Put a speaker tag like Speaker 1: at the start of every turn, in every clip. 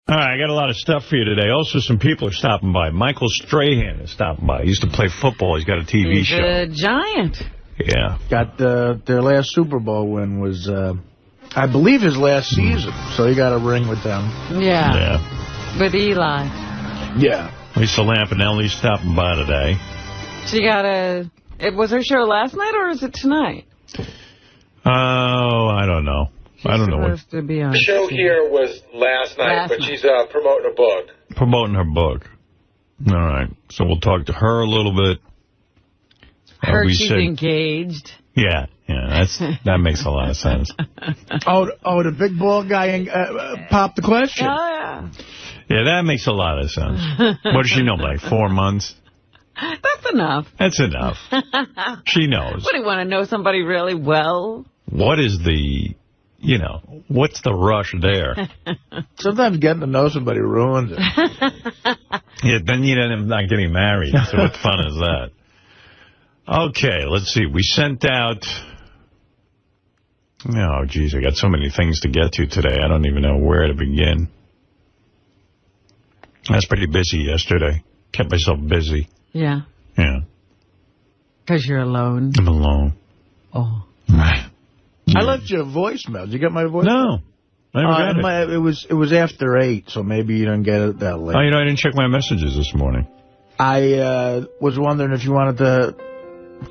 Speaker 1: All right, I got a lot of stuff for you today. Also, some people are stopping by. Michael Strahan is stopping by. He used to play football. He's got a TV show.
Speaker 2: He's a giant.
Speaker 1: Yeah.
Speaker 3: Got their last Super Bowl win was, I believe, his last season. So he got a ring with them.
Speaker 2: Yeah. With Eli.
Speaker 3: Yeah.
Speaker 1: Lisa Lampanelli's stopping by today.
Speaker 2: She got was her show last night or is it tonight?
Speaker 1: Oh, I don't know. I don't know.
Speaker 2: To be on
Speaker 4: the show here was last night, but she's promoting a book.
Speaker 1: Promoting her book. All right. So we'll talk to her a little bit.
Speaker 2: Heard she's engaged.
Speaker 1: Yeah, that makes a lot of sense.
Speaker 3: The big bald guy popped the question.
Speaker 2: Oh, yeah.
Speaker 1: Yeah, that makes a lot of sense. What does she know, like 4 months?
Speaker 2: That's enough.
Speaker 1: That's enough. She knows.
Speaker 2: What, do you want to know somebody really well?
Speaker 1: What is the, what's the rush there?
Speaker 3: Sometimes getting to know somebody ruins it.
Speaker 1: Yeah, then you end up not getting married. So what fun is that? Okay, let's see. We sent out... Oh, geez, I got so many things to get to today. I don't even know where to begin. I was pretty busy yesterday. Kept myself busy.
Speaker 2: Yeah.
Speaker 1: Yeah.
Speaker 2: Because you're alone.
Speaker 1: I'm alone.
Speaker 2: Oh.
Speaker 1: Right.
Speaker 3: I left you a voicemail. Did you get my voicemail?
Speaker 1: No. I never got it.
Speaker 3: It was after 8, so maybe you didn't get it that late.
Speaker 1: Oh, I didn't check my messages this morning.
Speaker 3: I was wondering if you wanted to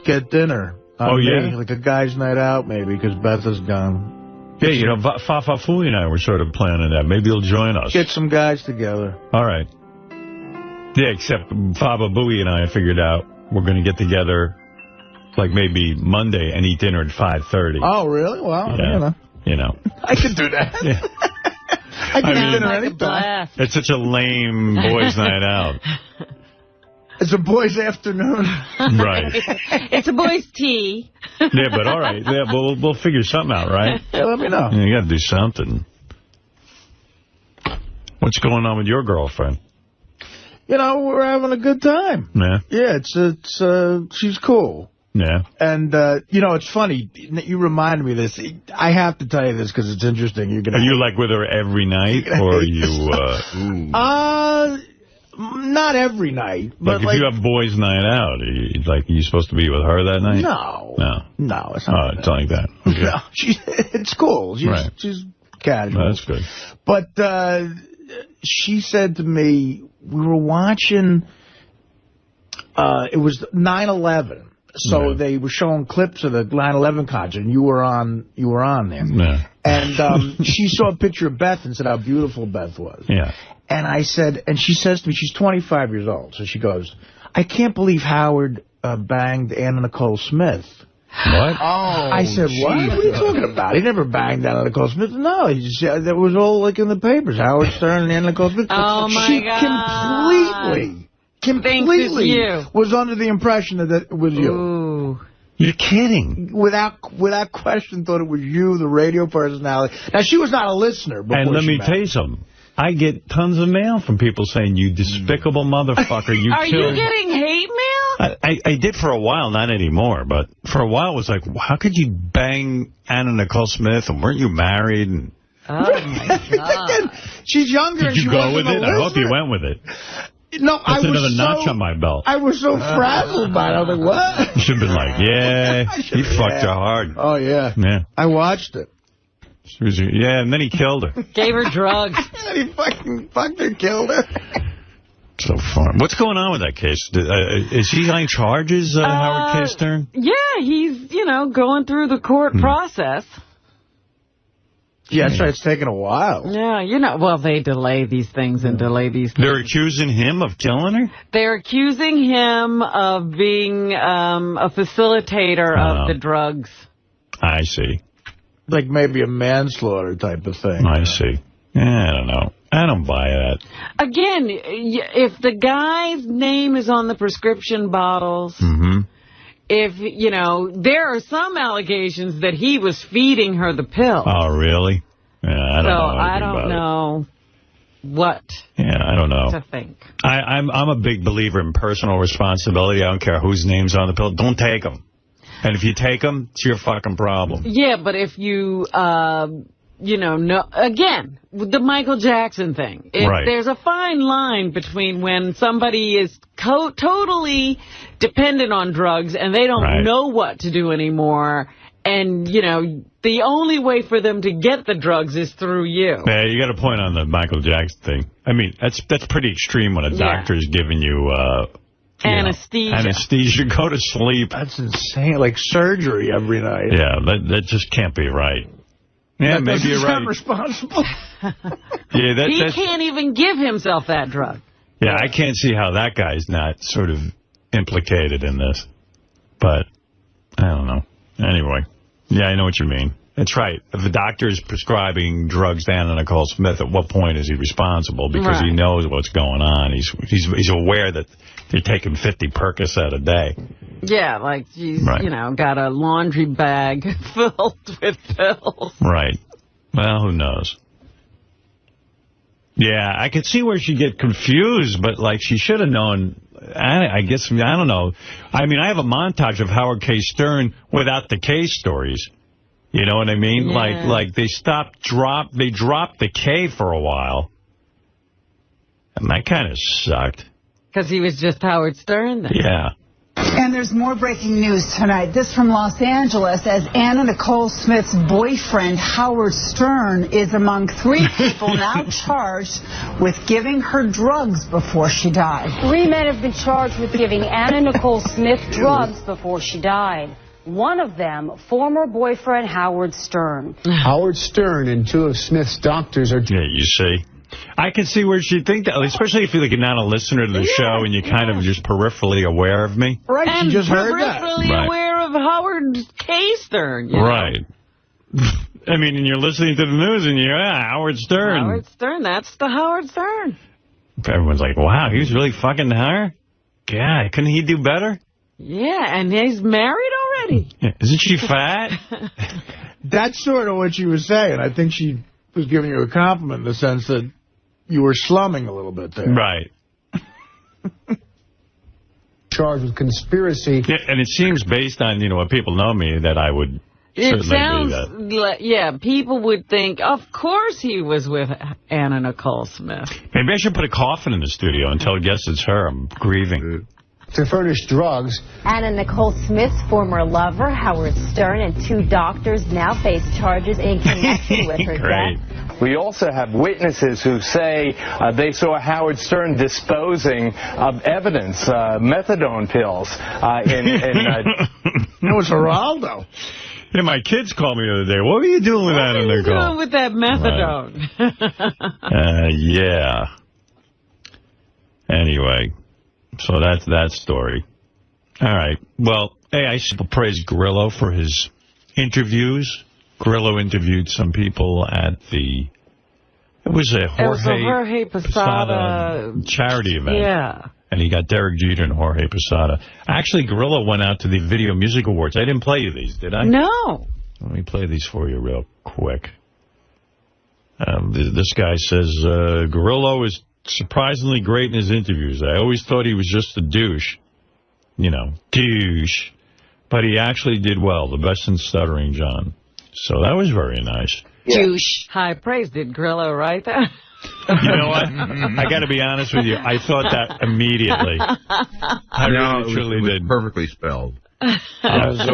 Speaker 3: get dinner.
Speaker 1: Yeah?
Speaker 3: Like a guy's night out, maybe, because Beth is gone.
Speaker 1: Yeah, Fafa Fooey and I were sort of planning that. Maybe you'll join us.
Speaker 3: Get some guys together.
Speaker 1: All right. Yeah, except Baba Booey and I figured out we're going to get together like maybe Monday and eat dinner at 5:30.
Speaker 3: Oh, really? Well,
Speaker 1: yeah.
Speaker 3: I could do that.
Speaker 1: Yeah.
Speaker 3: I can eat dinner anytime.
Speaker 1: It's such a lame boys' night out.
Speaker 3: It's a boys' afternoon.
Speaker 1: Right.
Speaker 2: It's a boys' tea.
Speaker 1: Yeah, but all right. Yeah, we'll figure something out, right?
Speaker 3: Yeah, let me know.
Speaker 1: Yeah, you got to do something. What's going on with your girlfriend?
Speaker 3: We're having a good time.
Speaker 1: Yeah.
Speaker 3: Yeah, she's cool.
Speaker 1: Yeah.
Speaker 3: And, it's funny. You reminded me of this. I have to tell you this because it's interesting.
Speaker 1: Are you like with her every night, or are you...
Speaker 3: Not every night. But
Speaker 1: if you have boys' night out, are you supposed to be with her that night?
Speaker 3: No. No, it's not.
Speaker 1: Oh, it's like that. Okay.
Speaker 3: No, it's cool. She's casual.
Speaker 1: That's good.
Speaker 3: But she said to me, we were watching, it was 9/11. So they were showing clips of the 9/11 concert, and you were on there.
Speaker 1: Yeah.
Speaker 3: And she saw a picture of Beth and said how beautiful Beth was.
Speaker 1: Yeah.
Speaker 3: And I said, and she says to me, she's 25 years old. So she goes, I can't believe Howard banged Anna Nicole Smith.
Speaker 1: What?
Speaker 3: Oh, I said, what? What are you talking about? He never banged Anna Nicole Smith. No, that was all like in the papers. Howard Stern and Anna Nicole Smith.
Speaker 2: Oh, my God.
Speaker 3: Completely was under the impression that it was you.
Speaker 2: Ooh.
Speaker 1: You're kidding.
Speaker 3: Without question, thought it was you, the radio personality. Now, she was not a listener.
Speaker 1: And let me tell you something. I get tons of mail from people saying, you despicable motherfucker, you
Speaker 2: Are you getting hate mail?
Speaker 1: I did for a while, not anymore, but for a while it was like, how could you bang Anna Nicole Smith, and weren't you married? And
Speaker 2: oh, my God.
Speaker 3: She's younger.
Speaker 1: Did you go with it? I hope you went with it.
Speaker 3: No,
Speaker 1: That's another notch on my belt.
Speaker 3: I was so frazzled by it. I was like, what?
Speaker 1: You should have been like, yeah, he fucked you hard.
Speaker 3: Oh, yeah.
Speaker 1: Yeah.
Speaker 3: I watched it.
Speaker 1: Yeah, and then he killed her.
Speaker 2: Gave her drugs.
Speaker 3: He fucking fucked her, killed her.
Speaker 1: So fun. What's going on with that case? Is he on charges, Howard K. Stern?
Speaker 2: Yeah, he's, going through the court process.
Speaker 3: Yeah, that's right. It's taken a while.
Speaker 2: Yeah, well, they delay these things and delay these things.
Speaker 1: They're accusing him of killing her?
Speaker 2: They're accusing him of being a facilitator of the drugs.
Speaker 1: I see.
Speaker 3: Like maybe a manslaughter type of thing.
Speaker 1: I see. Yeah, I don't know. I don't buy that.
Speaker 2: Again, if the guy's name is on the prescription bottles, if, there are some allegations that he was feeding her the pill.
Speaker 1: Oh, really? Yeah, I don't know.
Speaker 2: I don't know what
Speaker 1: I don't know.
Speaker 2: to think.
Speaker 1: I'm a big believer in personal responsibility. I don't care whose name's on the pill. Don't take them. And if you take them, it's your fucking problem.
Speaker 2: Yeah, but if you again, the Michael Jackson thing. There's a fine line between when somebody is totally dependent on drugs and they don't know what to do anymore. And, the only way for them to get the drugs is through you.
Speaker 1: Yeah, you got a point on the Michael Jackson thing. I mean, that's pretty extreme when a doctor's giving you...
Speaker 2: anesthesia.
Speaker 1: Anesthesia, go to sleep.
Speaker 3: That's insane. Like surgery every night.
Speaker 1: Yeah, that just can't be right. Yeah, maybe you're right.
Speaker 3: Responsible.
Speaker 2: He can't even give himself that drug.
Speaker 1: Yeah, I can't see how that guy's not sort of implicated in this. But, I don't know. Anyway, yeah, I know what you mean. That's right. If the doctor's prescribing drugs to Anna Nicole Smith, at what point is he responsible? Because he knows what's going on. He's aware that they're taking 50 Percocet a day.
Speaker 2: Yeah, like she's, got a laundry bag filled with pills.
Speaker 1: Right. Well, who knows? Yeah, I could see where she'd get confused, but, like, she should have known. I guess, I don't know. I mean, I have a montage of Howard K. Stern without the K stories. You know what I mean? Yeah. Like they dropped the K for a while. And that kind of sucked.
Speaker 2: Because he was just Howard Stern then.
Speaker 1: Yeah.
Speaker 5: And there's more breaking news tonight. This from Los Angeles, as Anna Nicole Smith's boyfriend, Howard Stern, is among 3 people now charged with giving her drugs before she died.
Speaker 6: 3 men have been charged with giving Anna Nicole Smith drugs before she died. One of them, former boyfriend Howard Stern.
Speaker 7: Howard Stern and 2 of Smith's doctors are...
Speaker 1: Yeah, you see. I can see where she'd think that, especially if you're like not a listener to the show and you're kind of just peripherally aware of me.
Speaker 3: Right,
Speaker 2: and
Speaker 3: she just heard that.
Speaker 2: Peripherally aware of Howard K. Stern.
Speaker 1: Right. I mean, and you're listening to the news and you're, Howard Stern.
Speaker 2: Howard Stern, that's the Howard Stern.
Speaker 1: Everyone's like, wow, he was really fucking her? God, couldn't he do better?
Speaker 2: Yeah, and he's married already.
Speaker 1: Yeah. Isn't she fat?
Speaker 3: That's sort of what she was saying. I think she was giving you a compliment in the sense that you were slumming a little bit there.
Speaker 1: Right.
Speaker 7: Charged with conspiracy.
Speaker 1: Yeah, and it seems based on, what people know me, that I would
Speaker 2: certainly
Speaker 1: do that.
Speaker 2: Yeah, people would think, of course he was with Anna Nicole Smith.
Speaker 1: Maybe I should put a coffin in the studio and tell guests it's her. I'm grieving.
Speaker 7: To furnish drugs.
Speaker 8: Anna Nicole Smith's former lover, Howard Stern, and 2 doctors now face charges in connection with her death.
Speaker 9: We also have witnesses who say they saw Howard Stern disposing of evidence, methadone pills.
Speaker 3: It was Geraldo.
Speaker 1: Yeah, my kids called me the other day. What were you doing with that, Nicole?
Speaker 2: What were you doing with that methadone?
Speaker 1: Right. Yeah. Anyway. So that's that story. All right. Well, hey, I should praise Grillo for his interviews. Grillo interviewed some people at the... It was a
Speaker 2: Jorge Posada
Speaker 1: charity event.
Speaker 2: Yeah.
Speaker 1: And he got Derek Jeter and Jorge Posada. Actually, Grillo went out to the Video Music Awards. I didn't play you these, did I?
Speaker 2: No.
Speaker 1: Let me play these for you real quick. This guy says, Grillo is surprisingly great in his interviews. I always thought he was just a douche. Douche. But he actually did well. The best in Stuttering John. So that was very nice.
Speaker 2: Douche. High praise. Did Grillo write that?
Speaker 1: You know what? I got to be honest with you. I thought that immediately. I really, truly did.
Speaker 10: Perfectly spelled.
Speaker 1: So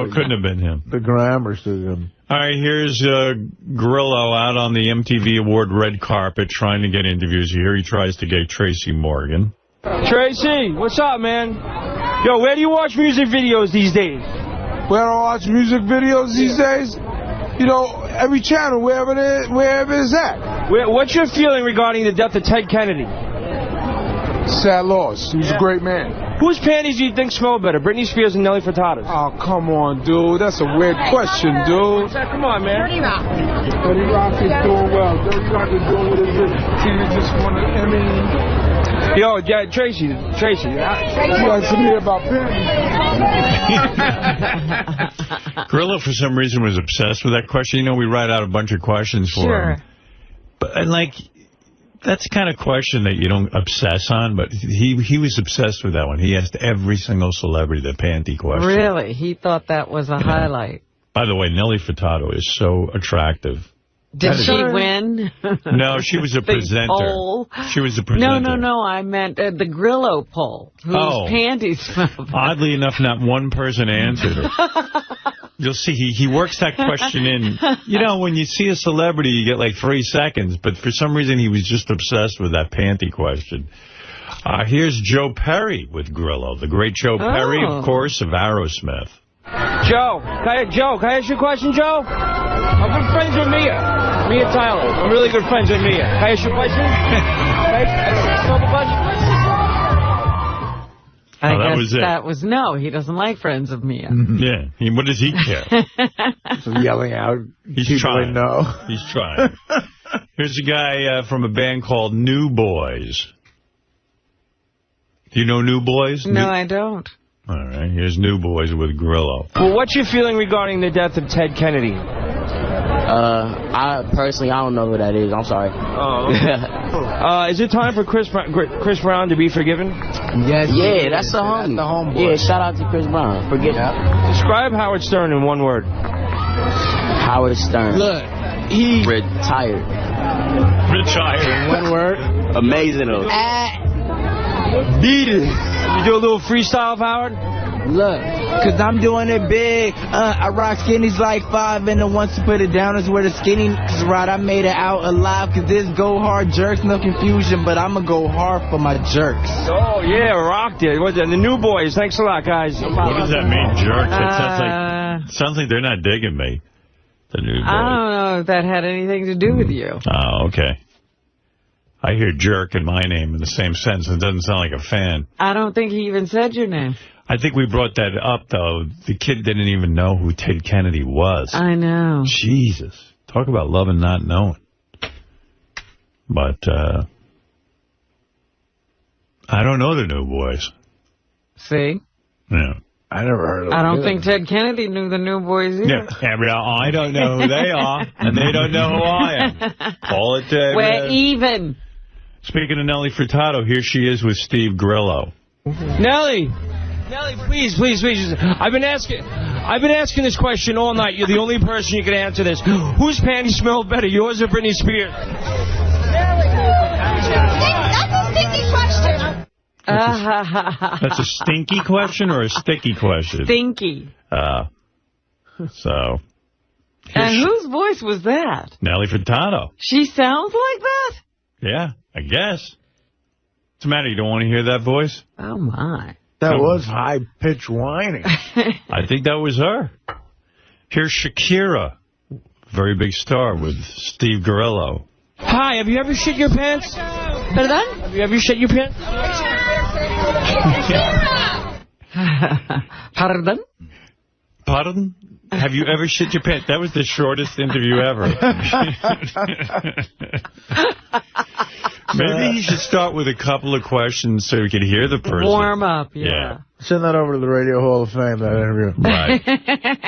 Speaker 1: it couldn't have been him.
Speaker 3: The grammar student.
Speaker 1: All right, here's Grillo out on the MTV Award red carpet trying to get interviews. Here he tries to get Tracy Morgan.
Speaker 11: Tracy, what's up, man? Yo, where do you watch music videos these days?
Speaker 12: Where do I watch music videos these days? Every channel, wherever it's at.
Speaker 11: What's your feeling regarding the death of Ted Kennedy?
Speaker 12: Sad loss. He was a great man.
Speaker 11: Whose panties do you think smell better, Britney Spears and Nelly Furtado's?
Speaker 12: Oh, come on, dude. That's a weird question, dude.
Speaker 11: Come on, man.
Speaker 12: Dirty Rock is doing well. Dirty Rock is doing what it is. You just want to,
Speaker 11: Yo, Tracy.
Speaker 12: You like to hear about
Speaker 1: panties? Grillo, for some reason, was obsessed with that question. We write out a bunch of questions for him. And, that's the kind of question that you don't obsess on, but he was obsessed with that one. He asked every single celebrity the panty question.
Speaker 2: Really? He thought that was a highlight.
Speaker 1: By the way, Nelly Furtado is so attractive.
Speaker 2: Did she win?
Speaker 1: No, she was a presenter.
Speaker 2: Poll?
Speaker 1: She was a presenter.
Speaker 2: No. I meant the Grillo poll. Whose panties smell?
Speaker 1: Oddly enough, not one person answered it. You'll see, he works that question in. You know, when you see a celebrity, you get like 3 seconds. But for some reason, he was just obsessed with that panty question. Here's Joe Perry with Grillo. The great Joe Perry, of course, of Aerosmith.
Speaker 11: Joe, can I ask you a question, Joe? I'm good friends with Mia Tyler. I'm really good friends with Mia. Can I ask you a question?
Speaker 1: That was it.
Speaker 2: That was no. He doesn't like friends of Mia.
Speaker 1: Yeah. What does he care?
Speaker 3: So yelling out.
Speaker 1: He's trying.
Speaker 3: No.
Speaker 1: He's trying. Here's a guy from a band called New Boys. Do you know New Boys?
Speaker 2: No, I don't.
Speaker 1: All right. Here's New Boys with Grillo.
Speaker 11: Well, what's your feeling regarding the death of Ted Kennedy?
Speaker 10: I don't know who that is. I'm sorry.
Speaker 11: Oh. Is it time for Chris Brown to be forgiven?
Speaker 10: Yes. Yeah, that's the homie. Yeah, shout out to Chris Brown. Forgive him.
Speaker 11: Describe Howard Stern in one word.
Speaker 10: Howard Stern.
Speaker 3: Look, he
Speaker 10: retired.
Speaker 1: Retired.
Speaker 10: One word. Amazing.
Speaker 3: beat it.
Speaker 11: You do a little freestyle, Howard?
Speaker 13: Look, cause I'm doing it big. I rock skinnies like 5, and the ones to put it down is where the skinny right. I made it out alive, cause this go hard jerks, no confusion, but I'ma go hard for my jerks.
Speaker 11: Oh yeah, rocked it. What's that? The New Boys. Thanks a lot, guys.
Speaker 1: What does that mean, jerks? It sounds like they're not digging me. The New Boys.
Speaker 2: I don't know if that had anything to do with you.
Speaker 1: Oh, okay. I hear jerk in my name in the same sentence. It doesn't sound like a fan.
Speaker 2: I don't think he even said your name.
Speaker 1: I think we brought that up, though. The kid didn't even know who Ted Kennedy was.
Speaker 2: I know.
Speaker 1: Jesus. Talk about love and not knowing. But, I don't know the New Boys.
Speaker 2: See?
Speaker 1: Yeah.
Speaker 3: I never heard of them.
Speaker 2: I don't think Ted Kennedy knew the New Boys either.
Speaker 1: Yeah, I don't know who they are, and they don't know who I am. Call it
Speaker 2: We're even.
Speaker 1: Speaking of Nelly Furtado, here she is with Steve Grillo.
Speaker 11: Nelly, please. I've been asking this question all night. You're the only person you can answer this. Whose panties smell better, yours or Britney Spears?
Speaker 14: That's a sticky question.
Speaker 1: That's a stinky question or a sticky question?
Speaker 2: Stinky.
Speaker 1: So.
Speaker 2: And whose voice was that?
Speaker 1: Nelly Furtado.
Speaker 2: She sounds like that?
Speaker 1: Yeah, I guess. What's the matter? You don't want to hear that voice?
Speaker 2: Oh, my.
Speaker 3: That was high-pitched whining.
Speaker 1: I think that was her. Here's Shakira, very big star, with Steve Grillo.
Speaker 11: Hi, have you ever shit your pants?
Speaker 2: Pardon?
Speaker 11: Have you ever shit your pants?
Speaker 2: Pardon?
Speaker 1: Pardon? Have you ever shit your pants? That was the shortest interview ever. Maybe he should start with a couple of questions so we could hear the person.
Speaker 2: Warm up, yeah.
Speaker 3: Send that over to the Radio Hall of Fame, that interview.
Speaker 1: Right.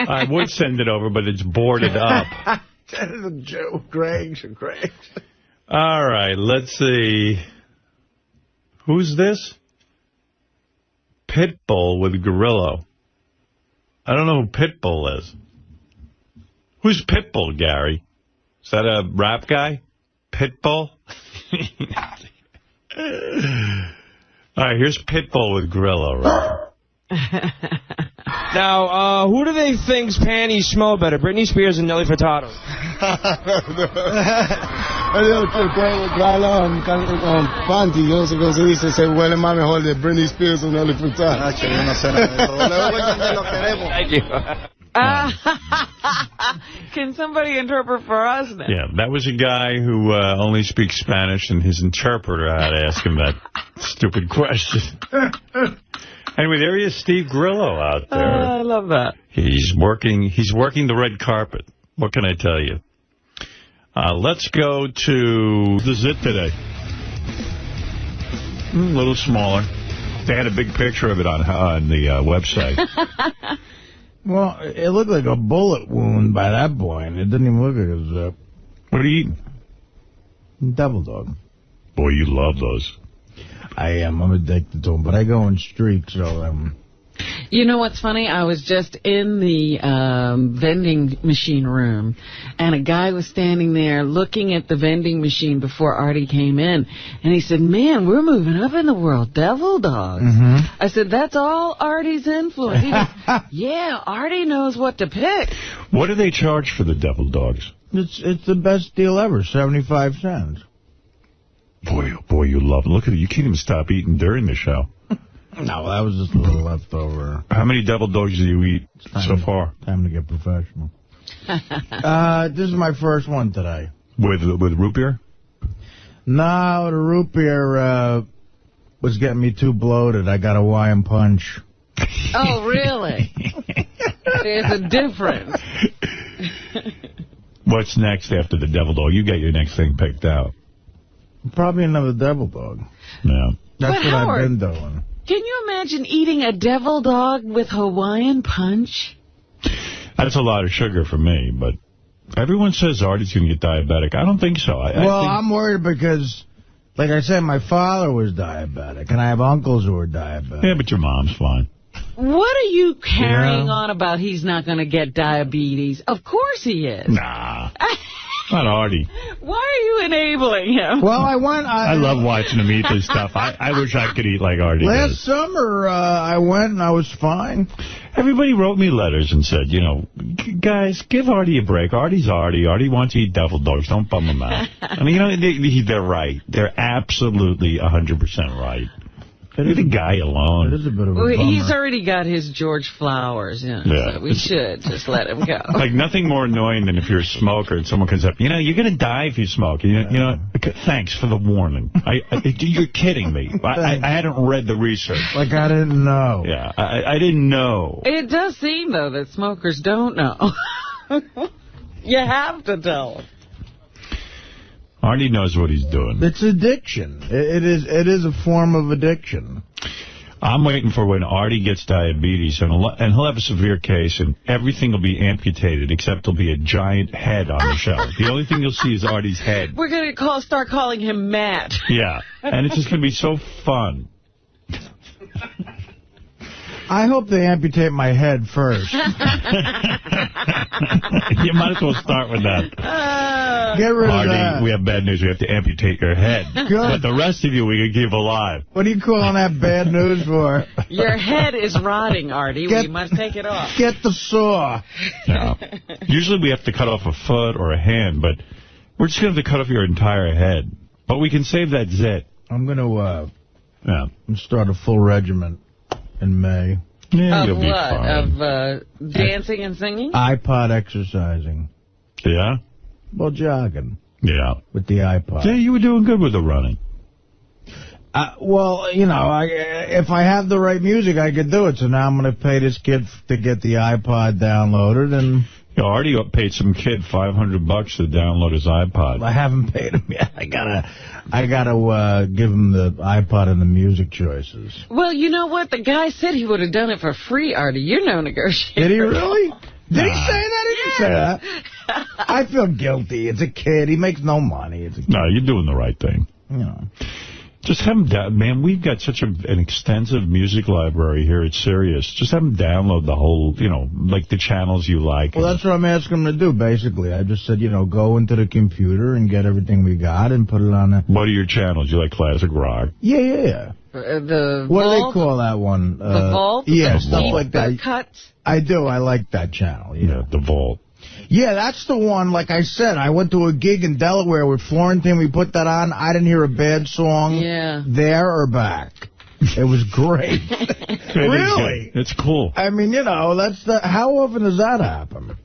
Speaker 1: I would send it over, but it's boarded up.
Speaker 3: Send it to Joe Greggs.
Speaker 1: All right, let's see. Who's this? Pitbull with Grillo. I don't know who Pitbull is. Who's Pitbull, Gary? Is that a rap guy? Pitbull? All right, here's Pitbull with Grillo. Right?
Speaker 11: Now, who do they think's panties smell better, Britney Spears and Nelly Furtado?
Speaker 7: Panty, yo no sé cómo se dice, se huele más mejor de Britney Spears o Nelly Furtado.
Speaker 11: Thank you.
Speaker 2: Can somebody interpret for us now?
Speaker 1: Yeah, that was a guy who only speaks Spanish, and his interpreter had to ask him that stupid question. Anyway, there he is, Steve Grillo out there.
Speaker 2: I love that.
Speaker 1: He's working the red carpet. What can I tell you? Let's go to the Zit today. A little smaller. They had a big picture of it on the website.
Speaker 3: Well, it looked like a bullet wound by that point. It didn't even look like it was
Speaker 1: What are you eating?
Speaker 3: Devil dog.
Speaker 1: Boy, you love those.
Speaker 3: I am. I'm addicted to them, but I go in streaks, so...
Speaker 2: You know what's funny? I was just in the vending machine room, and a guy was standing there looking at the vending machine before Artie came in, and he said, man, we're moving up in the world, devil dogs. I said, that's all Artie's influence. He goes, yeah, Artie knows what to pick.
Speaker 1: What do they charge for the devil dogs?
Speaker 3: It's the best deal ever, 75 cents.
Speaker 1: Boy, oh boy, you love it. Look at it. You can't even stop eating during the show.
Speaker 3: No, that was just a little leftover.
Speaker 1: How many devil dogs do you eat so far?
Speaker 3: Time to get professional. This is my first one today.
Speaker 1: With root beer?
Speaker 3: No, the root beer was getting me too bloated. I got a 𝗦𝗵cie𝘄.
Speaker 2: Oh, really? There's a difference.
Speaker 1: What's next after the devil dog? You got your next thing picked out.
Speaker 3: Probably another devil dog.
Speaker 1: Yeah.
Speaker 3: That's what
Speaker 2: Howard,
Speaker 3: I've been doing.
Speaker 2: Can you imagine eating a devil dog with Hawaiian punch?
Speaker 1: That's a lot of sugar for me, but everyone says Artie's going to get diabetic. I don't think so.
Speaker 3: I'm worried because, like I said, my father was diabetic, and I have uncles who are diabetic.
Speaker 1: Yeah, but your mom's fine.
Speaker 2: What are you carrying on about he's not going to get diabetes? Of course he is.
Speaker 1: Nah. Not Artie.
Speaker 2: Why are you enabling him?
Speaker 3: Well,
Speaker 1: I love watching him eat this stuff. I wish I could eat like Artie
Speaker 3: Last
Speaker 1: does.
Speaker 3: summer, I went and I was fine.
Speaker 1: Everybody wrote me letters and said, you know, guys, give Artie a break. Artie's Artie. Artie wants to eat devil dogs. Don't bum him out. I mean, you know, they're right. They're absolutely 100% right. Leave the guy alone.
Speaker 3: It is a bit of a bummer.
Speaker 2: He's already got his George Flowers, so we should just let him go.
Speaker 1: Like, nothing more annoying than if you're a smoker and someone comes up, you know, you're going to die if you smoke. You know, thanks for the warning. You're kidding me. I hadn't read the research.
Speaker 3: Like, I didn't know.
Speaker 1: Yeah, I didn't know.
Speaker 2: It does seem, though, that smokers don't know. You have to tell them.
Speaker 1: Artie knows what he's doing.
Speaker 3: It's addiction. It is a form of addiction.
Speaker 1: I'm waiting for when Artie gets diabetes, and he'll have a severe case, and everything will be amputated, except there'll be a giant head on the show. The only thing you'll see is Artie's head.
Speaker 2: We're going to start calling him Matt.
Speaker 1: Yeah, and it's just going to be so fun.
Speaker 3: I hope they amputate my head first.
Speaker 1: You might as well start with that.
Speaker 3: Get rid of that.
Speaker 1: Artie, we have bad news. We have to amputate your head.
Speaker 3: Good.
Speaker 1: But the rest of you we can keep alive.
Speaker 3: What are you calling that bad news for?
Speaker 2: Your head is rotting, Artie. We must take it off.
Speaker 3: Get the saw.
Speaker 1: No. Usually we have to cut off a foot or a hand, but we're just going to have to cut off your entire head. But we can save that zit.
Speaker 3: I'm going to start a full regiment in May.
Speaker 1: Yeah,
Speaker 2: of
Speaker 1: you'll be
Speaker 2: what?
Speaker 1: fine.
Speaker 2: Of dancing and singing?
Speaker 3: iPod exercising.
Speaker 1: Yeah?
Speaker 3: Well, jogging.
Speaker 1: Yeah.
Speaker 3: With the iPod.
Speaker 1: Yeah, you were doing good with the running.
Speaker 3: Well, you know, if I have the right music, I could do it. So now I'm going to pay this kid to get the iPod downloaded. And
Speaker 1: Artie paid some kid $500 to download his iPod.
Speaker 3: I haven't paid him yet. I gotta give him the iPod and the music choices.
Speaker 2: Well, you know what? The guy said he would have done it for free, Artie. You're no negotiator.
Speaker 3: Did he really? Did he say that? He didn't say that. I feel guilty. It's a kid. He makes no money.
Speaker 1: No, you're doing the right thing.
Speaker 3: You know.
Speaker 1: Just have him man, we've got such an extensive music library here at Sirius. Just have him download the whole, you know, like the channels you like.
Speaker 3: Well, that's what I'm asking him to do, basically. I just said, you know, go into the computer and get everything we got and put it on the...
Speaker 1: What are your channels? You like classic rock?
Speaker 3: Yeah.
Speaker 2: The
Speaker 3: what
Speaker 2: vault?
Speaker 3: do they call that one?
Speaker 2: The Vault?
Speaker 3: Yeah,
Speaker 2: stuff
Speaker 3: like that.
Speaker 2: Cuts?
Speaker 3: I do. I like that channel.
Speaker 1: Yeah, the Vault.
Speaker 3: Yeah, that's the one. Like I said, I went to a gig in Delaware with Florentine. We put that on. I didn't hear a bad song there or back. It was great. Really?
Speaker 1: It's cool.
Speaker 3: I mean, you know, how often does that happen?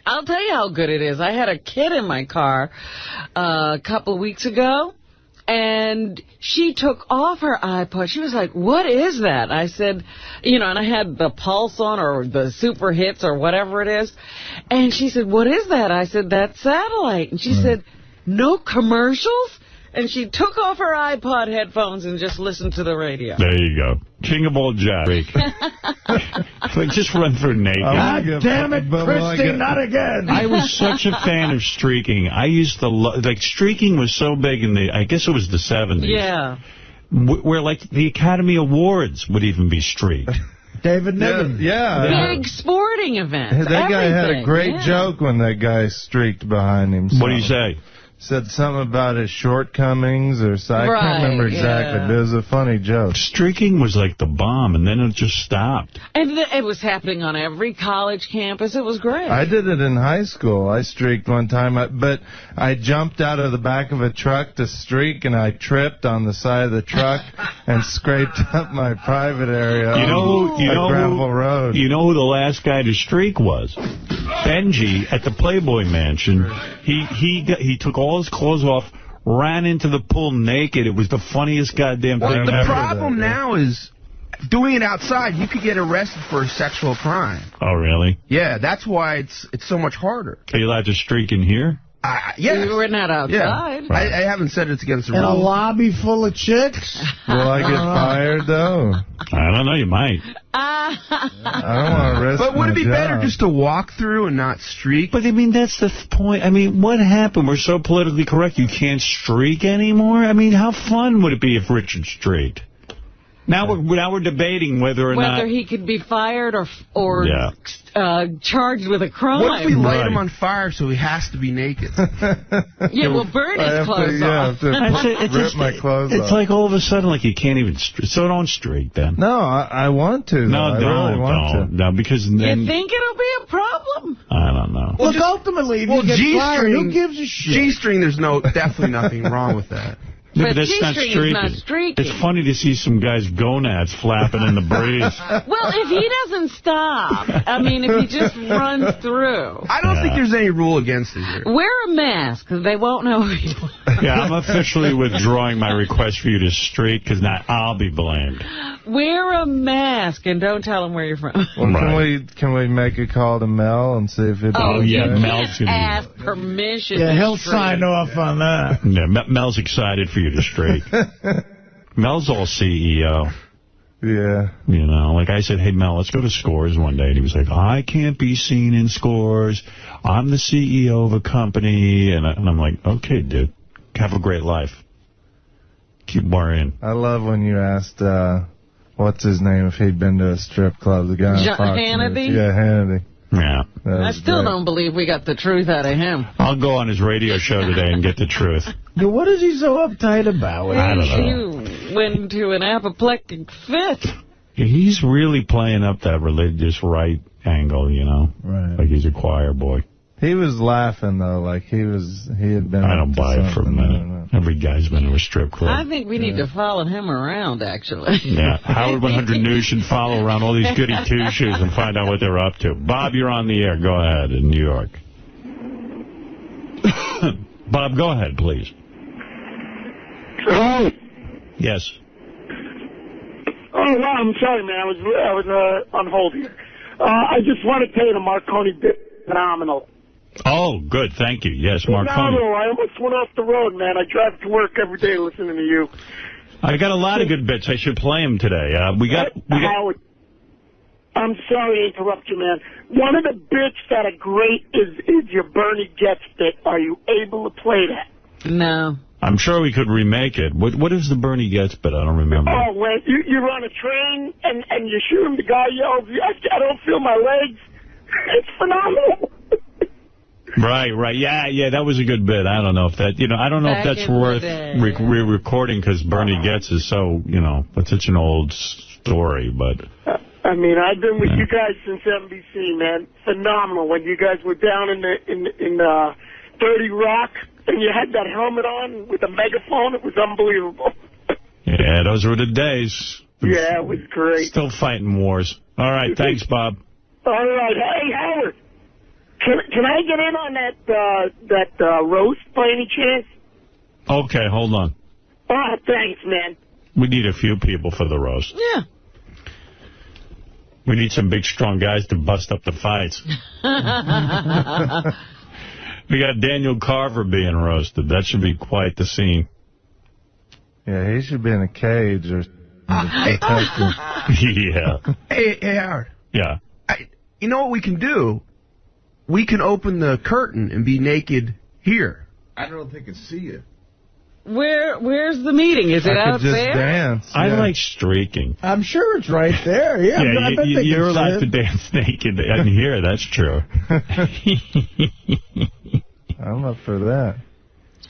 Speaker 2: I'll tell you how good it is. I had a kid in my car a couple of weeks ago, and she took off her iPod. She was like, what is that? I said, you know, and I had the Pulse on or the Super Hits or whatever it is. And she said, what is that? I said, that's satellite. And she said, no commercials? And she took off her iPod headphones and just listened to the radio.
Speaker 1: There you go. King of all Jack. Like, just run through naked.
Speaker 3: God damn it, Christy, not again.
Speaker 1: I was such a fan of streaking. I used to like, streaking was so big in I guess it was the 70s.
Speaker 2: Yeah.
Speaker 1: Where, like, the Academy Awards would even be streaked.
Speaker 3: David Niven.
Speaker 15: Yeah.
Speaker 2: Big sporting events.
Speaker 15: That guy had a great joke when that guy streaked behind him.
Speaker 1: What did he say?
Speaker 15: Said something about his shortcomings or so. I can't remember exactly, but it was a funny joke.
Speaker 1: Streaking was like the bomb, and then it just stopped.
Speaker 2: And it was happening on every college campus. It was great.
Speaker 15: I did it in high school. I streaked one time, but I jumped out of the back of a truck to streak, and I tripped on the side of the truck and scraped up my private area on a gravel road.
Speaker 1: You know who the last guy to streak was? Benji at the Playboy Mansion. He took all his clothes off, ran into the pool naked. It was the funniest goddamn thing ever.
Speaker 16: The problem now is doing it outside, you could get arrested for a sexual crime.
Speaker 1: Oh, really?
Speaker 16: Yeah, that's why it's so much harder.
Speaker 1: Are you allowed to streak in here?
Speaker 16: Yes.
Speaker 2: We're not outside.
Speaker 16: Yeah. Right. I haven't said it's against the rules.
Speaker 3: In a lobby full of chicks?
Speaker 15: Will I get fired, though?
Speaker 1: I don't know. You might.
Speaker 15: I don't want to risk
Speaker 16: But would it be
Speaker 15: my
Speaker 16: better
Speaker 15: job.
Speaker 16: just to walk through and not streak?
Speaker 1: But, I mean, that's the point. I mean, what happened? We're so politically correct. You can't streak anymore? I mean, how fun would it be if Richard streaked? Now we're debating whether
Speaker 2: he could be fired or charged with a crime.
Speaker 16: What if we light him on fire so he has to be naked?
Speaker 2: We'll burn his clothes off.
Speaker 15: Rip my clothes off.
Speaker 1: It's like all of a sudden, like you can't even streak. So don't streak then.
Speaker 15: No, I want to.
Speaker 1: No,
Speaker 15: I really want to.
Speaker 1: No, because then...
Speaker 2: You think it'll be a problem?
Speaker 1: I don't know.
Speaker 3: Look, ultimately, if you get fired, who gives a shit?
Speaker 16: G-string, there's definitely nothing wrong with that.
Speaker 1: Yeah, but that's not streaking. It's funny to see some guys' gonads flapping in the breeze.
Speaker 2: Well, if he doesn't stop, I mean, if he just runs through.
Speaker 16: I don't think there's any rule against it here.
Speaker 2: Wear a mask, because they won't know who you are.
Speaker 1: Yeah, I'm officially withdrawing my request for you to streak, because now I'll be blamed.
Speaker 2: Wear a mask and don't tell them where you're from.
Speaker 15: Well, can we make a call to Mel and see if it...
Speaker 1: Mel's going to
Speaker 2: ask permission.
Speaker 3: Yeah, he'll sign off on that.
Speaker 1: Yeah, Mel's excited for you to streak. Mel's all CEO.
Speaker 15: Yeah.
Speaker 1: You know, like I said, hey, Mel, let's go to Scores one day. And he was like, I can't be seen in Scores. I'm the CEO of a company. And I'm like, okay, dude, have a great life. Keep worrying.
Speaker 15: I love when you asked, what's his name, if he'd been to a strip club. The guy on Fox
Speaker 2: Hannity?
Speaker 15: News. Yeah, Hannity.
Speaker 1: Yeah.
Speaker 2: I still don't believe we got the truth out of him.
Speaker 1: I'll go on his radio show today and get the truth.
Speaker 3: Dude, what is he so uptight about?
Speaker 1: I don't know.
Speaker 2: He went into an apoplectic fit.
Speaker 1: He's really playing up that religious right angle, you know?
Speaker 3: Right.
Speaker 1: Like he's a choir boy.
Speaker 15: He was laughing, though, like he had been...
Speaker 1: I don't buy it for a minute. Every guy's been to a strip club.
Speaker 2: I think we need to follow him around, actually.
Speaker 1: Yeah, Howard 100 News should follow around all these goody two-shoes and find out what they're up to. Bob, you're on the air. Go ahead in New York. Bob, go ahead, please.
Speaker 17: Hello?
Speaker 1: Yes.
Speaker 17: Oh, no, I'm sorry, man. I was on hold here. I just want to tell you the Marconi bit phenomenal.
Speaker 1: Oh, good. Thank you. Yes, Marconi.
Speaker 17: Phenomenal. I almost went off the road, man. I drive to work every day listening to you.
Speaker 1: I got a lot of good bits. I should play them today.
Speaker 17: Howard, I'm sorry to interrupt you, man. One of the bits that are great is your Bernie Getz bit. Are you able to play that?
Speaker 2: No.
Speaker 1: I'm sure we could remake it. What is the Bernie Getz bit? I don't remember.
Speaker 17: Oh, when you're on a train and you shoot him, the guy yells, I don't feel my legs. It's phenomenal.
Speaker 1: Right. Yeah, that was a good bit. I don't know if that, I don't know if that's worth re-recording because Bernie Getz is so, it's such an old story, but...
Speaker 17: I mean, I've been with you guys since NBC, man. Phenomenal. When you guys were down in 30 Rock and you had that helmet on with a megaphone, it was unbelievable.
Speaker 1: Yeah, those were the days.
Speaker 17: Yeah, it was great.
Speaker 1: Still fighting wars. All right, thanks, Bob.
Speaker 17: All right. Hey, Howard. Can I get in on that roast by any chance?
Speaker 1: Okay, hold on.
Speaker 17: Oh, thanks, man.
Speaker 1: We need a few people for the roast.
Speaker 2: Yeah.
Speaker 1: We need some big, strong guys to bust up the fights. We got Daniel Carver being roasted. That should be quite the scene.
Speaker 15: Yeah, he should be in a cage or
Speaker 1: Yeah.
Speaker 16: Hey, Howard.
Speaker 1: Yeah.
Speaker 16: You know what we can do? We can open the curtain and be naked here.
Speaker 12: I don't think I can see you.
Speaker 2: Where's the meeting? Is it out there?
Speaker 15: Dance.
Speaker 1: I like streaking.
Speaker 3: I'm sure it's right there. Yeah,
Speaker 1: you're allowed to dance naked in here. That's true.
Speaker 15: I'm up for that.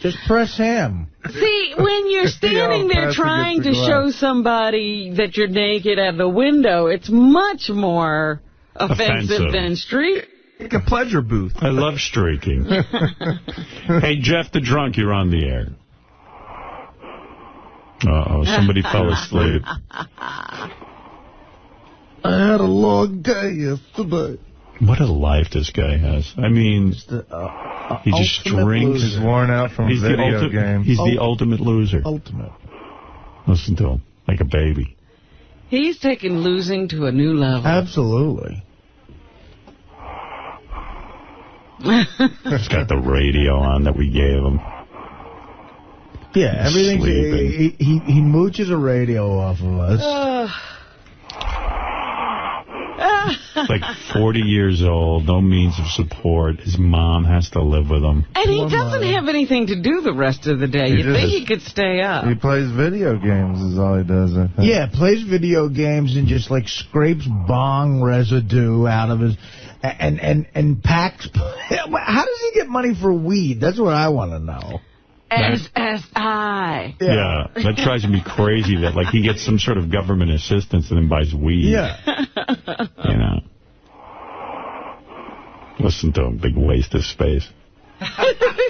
Speaker 3: Just press him.
Speaker 2: See, when you're standing there trying to show somebody that you're naked at the window, it's much more offensive than streaking.
Speaker 16: Like a pleasure booth.
Speaker 1: I love streaking. Hey, Jeff the Drunk, you're on the air. Uh-oh, somebody fell asleep.
Speaker 7: I had a long day yesterday.
Speaker 1: What a life this guy has. I mean, he just drinks.
Speaker 15: He's worn out from video games.
Speaker 1: He's the ultimate loser.
Speaker 3: Ultimate.
Speaker 1: Listen to him, like a baby.
Speaker 2: He's taken losing to a new level.
Speaker 3: Absolutely.
Speaker 1: He's got the radio on that we gave him.
Speaker 3: Yeah, everything. He mooches a radio off of us.
Speaker 1: Like 40 years old, no means of support. His mom has to live with him.
Speaker 2: And he doesn't have anything to do the rest of the day. You'd think he could stay up.
Speaker 15: He plays video games is all he does, I think.
Speaker 3: Yeah, plays video games and just, like, scrapes bong residue out of his... And packs... How does he get money for weed? That's what I want to know.
Speaker 2: SSI.
Speaker 1: Yeah, that drives me crazy that, like, he gets some sort of government assistance and then buys weed.
Speaker 3: Yeah.
Speaker 1: You know. Listen to him, big waste of space.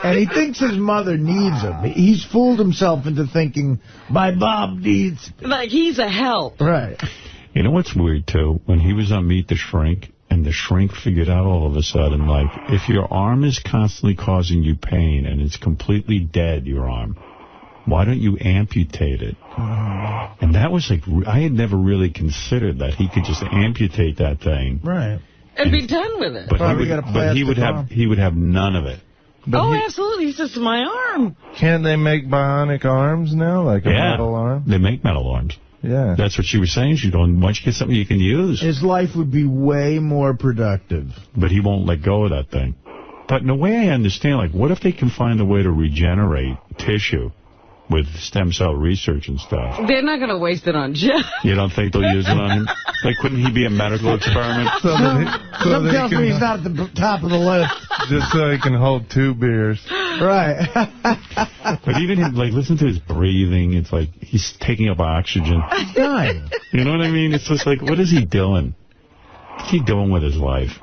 Speaker 3: And he thinks his mother needs him. He's fooled himself into thinking, my mom needs me.
Speaker 2: Like he's a help.
Speaker 3: Right.
Speaker 1: You know what's weird, too? When he was on Meet the Shrink, and the shrink figured out all of a sudden, like, if your arm is constantly causing you pain and it's completely dead, your arm, why don't you amputate it? And that was like, I had never really considered that. He could just amputate that thing.
Speaker 3: Right.
Speaker 2: And be done with it.
Speaker 1: But, he would have none of it.
Speaker 2: But absolutely. He's just my arm.
Speaker 15: Can't they make bionic arms now, like a metal arm?
Speaker 1: They make metal arms.
Speaker 15: Yeah.
Speaker 1: That's what she was saying. Why don't you get something you can use?
Speaker 3: His life would be way more productive.
Speaker 1: But he won't let go of that thing. But in a way I understand, like, what if they can find a way to regenerate tissue with stem cell research and stuff?
Speaker 2: They're not going to waste it on Jeff.
Speaker 1: You don't think they'll use it on him? Like, couldn't he be a medical experiment?
Speaker 3: Some tells me he's not at the top of the list.
Speaker 15: Just so he can hold 2 beers.
Speaker 3: Right.
Speaker 1: But even him, like, listen to his breathing. It's like he's taking up oxygen.
Speaker 3: He's dying.
Speaker 1: You know what I mean? It's just like, what is he doing? What's he doing with his life?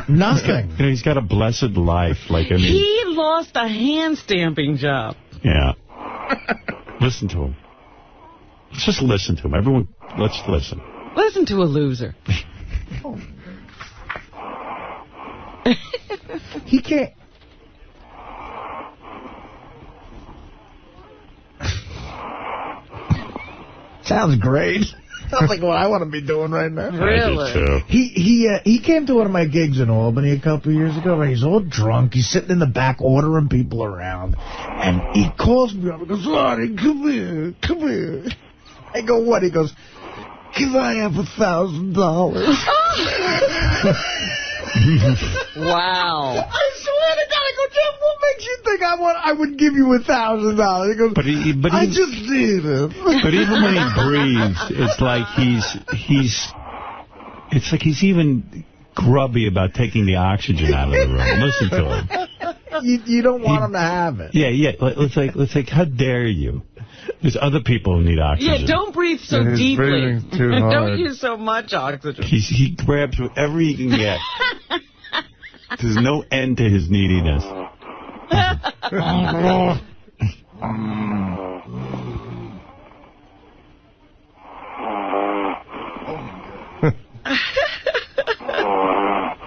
Speaker 3: Nothing.
Speaker 1: You know, he's got a blessed life. Like, I mean,
Speaker 2: he lost a hand stamping job.
Speaker 1: Yeah. Listen to him. Let's just listen to him. Everyone, let's listen.
Speaker 2: Listen to a loser.
Speaker 3: He can't... Sounds great. Sounds like what I want to be doing right now.
Speaker 2: Really?
Speaker 3: He came to one of my gigs in Albany a couple of years ago, and he's all drunk. He's sitting in the back ordering people around, and he calls me up and goes, Artie, come here. I go, what? He goes, can I have $1,000?
Speaker 2: Wow.
Speaker 3: I swear to God, I go, Jeff, what makes you think I would give you $1,000? He goes, I just need it.
Speaker 1: But even when he breathes, it's like it's like he's even grubby about taking the oxygen out of the room. Listen to him.
Speaker 3: You don't want him to have it.
Speaker 1: Yeah. Let's like, how dare you? There's other people who need oxygen.
Speaker 2: Yeah, don't breathe so deeply.
Speaker 15: Too hard.
Speaker 2: Don't use so much oxygen.
Speaker 1: He grabs whatever he can get. There's no end to his neediness.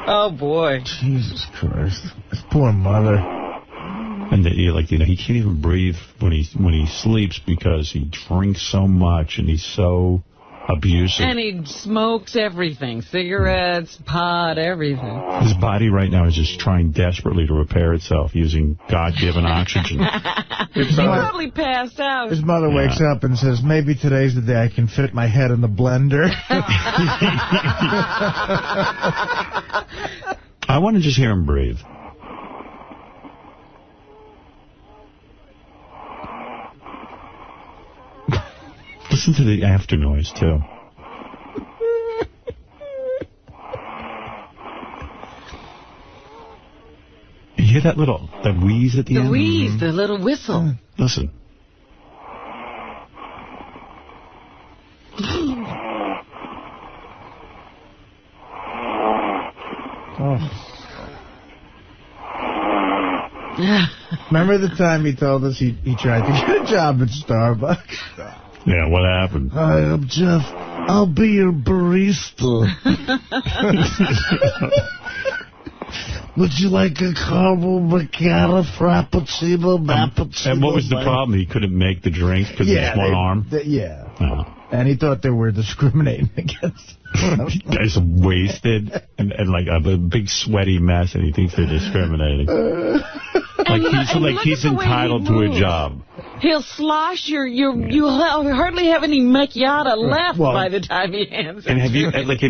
Speaker 2: Oh, boy.
Speaker 3: Jesus Christ. His poor mother.
Speaker 1: And he can't even breathe when he sleeps because he drinks so much and he's so abusive.
Speaker 2: And he smokes everything. Cigarettes, pot, everything.
Speaker 1: His body right now is just trying desperately to repair itself using God-given oxygen.
Speaker 2: He's probably passed out.
Speaker 3: His mother wakes up and says, maybe today's the day I can fit my head in the blender.
Speaker 1: I want to just hear him breathe. Listen to the after noise, too. You hear that wheeze at the end?
Speaker 2: The wheeze, the little whistle.
Speaker 1: Listen.
Speaker 3: Remember the time he told us he tried to get a job at Starbucks?
Speaker 1: Yeah, what happened?
Speaker 7: Hi, I'm Jeff. I'll be your barista. Would you like a caramel macchiato, frappuccino, mappuccino?
Speaker 1: And what was the problem? He couldn't make the drink because of his one arm?
Speaker 3: Yeah.
Speaker 1: Oh.
Speaker 3: And he thought they were discriminating against him.
Speaker 1: Guy's wasted and like a big sweaty mess, and he thinks they're discriminating. Like he's entitled to a job.
Speaker 2: He'll slosh you'll hardly have any macchiato left by the time he ends it.
Speaker 1: And have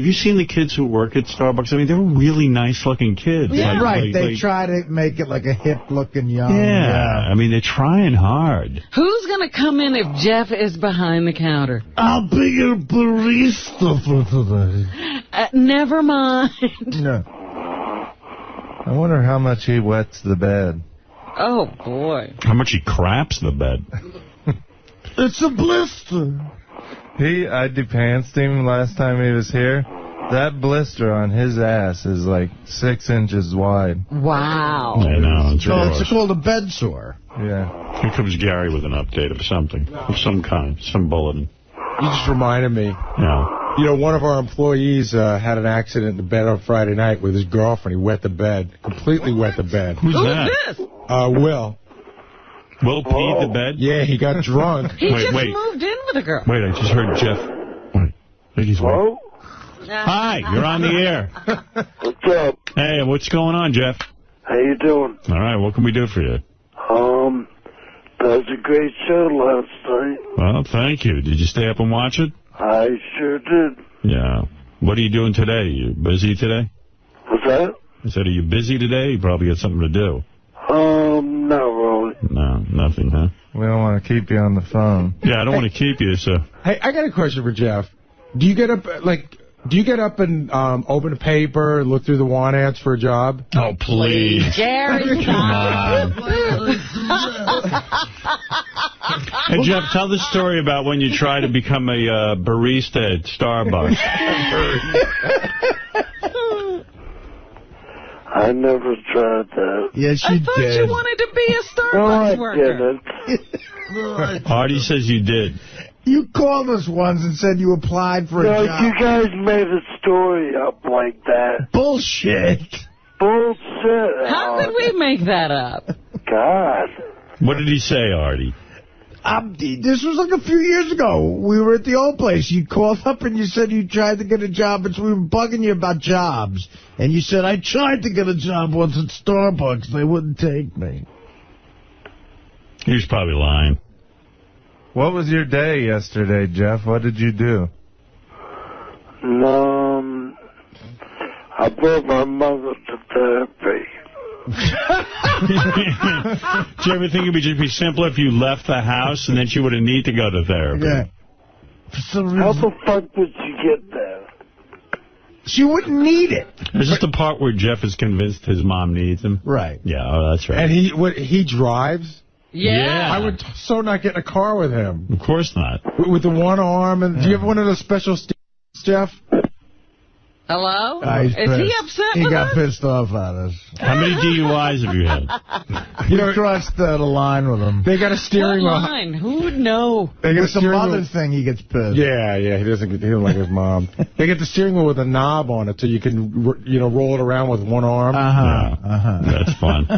Speaker 1: you seen the kids who work at Starbucks? I mean, they're really nice-looking kids.
Speaker 2: Yeah.
Speaker 3: Right, they try to make it like a hip-looking young.
Speaker 1: Yeah, I mean, they're trying hard.
Speaker 2: Who's going to come in if Jeff is behind the counter?
Speaker 7: I'll be your barista for today.
Speaker 2: Never mind.
Speaker 3: No.
Speaker 15: I wonder how much he wets the bed.
Speaker 2: Oh, boy.
Speaker 1: How much he craps the bed.
Speaker 7: It's a blister.
Speaker 15: I depantsed him last time he was here. That blister on his ass is like 6 inches wide.
Speaker 2: Wow.
Speaker 1: I know.
Speaker 3: It's called a bed sore.
Speaker 15: Yeah.
Speaker 1: Here comes Gary with an update of something, of some kind, some bulletin.
Speaker 18: You just reminded me.
Speaker 1: Yeah.
Speaker 18: You know, one of our employees had an accident in the bed on Friday night with his girlfriend. He wet the bed, completely wet the bed.
Speaker 1: Who's that?
Speaker 2: This?
Speaker 18: Will.
Speaker 1: Will peed the bed?
Speaker 18: Yeah, he got drunk.
Speaker 2: He just moved in with a girl.
Speaker 1: Wait, I just heard Jeff. Wait, I think he's
Speaker 17: Hello?
Speaker 1: Hi, you're on the air.
Speaker 17: What's up?
Speaker 1: Hey, what's going on, Jeff?
Speaker 17: How you doing?
Speaker 1: All right, what can we do for you?
Speaker 17: That was a great show last night.
Speaker 1: Well, thank you. Did you stay up and watch it?
Speaker 17: I sure did.
Speaker 1: Yeah. What are you doing today? You busy today?
Speaker 17: What's that?
Speaker 1: I said, are you busy today? You probably got something to do.
Speaker 17: Not really.
Speaker 1: No, nothing, huh?
Speaker 15: We don't want to keep you on the phone.
Speaker 1: Yeah, I don't want to keep you, so...
Speaker 18: Hey, I got a question for Jeff. Do you get up, and open a paper and look through the want ads for a job?
Speaker 1: Oh, please.
Speaker 2: Gary,
Speaker 1: come on. Hey, Jeff, tell the story about when you tried to become a barista at Starbucks.
Speaker 17: I never tried that.
Speaker 3: Yes, you did.
Speaker 2: I thought you wanted to be a Starbucks worker.
Speaker 1: Artie says you did.
Speaker 3: You called us once and said you applied for a job.
Speaker 17: You guys made a story up like that.
Speaker 3: Bullshit.
Speaker 17: Bullshit.
Speaker 2: How could we make that up?
Speaker 17: God.
Speaker 1: What did he say, Artie?
Speaker 3: This was like a few years ago. We were at the old place. You called up and you said you tried to get a job. And so we were bugging you about jobs. And you said, I tried to get a job once at Starbucks. They wouldn't take me.
Speaker 1: He was probably lying.
Speaker 15: What was your day yesterday, Jeff? What did you do?
Speaker 17: I brought my mother to therapy.
Speaker 1: Do you ever think it would just be simpler if you left the house and then she wouldn't need to go to therapy?
Speaker 3: Yeah.
Speaker 17: How the fuck would she get there?
Speaker 3: She wouldn't need it.
Speaker 1: Is this the part where Jeff is convinced his mom needs him?
Speaker 3: Right.
Speaker 1: Yeah, oh, that's right.
Speaker 18: And he drives?
Speaker 2: Yeah.
Speaker 18: I would so not get in a car with him.
Speaker 1: Of course not.
Speaker 18: With the one arm. And do you have one of those special Jeff?
Speaker 2: Hello?
Speaker 3: Is
Speaker 2: he upset with us?
Speaker 3: He got pissed off at us.
Speaker 1: How many DUIs have you had?
Speaker 3: You crossed the line with him.
Speaker 18: They got a steering wheel.
Speaker 2: What line? Who would know?
Speaker 18: They got
Speaker 3: with the mother thing, he gets pissed.
Speaker 18: Yeah, he doesn't like his mom. They get the steering wheel with a knob on it so you can, roll it around with one arm.
Speaker 1: That's fun.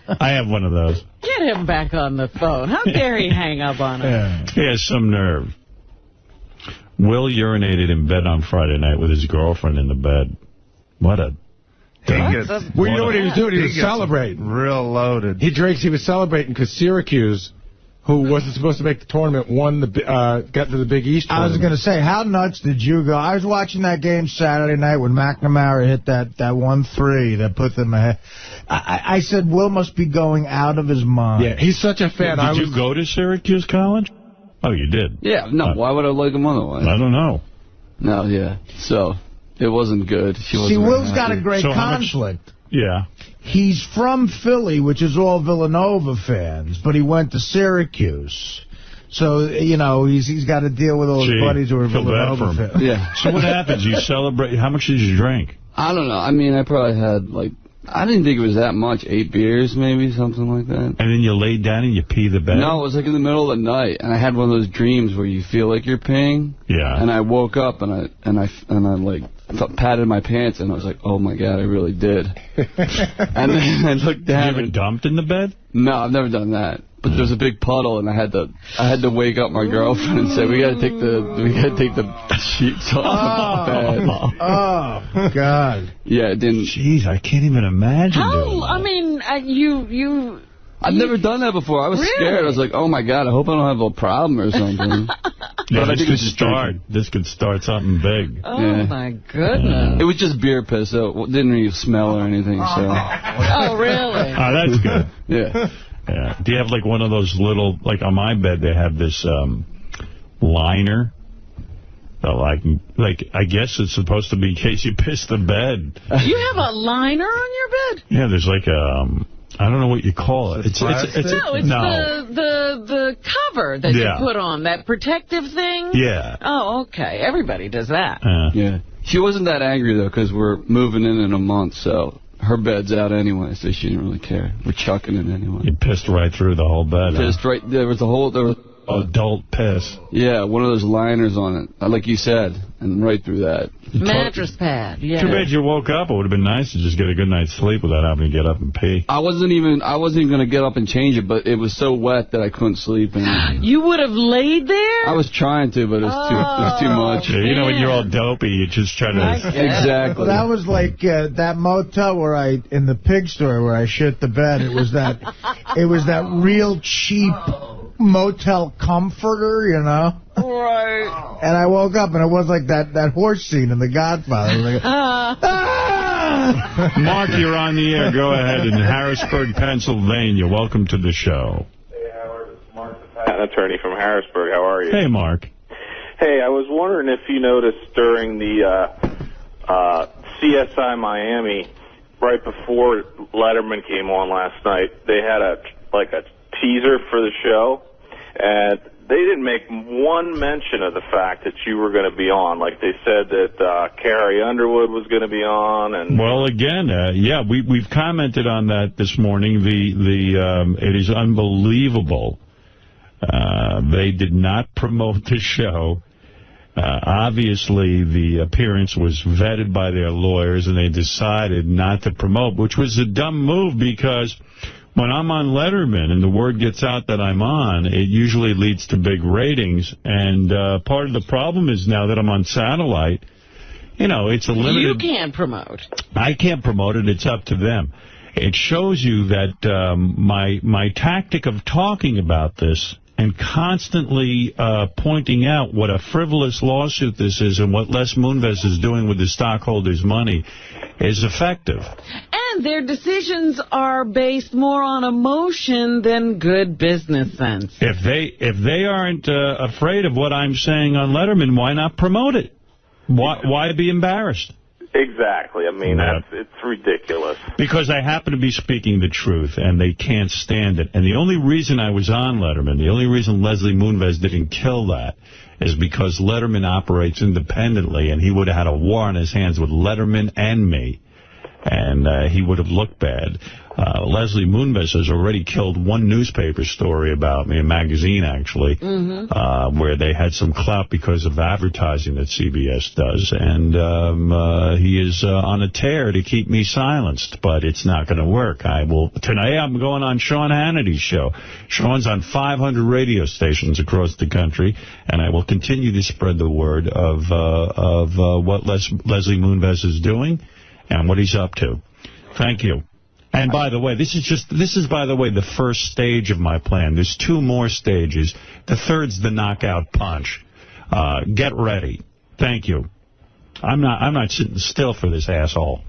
Speaker 1: I have one of those.
Speaker 2: Get him back on the phone. How dare he hang up on us?
Speaker 1: Yeah. He has some nerve. Will urinated in bed on Friday night with his girlfriend in the bed. What a...
Speaker 18: Well, you know what he was doing? He was celebrating.
Speaker 15: Real loaded.
Speaker 18: He was celebrating because Syracuse, who wasn't supposed to make the tournament, got to the Big East tournament.
Speaker 3: I was going to say, how nuts did you go? I was watching that game Saturday night when McNamara hit that 1-3 that put them ahead. I said, Will must be going out of his mind.
Speaker 18: Yeah, he's such a fan.
Speaker 1: Did you go to Syracuse College? Oh, you did?
Speaker 19: Yeah, no, why would I like him otherwise?
Speaker 1: I don't know.
Speaker 19: No, yeah. So, it wasn't good.
Speaker 3: See, Will's got a great conflict.
Speaker 1: Yeah.
Speaker 3: He's from Philly, which is all Villanova fans, but he went to Syracuse. So, you know, he's got to deal with all his buddies who are Villanova fans.
Speaker 19: Yeah.
Speaker 1: So what happens? You celebrate. How much did you drink?
Speaker 19: I don't know. I mean, I probably had, like, I didn't think it was that much. 8 beers, maybe, something like that.
Speaker 1: And then you laid down and you pee the bed?
Speaker 19: No, it was like in the middle of the night, and I had one of those dreams where you feel like you're peeing.
Speaker 1: Yeah.
Speaker 19: And I woke up and I like patted my pants, and I was like, oh my God, I really did. And then I looked down.
Speaker 1: You ever dumped in the bed?
Speaker 19: No, I've never done that. But there was a big puddle, and I had to wake up my girlfriend and say, we got to take the sheets off the bed.
Speaker 3: Oh God.
Speaker 19: Yeah, it didn't.
Speaker 1: Jeez, I can't even imagine.
Speaker 2: I mean,
Speaker 19: I've never done that before. I was scared. I was like, oh my God, I hope I don't have a problem or something.
Speaker 1: Yeah, this could start something big.
Speaker 2: Oh my goodness.
Speaker 19: It was just beer piss, so it didn't really smell or anything. So.
Speaker 2: Oh really?
Speaker 1: Oh, that's good.
Speaker 19: Yeah.
Speaker 1: Yeah. Do you have like one of those little, like on my bed they have this liner? Like I guess it's supposed to be in case you piss the bed.
Speaker 2: You have a liner on your bed?
Speaker 1: Yeah, there's like I don't know what you call it. It's the
Speaker 2: cover that you put on, that protective thing?
Speaker 1: Yeah.
Speaker 2: Oh, okay. Everybody does that.
Speaker 19: Yeah. She wasn't that angry, though, because we're moving in a month, so her bed's out anyway, so she didn't really care. We're chucking it anyway.
Speaker 1: You pissed right through the whole bed.
Speaker 19: Pissed right. There was
Speaker 1: adult piss.
Speaker 19: Yeah, one of those liners on it, like you said, and right through that.
Speaker 2: Mattress pad, yeah.
Speaker 1: Too bad you woke up. It would have been nice to just get a good night's sleep without having to get up and pee.
Speaker 19: I wasn't even going to get up and change it, but it was so wet that I couldn't sleep. And
Speaker 2: you would have laid there?
Speaker 19: I was trying to, but it was too much.
Speaker 1: Yeah, you know, when you're all dopey, you just try to...
Speaker 19: Exactly.
Speaker 3: Well, that was like that motel in the pig store where I shit the bed. It was that real cheap motel comforter, you know?
Speaker 2: Right.
Speaker 3: And I woke up, and it was like that horse scene in The Godfather. Like,
Speaker 1: Mark, you're on the air. Go ahead. In Harrisburg, Pennsylvania. Welcome to the show.
Speaker 20: Hey, Howard. It's Mark, an attorney from Harrisburg. How are you?
Speaker 1: Hey, Mark.
Speaker 20: Hey, I was wondering if you noticed during the CSI Miami, right before Letterman came on last night, they had a teaser for the show, and they didn't make one mention of the fact that you were going to be on. Like they said that Carrie Underwood was going to be on. And
Speaker 1: well, again, yeah, we've commented on that this morning. It is unbelievable. They did not promote the show. Obviously, the appearance was vetted by their lawyers, and they decided not to promote, which was a dumb move because when I'm on Letterman and the word gets out that I'm on, it usually leads to big ratings. And part of the problem is now that I'm on satellite, you know, it's a limited...
Speaker 2: You can't promote.
Speaker 1: I can't promote it. It's up to them. It shows you that my tactic of talking about this and constantly pointing out what a frivolous lawsuit this is and what Les Moonves is doing with the stockholders' money is effective.
Speaker 2: And their decisions are based more on emotion than good business sense.
Speaker 1: If they aren't afraid of what I'm saying on Letterman, why not promote it? Why be embarrassed?
Speaker 20: Exactly. I mean, it's ridiculous.
Speaker 1: Because I happen to be speaking the truth, and they can't stand it. And the only reason I was on Letterman, the only reason Leslie Moonves didn't kill that, is because Letterman operates independently, and he would have had a war on his hands with Letterman and me. And he would have looked bad. Leslie Moonves has already killed one newspaper story about me, a magazine actually, where they had some clout because of advertising that CBS does. And he is on a tear to keep me silenced, but it's not going to work. Tonight I'm going on Sean Hannity's show. Sean's on 500 radio stations across the country, and I will continue to spread the word of what Leslie Moonves is doing and what he's up to. Thank you. And by the way, this is by the way the first stage of my plan. There's 2 more stages. The third's the knockout punch. Get ready. Thank you. I'm not sitting still for this asshole.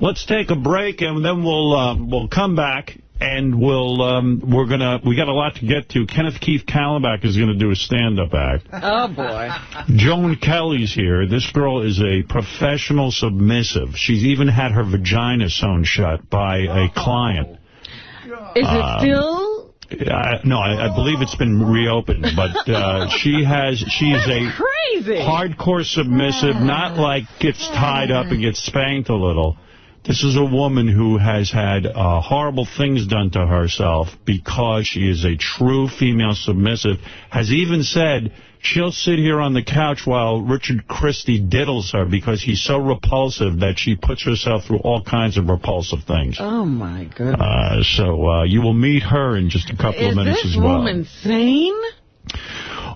Speaker 1: Let's take a break, and then we'll come back And we got a lot to get to. 𝗦𝗵cie𝘄𝗿𝗍 is going to do a stand-up act.
Speaker 2: Oh, boy.
Speaker 1: Joan Kelly's here. This girl is a professional submissive. She's even had her vagina sewn shut by a client.
Speaker 2: Is it still?
Speaker 1: No, I believe it's been reopened. But she's a
Speaker 2: crazy
Speaker 1: hardcore submissive, not like gets tied up and gets spanked a little. This is a woman who has had horrible things done to herself because she is a true female submissive, has even said she'll sit here on the couch while Richard Christie diddles her because he's so repulsive that she puts herself through all kinds of repulsive things.
Speaker 2: Oh, my goodness.
Speaker 1: So you will meet her in just a couple of minutes as well.
Speaker 2: Is this woman sane?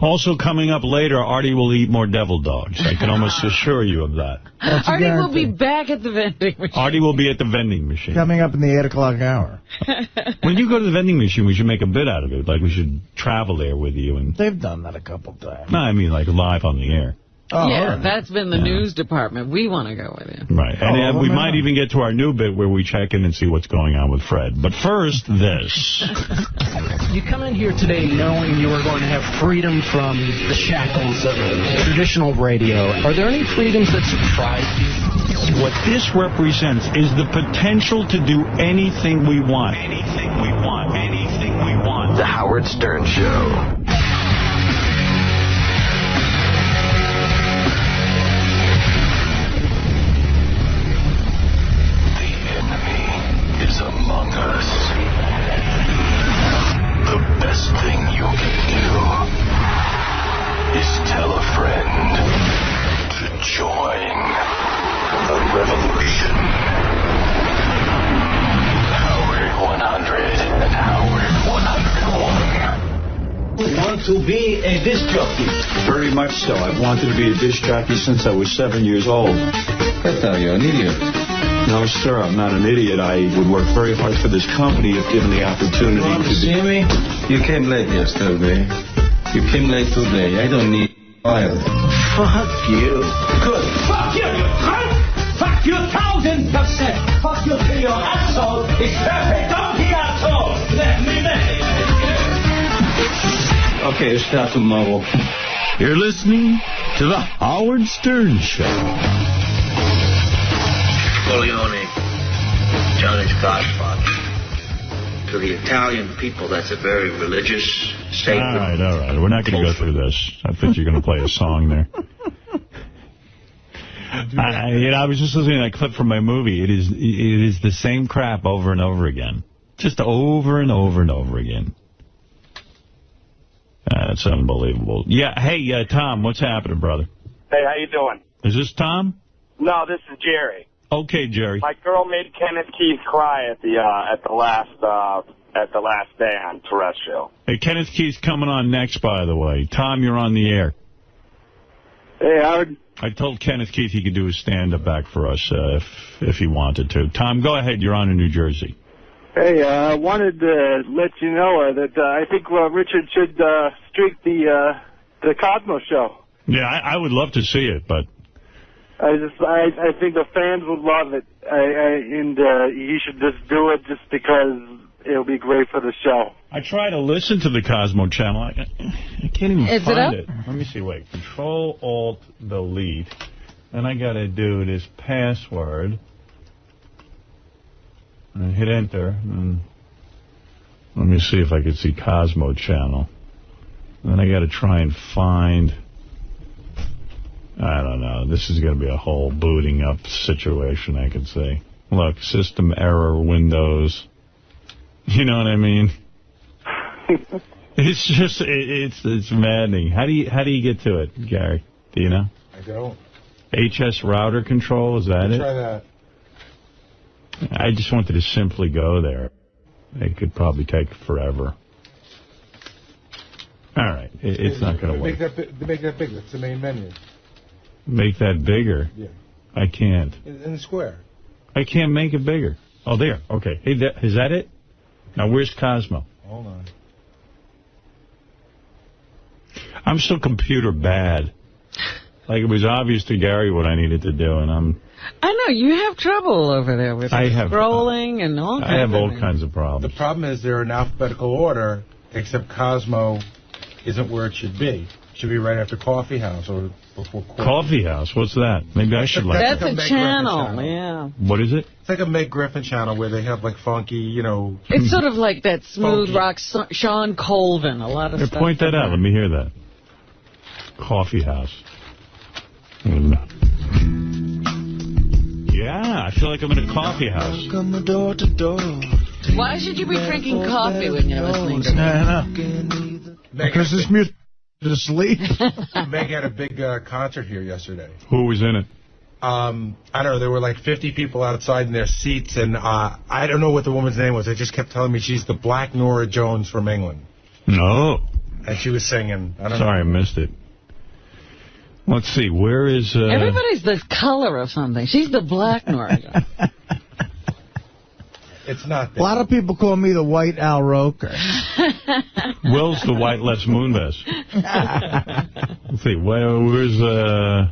Speaker 1: Also coming up later, Artie will eat more devil dogs. I can almost assure you of that.
Speaker 2: Artie will be back at the vending machine.
Speaker 1: Artie will be at the vending machine.
Speaker 3: Coming up in the 8 o'clock hour.
Speaker 1: When you go to the vending machine, we should make a bit out of it. Like, we should travel there with you. And
Speaker 3: they've done that a couple times.
Speaker 1: No, I mean, like, live on the air.
Speaker 2: Oh, yeah, that's been the news department. We want to go with you.
Speaker 1: Right. And we might even get to our new bit where we check in and see what's going on with Fred. But first, this.
Speaker 10: You come in here today knowing you are going to have freedom from the shackles of traditional radio. Are there any freedoms that surprise you?
Speaker 1: What this represents is the potential to do anything we want. Anything we want. Anything we want.
Speaker 21: The Howard Stern Show. Among us. The best thing you can do is tell a friend to join the revolution. Howard 100 and Howard 101.
Speaker 22: You want to be a disc jockey? Very much so. I've wanted to be a disc jockey since I was 7 years old. I thought you were an idiot. No, sir, I'm not an idiot. I would work very hard for this company if given the opportunity to see me? You came late yesterday. You came late today. I don't need oil. Fuck you. Good. Fuck you, you cunt! Fuck you 1,000%! Fuck you to your asshole! It's perfect! Don't be asshole! Let me make it! Okay, stop the mumble.
Speaker 1: You're listening to The Howard Stern Show.
Speaker 22: Corleone, Johnny's godfather. To the Italian people, that's a very religious statement.
Speaker 1: All right. We're not going to go through this. I think you're going to play a song there. I was just listening to that clip from my movie. It is the same crap over and over again. Just over and over and over again. That's unbelievable. Yeah, hey, Tom, what's happening, brother?
Speaker 23: Hey, how you doing?
Speaker 1: Is this Tom?
Speaker 23: No, this is Jerry.
Speaker 1: Okay, Jerry.
Speaker 23: My girl made 𝗦𝗵cie𝘄𝗿𝗍 cry at the last day on terrestrial.
Speaker 1: Hey, 𝗦𝗵cie𝘄𝗿𝗍 coming on next, by the way. Tom, you're on the air.
Speaker 23: Hey, Howard.
Speaker 1: I told 𝗦𝗵cie𝘄𝗿𝗍 he could do a stand-up back for us if he wanted to. Tom, go ahead. You're on in New Jersey.
Speaker 23: Hey, I wanted to let you know that I think Richard should streak the Cosmo show.
Speaker 1: Yeah, I would love to see it, but
Speaker 23: I think the fans would love it, and he should just do it just because it'll be great for the show.
Speaker 1: I try to listen to the Cosmo channel. I can't even find it. Let me see. Wait. Control-Alt-Delete. Then I got to do this password. And hit enter. And let me see if I can see Cosmo channel. Then I got to try and find... I don't know. This is going to be a whole booting up situation, I could say. Look, system error, Windows. You know what I mean? It's just, it's maddening. How do you get to it, Gary? Do you know?
Speaker 18: I don't.
Speaker 1: HS router control, is that it?
Speaker 18: Try that.
Speaker 1: I just wanted to simply go there. It could probably take forever. All right. It's not going to work.
Speaker 18: Make that bigger. It's the main menu.
Speaker 1: Make that bigger?
Speaker 18: Yeah.
Speaker 1: I can't.
Speaker 18: In the square.
Speaker 1: I can't make it bigger. Oh, there. Okay. Hey, is that it? Now, where's Cosmo?
Speaker 18: Hold on.
Speaker 1: I'm so computer bad. Like, it was obvious to Gary what I needed to do, and
Speaker 2: I know, you have trouble over there with scrolling and all kinds of things.
Speaker 1: I have all kinds of problems.
Speaker 18: The problem is they're in alphabetical order, except Cosmo isn't where it should be. It should be right after Coffee House or before
Speaker 1: Coffee House? What's that? Maybe I should like
Speaker 2: That's a channel, yeah.
Speaker 1: What is it?
Speaker 18: It's like a Meg Griffin channel where they have, like, funky, you know...
Speaker 2: It's sort of like that smooth rock, Sean Colvin, a lot of stuff.
Speaker 1: Point that out. Let me hear that. Coffee House. Yeah, I feel like I'm in a coffee house.
Speaker 2: Why should you be drinking coffee when you're listening to
Speaker 3: music? Because this music is asleep.
Speaker 18: Meg had a big concert here yesterday.
Speaker 1: Who was in it?
Speaker 18: I don't know. There were like 50 people outside in their seats, and I don't know what the woman's name was. They just kept telling me she's the Black Norah Jones from England.
Speaker 1: No.
Speaker 18: And she was singing. I don't know.
Speaker 1: Sorry, I missed it. Let's see. Where is...
Speaker 2: Everybody's the color of something. She's the Black Norah.
Speaker 18: It's not.
Speaker 3: A lot of people call me the White Al Roker.
Speaker 1: Will's the White Les Moonves. Let's see. Where's...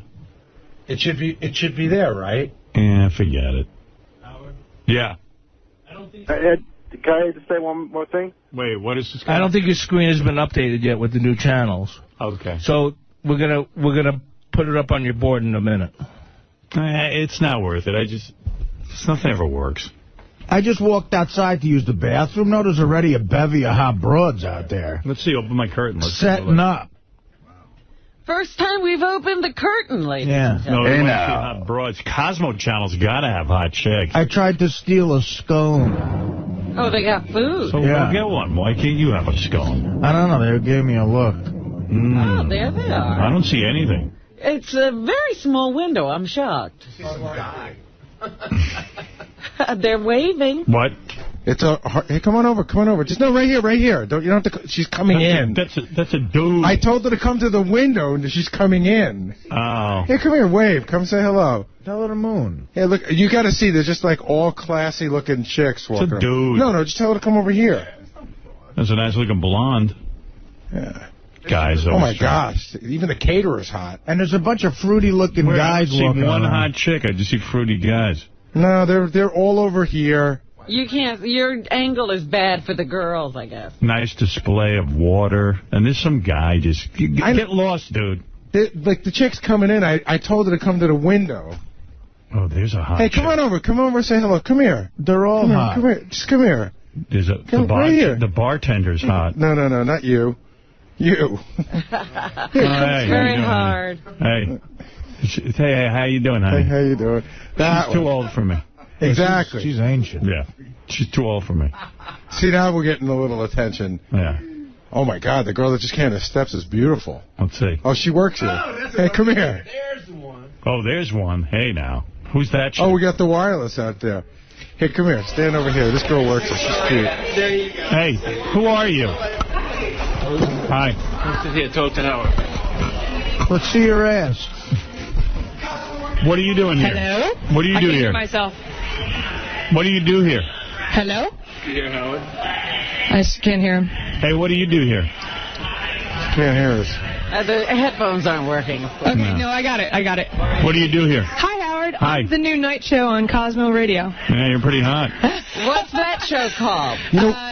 Speaker 18: It should be there, right?
Speaker 1: Yeah, forget it. Yeah.
Speaker 23: Ed, can I just say one more thing?
Speaker 1: Wait, what is this?
Speaker 11: I don't think your screen has been updated yet with the new channels.
Speaker 1: Okay.
Speaker 11: So we're gonna put it up on your board in a minute.
Speaker 1: It's not worth it. Nothing ever works.
Speaker 3: I just walked outside to use the bathroom. No, there's already a bevy of hot broads out there.
Speaker 1: Let's see. Open my curtain.
Speaker 3: Setting up.
Speaker 2: First time we've opened the curtain, ladies.
Speaker 3: Yeah.
Speaker 1: No, they want to see hot broads. Cosmo Channel's got to have hot chicks.
Speaker 3: I tried to steal a scone.
Speaker 2: Oh, they got food.
Speaker 1: So go get one. Why can't you have a scone?
Speaker 3: I don't know. They gave me a look.
Speaker 2: Oh, there they are.
Speaker 1: I don't see anything.
Speaker 2: It's a very small window. I'm shocked. They're waving.
Speaker 1: What?
Speaker 18: It's hey, come on over. Just no, right here. You don't have to. She's coming in.
Speaker 1: That's a dude.
Speaker 18: I told her to come to the window, and she's coming in.
Speaker 1: Oh.
Speaker 18: Here, come here, wave. Come say hello.
Speaker 3: Tell her the moon.
Speaker 18: Hey, look, you got to see. There's just like all classy looking chicks walking.
Speaker 1: It's a dude.
Speaker 18: No, just tell her to come over here.
Speaker 1: That's a nice looking blonde.
Speaker 18: Yeah.
Speaker 1: Guys.
Speaker 18: Oh my gosh! Even the caterer's hot.
Speaker 3: And there's a bunch of fruity looking guys walking.
Speaker 1: I see one hot chick. I just see fruity guys.
Speaker 18: No, they're all over here.
Speaker 2: You can't. Your angle is bad for the girls, I guess.
Speaker 1: Nice display of water, and there's some guy just get lost, dude.
Speaker 18: Like the chick's coming in. I told her to come to the window.
Speaker 1: Oh, there's a hot.
Speaker 18: Hey, come on over. Say hello. Come here.
Speaker 3: They're all hot.
Speaker 18: Come here. Just come here.
Speaker 1: There's
Speaker 18: right here.
Speaker 1: The bartender's hot.
Speaker 18: No, not you. You.
Speaker 2: It's very hard.
Speaker 1: Hey, how you doing, honey?
Speaker 18: Hey, how you doing?
Speaker 1: She's too old for me.
Speaker 18: Exactly.
Speaker 3: She's ancient.
Speaker 1: Yeah. She's too old for me.
Speaker 18: See, now we're getting a little attention.
Speaker 1: Yeah.
Speaker 18: Oh, my God. The girl that just came to the steps is beautiful.
Speaker 1: Let's see.
Speaker 18: Oh, she works here. Hey, come here.
Speaker 11: There's one.
Speaker 1: Oh, there's one. Hey, now. Who's that chick?
Speaker 18: Oh, we got the wireless out there. Hey, come here. Stand over here. This girl works here. She's cute.
Speaker 11: There you go.
Speaker 1: Hey, who are you? Hi.
Speaker 11: Here, talk to Howard.
Speaker 3: Let's see your ass.
Speaker 1: What are you doing here?
Speaker 4: Hello?
Speaker 1: What do you do here?
Speaker 4: Myself.
Speaker 1: What do you do here?
Speaker 4: Hello?
Speaker 11: You hear Howard?
Speaker 4: I can't hear him.
Speaker 1: Hey, what do you do here?
Speaker 18: Can't hear us.
Speaker 2: The headphones aren't working.
Speaker 4: Okay, no, I got it.
Speaker 1: What do you do here?
Speaker 4: Hi, Howard.
Speaker 1: Hi.
Speaker 4: I'm the new night show on Cosmo Radio.
Speaker 1: Yeah, you're pretty hot.
Speaker 2: What's that show called?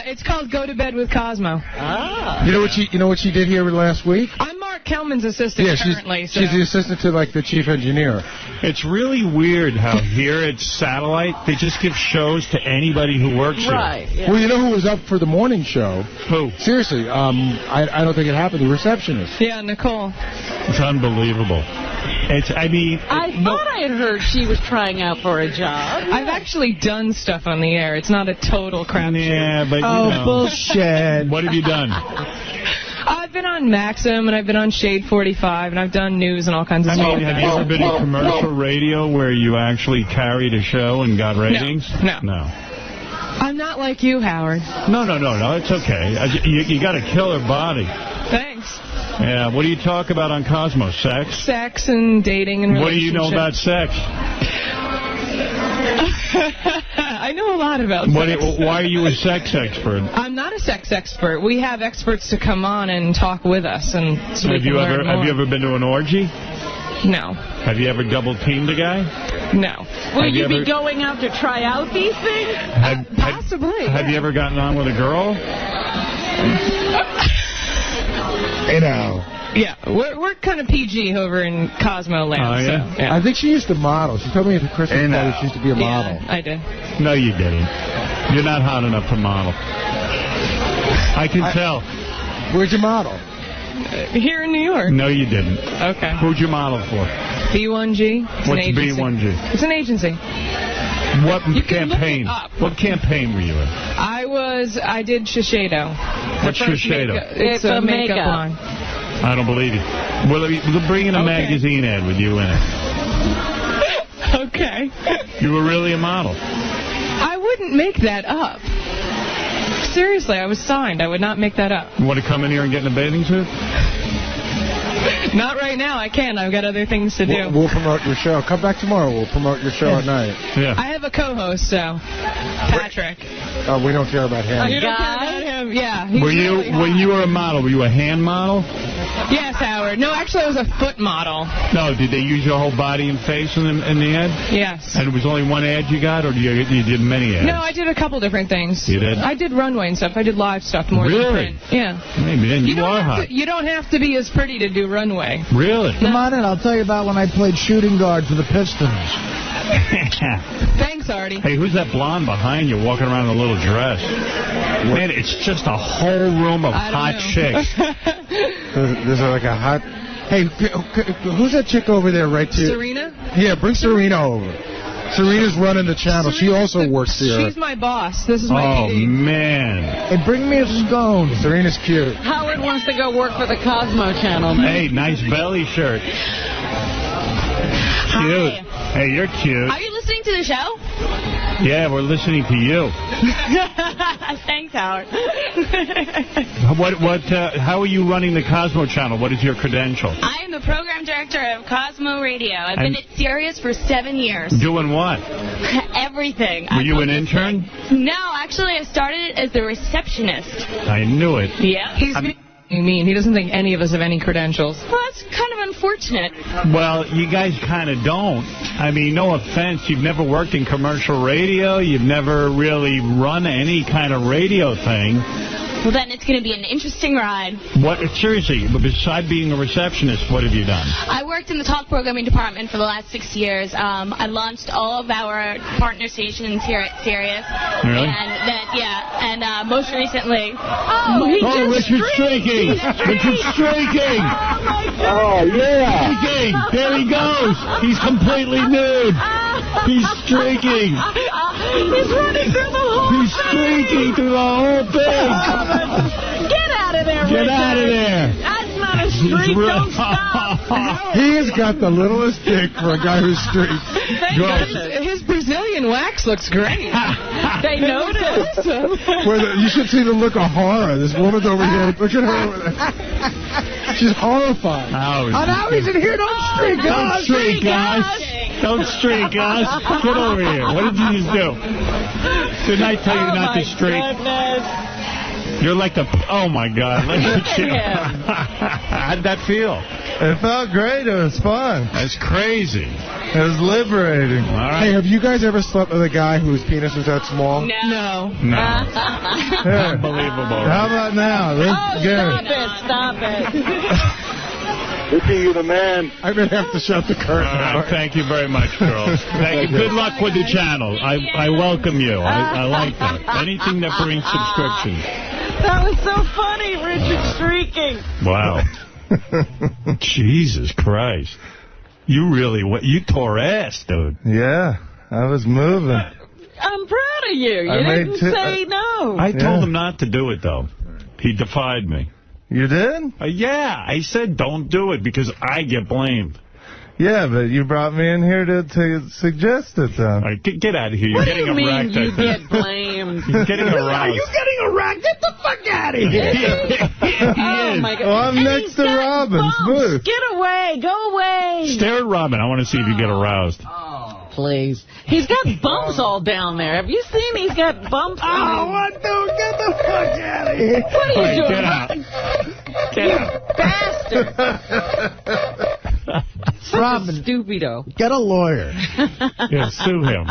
Speaker 4: It's called Go to Bed with Cosmo.
Speaker 2: Ah.
Speaker 18: You know what she did here last week?
Speaker 4: I'm Mark Kelman's assistant currently.
Speaker 18: She's the assistant to, like, the chief engineer.
Speaker 1: It's really weird how here it's satellite. They just give shows to anybody who works here.
Speaker 2: Right. Yeah.
Speaker 18: Well, you know who was up for the morning show?
Speaker 1: Who?
Speaker 18: Seriously, I don't think it happened. The receptionist.
Speaker 4: Yeah, Nicole.
Speaker 1: It's unbelievable. I
Speaker 2: thought I had heard she was trying out for a job.
Speaker 4: I've actually done stuff on the air. It's not a total crapshoot.
Speaker 1: Yeah, but
Speaker 3: bullshit.
Speaker 1: What have you done?
Speaker 4: I've been on Maxim, and I've been on Shade 45, and I've done news and all kinds of stuff.
Speaker 1: Have you ever been to commercial radio where you actually carried a show and got ratings?
Speaker 4: No. I'm not like you, Howard.
Speaker 1: No. It's okay. You got a killer body.
Speaker 4: Thanks.
Speaker 1: Yeah, what do you talk about on Cosmo? Sex?
Speaker 4: Sex and dating and relationships.
Speaker 1: What do you know about sex?
Speaker 4: I know a lot about sex.
Speaker 1: Why are you a sex expert?
Speaker 4: I'm not a sex expert. We have experts to come on and talk with us. And so
Speaker 1: have you ever been to an orgy?
Speaker 4: No.
Speaker 1: Have you ever double-teamed a guy?
Speaker 4: No.
Speaker 2: Will you be going out to try out these things?
Speaker 4: Possibly.
Speaker 1: Have you ever gotten on with a girl?
Speaker 12: Hey now.
Speaker 4: Yeah, we're kind of PG over in Cosmo Land.
Speaker 1: Oh, yeah?
Speaker 4: So, yeah.
Speaker 12: I think she used to model. She told me at the Christmas party she used to be a model.
Speaker 4: Yeah, I did.
Speaker 1: No, you didn't. You're not hot enough to model. I can tell.
Speaker 12: Where'd you model?
Speaker 4: Here in New York.
Speaker 1: No, you didn't.
Speaker 4: Okay.
Speaker 1: Who'd you model for?
Speaker 4: B1G.
Speaker 1: What's B1G?
Speaker 4: It's an agency.
Speaker 1: What campaign? What campaign were you in?
Speaker 4: I did Shiseido.
Speaker 1: What's Shiseido?
Speaker 4: It's a makeup line.
Speaker 1: I don't believe you. We'll bring in a magazine ad with you in it.
Speaker 4: Okay.
Speaker 1: You were really a model.
Speaker 4: I wouldn't make that up. Seriously, I was signed. I would not make that up.
Speaker 1: You want to come in here and get in a bathing suit?
Speaker 4: Not right now. I can't. I've got other things to do.
Speaker 12: We'll promote your show. Come back tomorrow. We'll promote your show at night.
Speaker 1: Yeah.
Speaker 4: I have a co-host, so Patrick.
Speaker 12: Oh, we don't care about him.
Speaker 4: You don't care about him? Yeah.
Speaker 1: When you were a model, were you a hand model?
Speaker 4: Yes, Howard. No, actually, I was a foot model.
Speaker 1: No, did they use your whole body and face in the ad?
Speaker 4: Yes.
Speaker 1: And it was only one ad you got, or you did many ads?
Speaker 4: No, I did a couple different things.
Speaker 1: You did?
Speaker 4: I did runway and stuff. I did live stuff more than print. Yeah.
Speaker 1: Maybe then you are hot.
Speaker 4: You don't have to be as pretty to do runway.
Speaker 1: Really?
Speaker 3: Come on in. I'll tell you about when I played shooting guard for the Pistons.
Speaker 4: Thanks, Artie.
Speaker 1: Hey, who's that blonde behind you walking around in a little dress? Man, it's just a whole room of hot chicks.
Speaker 12: There's like a hot... Hey, who's that chick over there right to you?
Speaker 4: Serena?
Speaker 12: Yeah, bring Serena over. Serena's running the channel. She also works here.
Speaker 4: She's my boss. This is my
Speaker 1: Oh,
Speaker 4: PD.
Speaker 1: man.
Speaker 3: Hey, bring me a scone.
Speaker 12: Serena's cute.
Speaker 2: Howard wants to go work for the Cosmo channel.
Speaker 1: Hey, nice belly shirt. Cute. Hey, you're cute.
Speaker 14: Are you listening to the show?
Speaker 1: Yeah, we're listening to you.
Speaker 14: Thanks, Howard.
Speaker 1: How are you running the Cosmo channel? What is your credential?
Speaker 14: I am the program director of Cosmo Radio. I've been at Sirius for 7 years.
Speaker 1: Doing what?
Speaker 14: Everything.
Speaker 1: Were you an intern?
Speaker 14: No, actually, I started as the receptionist.
Speaker 1: I knew it.
Speaker 14: Yeah.
Speaker 4: He's mean. He doesn't think any of us have any credentials.
Speaker 14: Well, that's kind of unfortunate.
Speaker 1: Well, you guys kind of don't. I mean, no offense. You've never worked in commercial radio. You've never really run any kind of radio thing.
Speaker 14: Well, then it's going to be an interesting ride.
Speaker 1: What? Seriously, besides being a receptionist, what have you done?
Speaker 14: I worked in the talk programming department for the last 6 years. I launched all of our partner stations here at Sirius.
Speaker 1: Really?
Speaker 14: And most recently...
Speaker 1: Richard's streaking! Richard's streaking!
Speaker 14: Oh, my God!
Speaker 1: Oh, yeah! Streaking! There he goes! He's completely nude! He's streaking!
Speaker 2: He's running through the whole
Speaker 1: He's streaking through the whole thing!
Speaker 2: Get out of there,
Speaker 1: Get
Speaker 2: Richard.
Speaker 1: out of there!
Speaker 2: That's not a streak. Don't stop.
Speaker 12: He has got the littlest dick for a guy who streaks.
Speaker 4: His Brazilian wax looks great.
Speaker 2: They noticed.
Speaker 12: You should see the look of horror. This woman's over here. Look at her over there. She's horrified.
Speaker 1: Oh,
Speaker 3: now he's in here. Don't streak,
Speaker 1: Don't streak, guys. Don't streak, guys. Get over here. What did you just do? Didn't I tell you not to streak?
Speaker 2: Goodness.
Speaker 1: You're like the... Oh, my God. Look at you. How'd that feel?
Speaker 15: It felt great. It was fun.
Speaker 1: That's crazy.
Speaker 15: It was liberating.
Speaker 1: All right.
Speaker 12: Hey, have you guys ever slept with a guy whose penis was that small?
Speaker 4: No.
Speaker 1: Unbelievable.
Speaker 15: How about now?
Speaker 2: Stop it.
Speaker 23: Richie, you're the man.
Speaker 12: I'm going to have to shut the curtain.
Speaker 1: Thank you very much, girls. Thank you. Good luck with the channel. I welcome you. I like that. Anything that brings subscriptions.
Speaker 2: That was so funny, Richard streaking.
Speaker 1: Wow. Jesus Christ. You really you tore ass, dude.
Speaker 15: Yeah, I was moving.
Speaker 2: I'm proud of you. You didn't say no.
Speaker 1: I told him not to do it, though. He defied me.
Speaker 15: You did?
Speaker 1: Yeah, I said don't do it because I get blamed.
Speaker 15: Yeah, but you brought me in here to suggest it, then.
Speaker 1: All right, get out of here. You're getting erect, I think.
Speaker 2: What do you mean you get blamed?
Speaker 1: You're getting aroused.
Speaker 3: Are you getting erect? Get the fuck out of here.
Speaker 2: Oh, my God.
Speaker 15: Well, I'm next to Robin's booth.
Speaker 2: Get away. Go away.
Speaker 1: Stare at Robin. I want to see if you get aroused.
Speaker 2: Please. He's got bumps all down there. Have you seen he's got bumps?
Speaker 3: Oh, what, dude? Get the fuck out of here.
Speaker 2: What are you doing?
Speaker 1: Get out. Get out.
Speaker 2: Bastard.
Speaker 3: Robin,
Speaker 2: stupido.
Speaker 3: Get a lawyer.
Speaker 1: Yeah, sue him.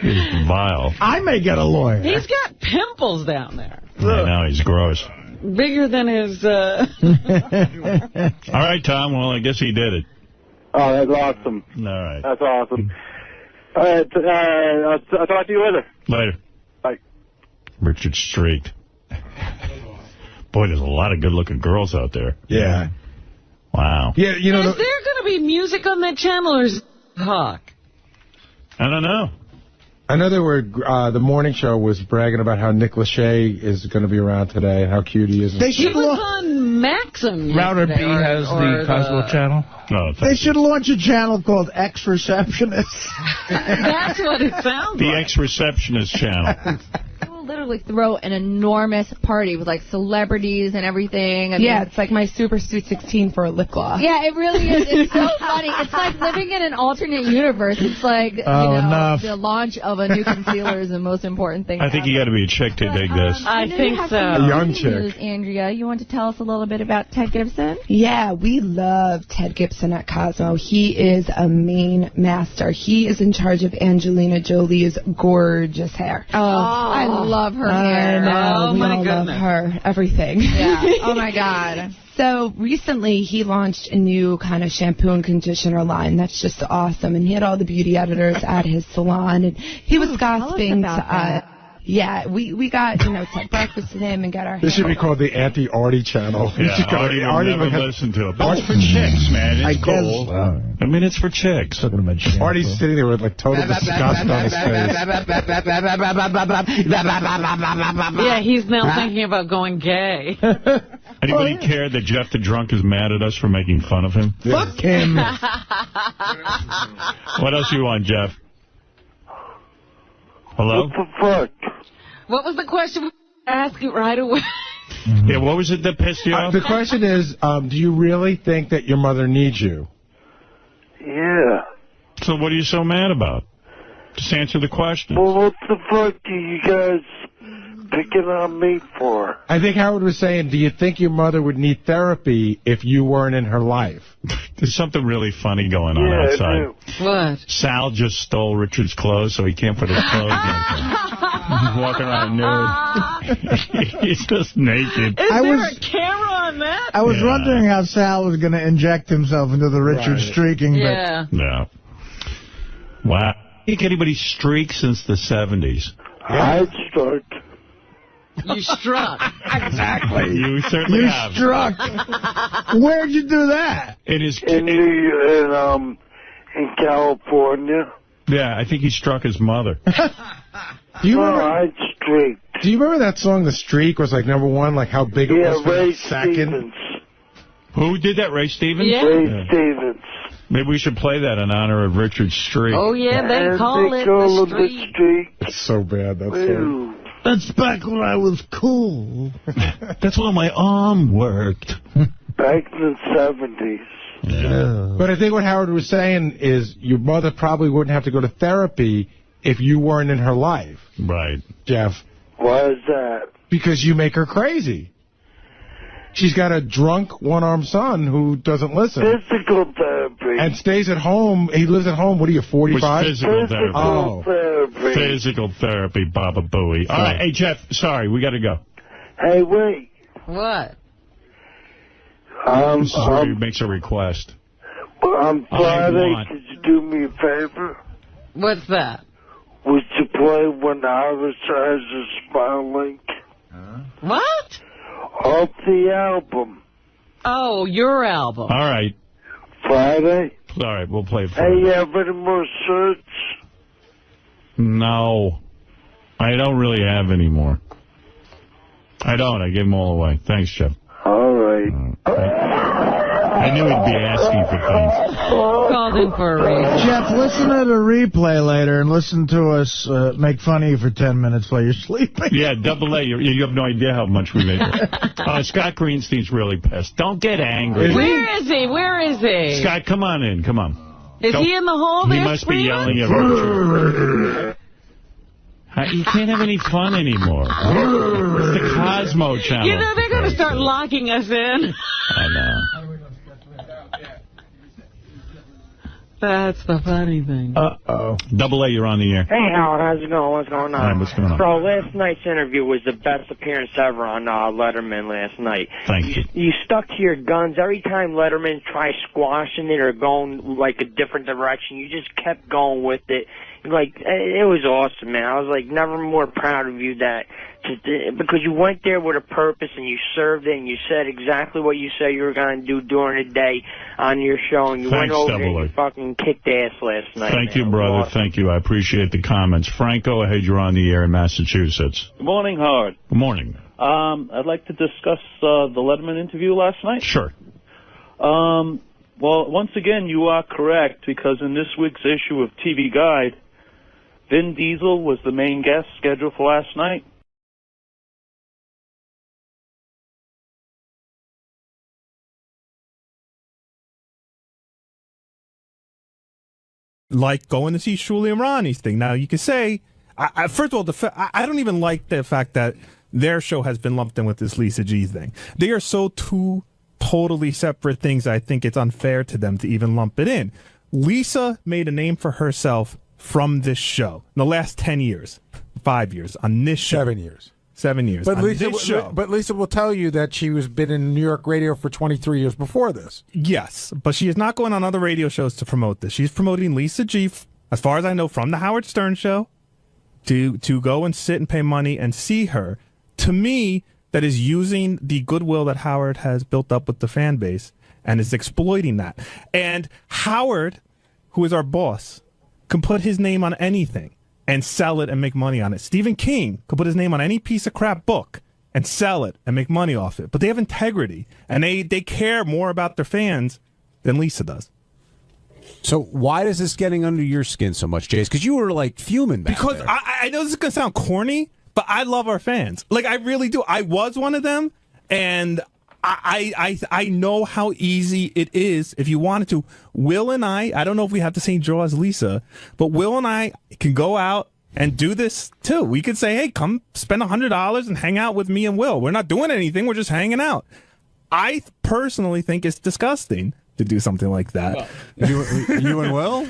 Speaker 1: He's vile.
Speaker 3: I may get a lawyer.
Speaker 2: He's got pimples down there.
Speaker 1: I know, he's gross.
Speaker 2: Bigger than his...
Speaker 1: All right, Tom. Well, I guess he did it.
Speaker 23: Oh, that's awesome.
Speaker 1: All right.
Speaker 23: That's awesome. All right, I'll talk to you later.
Speaker 1: Later.
Speaker 23: Bye.
Speaker 1: Richard streaked. Boy, there's a lot of good-looking girls out there.
Speaker 18: Yeah.
Speaker 1: Wow.
Speaker 18: Yeah, you know.
Speaker 2: Is there going to be music on that channel, or is it talk?
Speaker 1: I don't know.
Speaker 18: I know they were, the morning show was bragging about how 𝗦𝗵cie𝘄 is going to be around today and how cute he is.
Speaker 2: He was on Maxim.
Speaker 16: Router B has the Cosmo channel.
Speaker 1: Oh,
Speaker 3: they should launch a channel called Ex-Receptionist.
Speaker 2: That's what it sounds
Speaker 1: the
Speaker 2: like.
Speaker 1: The Ex-Receptionist channel.
Speaker 5: Literally throw an enormous party with like celebrities and everything.
Speaker 4: Yeah, it's like my Super Sweet 16 for a lip gloss.
Speaker 5: Yeah, it really is. It's so funny. It's like living in an alternate universe. It's like the launch of a new concealer is the most important thing.
Speaker 1: I think you got to be a chick to dig this.
Speaker 2: I think so.
Speaker 18: A young chick.
Speaker 5: Andrea, you want to tell us a little bit about Ted Gibson?
Speaker 4: Yeah, we love Ted Gibson at Cosmo. He is a main master. He is in charge of Angelina Jolie's gorgeous hair.
Speaker 5: Oh, I love her hair.
Speaker 4: I know.
Speaker 2: Oh,
Speaker 4: we
Speaker 2: my
Speaker 4: all
Speaker 2: goodness.
Speaker 4: love her. Everything.
Speaker 5: Yeah. Oh, my God.
Speaker 4: So recently he launched a new kind of shampoo and conditioner line that's just awesome. And he had all the beauty editors at his salon. And he was gossiping to us. Yeah, we got, to breakfast with him and got our hair.
Speaker 18: This should be called the Anti-Artie channel.
Speaker 1: Yeah, Artie will never listen to it. But it's for chicks, man. It's cool. I mean, it's for chicks.
Speaker 18: Artie's sitting there with, like, total disgust on his face.
Speaker 2: Yeah, he's now thinking about going gay.
Speaker 1: Anybody care that Jeff the Drunk is mad at us for making fun of him?
Speaker 3: Fuck him.
Speaker 1: What else you want, Jeff? Hello?
Speaker 23: What the fuck?
Speaker 2: What was the question? Ask it right away.
Speaker 1: Yeah, what was it that pissed you off?
Speaker 18: The question is, do you really think that your mother needs you?
Speaker 23: Yeah.
Speaker 1: So what are you so mad about? Just answer the question.
Speaker 23: Well, what the fuck are you guys picking on me for?
Speaker 18: I think Howard was saying, do you think your mother would need therapy if you weren't in her life?
Speaker 1: There's something really funny going on outside.
Speaker 2: What?
Speaker 1: Sal just stole Richard's clothes, so he can't put his clothes on. He's walking around nude. He's just naked.
Speaker 2: Is there a camera on that?
Speaker 3: I was wondering how Sal was going to inject himself into the Richard streaking.
Speaker 2: Yeah.
Speaker 3: But
Speaker 1: Yeah. Wow. I think anybody streaked since the 70s.
Speaker 23: I struck.
Speaker 2: You struck.
Speaker 1: Exactly. You certainly have.
Speaker 3: struck. Where'd you do that?
Speaker 1: In
Speaker 23: California.
Speaker 1: Yeah, I think he struck his mother.
Speaker 18: Do you remember?
Speaker 23: I streaked.
Speaker 18: Do you remember that song, The Streak, was like #1, like how big it was for
Speaker 23: Ray
Speaker 18: a second?
Speaker 23: Stevens.
Speaker 1: Who did that, Ray Stevens?
Speaker 2: Yeah.
Speaker 23: Ray Stevens.
Speaker 1: Maybe we should play that in honor of Richard's streak.
Speaker 2: Oh, yeah, they call it the streak.
Speaker 18: It's so bad, that song.
Speaker 3: That's back when I was cool.
Speaker 1: That's when my arm worked.
Speaker 23: Back in the 70s.
Speaker 1: Yeah.
Speaker 18: But I think what Howard was saying is your mother probably wouldn't have to go to therapy if you weren't in her life.
Speaker 1: Right.
Speaker 18: Jeff.
Speaker 23: Why is that?
Speaker 18: Because you make her crazy. She's got a drunk, one-armed son who doesn't listen.
Speaker 23: Physical therapy.
Speaker 18: And stays at home. He lives at home. What are you, 45?
Speaker 1: Physical therapy.
Speaker 23: Oh. Therapy.
Speaker 1: Physical therapy, Baba Booey. All right, hey, Jeff, sorry, we got to go.
Speaker 23: Hey, wait.
Speaker 2: What?
Speaker 1: This is where he makes a request.
Speaker 23: On Friday, could you do me a favor?
Speaker 2: What's that?
Speaker 23: Would you play When Iris Eyes Are Smiling?
Speaker 2: What?
Speaker 23: Off the album.
Speaker 2: Oh, your album.
Speaker 1: All right.
Speaker 23: Friday?
Speaker 1: All right, we'll play it for
Speaker 23: Hey,
Speaker 1: you.
Speaker 23: you have any more shirts?
Speaker 1: No. I don't really have any more. I don't. I gave them all away. Thanks, Jeff.
Speaker 23: All right.
Speaker 1: I knew he'd be asking for things.
Speaker 2: Called in for a reason.
Speaker 3: Jeff, listen to the replay later and listen to us make fun of you for 10 minutes while you're sleeping.
Speaker 1: Yeah, double A. You have no idea how much we made. Scott Greenstein's really pissed. Don't get angry.
Speaker 2: Where is he? Where is he?
Speaker 1: Scott, come on in. Come on.
Speaker 2: Is he in the hall there
Speaker 1: He must be
Speaker 2: screaming?
Speaker 1: yelling at Richard. You can't have any fun anymore. It's the Cosmo channel.
Speaker 2: You know, they're going to start locking us in.
Speaker 1: I know.
Speaker 2: That's the funny thing.
Speaker 1: Uh-oh. Double A, you're on the air.
Speaker 6: Hey, Howard, how's it going? What's going on?
Speaker 1: Hi, what's going on?
Speaker 6: Bro, last night's interview was the best appearance ever on Letterman last night.
Speaker 1: Thank you.
Speaker 6: You stuck to your guns. Every time Letterman tried squashing it or going, like, a different direction, you just kept going with it. Like, it was awesome, man. I was, like, never more proud of you because you went there with a purpose and you served it and you said exactly what you said you were going to do during the day on your show, and you went over there and you fucking kicked ass last night.
Speaker 1: Thank you, brother.
Speaker 6: Awesome.
Speaker 1: Thank you. I appreciate the comments. Frank, go ahead. You're on the air in Massachusetts.
Speaker 8: Good morning, Howard.
Speaker 1: Good morning.
Speaker 8: I'd like to discuss the Letterman interview last night.
Speaker 1: Sure.
Speaker 8: Well, once again, you are correct, because in this week's issue of TV Guide, Vin Diesel was the main guest scheduled for last night.
Speaker 9: Like going to see Shuli and Ronnie's thing. Now, you could say, first of all, I don't even like the fact that their show has been lumped in with this Lisa G thing. They are so two totally separate things, I think it's unfair to them to even lump it in. Lisa made a name for herself from this show in the last 10 years, 5 years on this show.
Speaker 24: 7 years.
Speaker 9: 7 years.
Speaker 24: But
Speaker 9: Lisa
Speaker 24: will tell you that she was been in New York radio for 23 years before this.
Speaker 9: Yes, but she is not going on other radio shows to promote this. She's promoting Lisa G, as far as I know, from the Howard Stern show, to go and sit and pay money and see her. To me, that is using the goodwill that Howard has built up with the fan base and is exploiting that. And Howard, who is our boss, can put his name on anything and sell it and make money on it. Stephen King could put his name on any piece of crap book and sell it and make money off it. But they have integrity, and they care more about their fans than Lisa does.
Speaker 4: So why is this getting under your skin so much, Jace? Because you were, like, fuming back
Speaker 9: Because
Speaker 4: there.
Speaker 9: I know this is going to sound corny, but I love our fans. Like, I really do. I was one of them, and I know how easy it is if you wanted to. Will and I don't know if we have the same draw as Lisa, but Will and I can go out and do this too. We could say, hey, come spend $100 and hang out with me and Will. We're not doing anything. We're just hanging out. I personally think it's disgusting to do something like that.
Speaker 4: You and Will?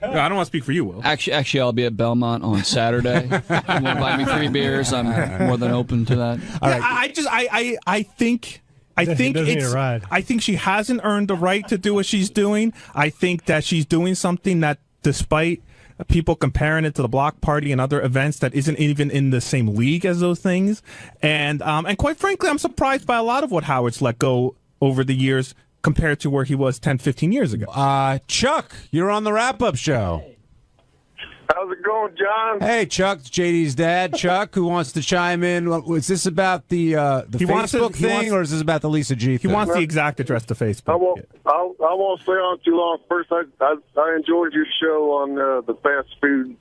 Speaker 9: I don't want to speak for you, Will.
Speaker 19: Actually, I'll be at Belmont on Saturday. If you want to buy me 3 beers, I'm more than open to that.
Speaker 9: All right. I think she hasn't earned the right to do what she's doing. I think that she's doing something that, despite people comparing it to the Block Party and other events, that isn't even in the same league as those things. And quite frankly, I'm surprised by a lot of what Howard's let go over the years compared to where he was 10, 15 years ago.
Speaker 4: Chuck, you're on the wrap-up show.
Speaker 17: How's it going, John?
Speaker 4: Hey, Chuck, it's JD's dad. Chuck, who wants to chime in? Is this about the Facebook thing, or is this about the Lisa G thing?
Speaker 9: He wants the exact address to Facebook.
Speaker 17: I won't stay on too long. First, I enjoyed your show on the fast food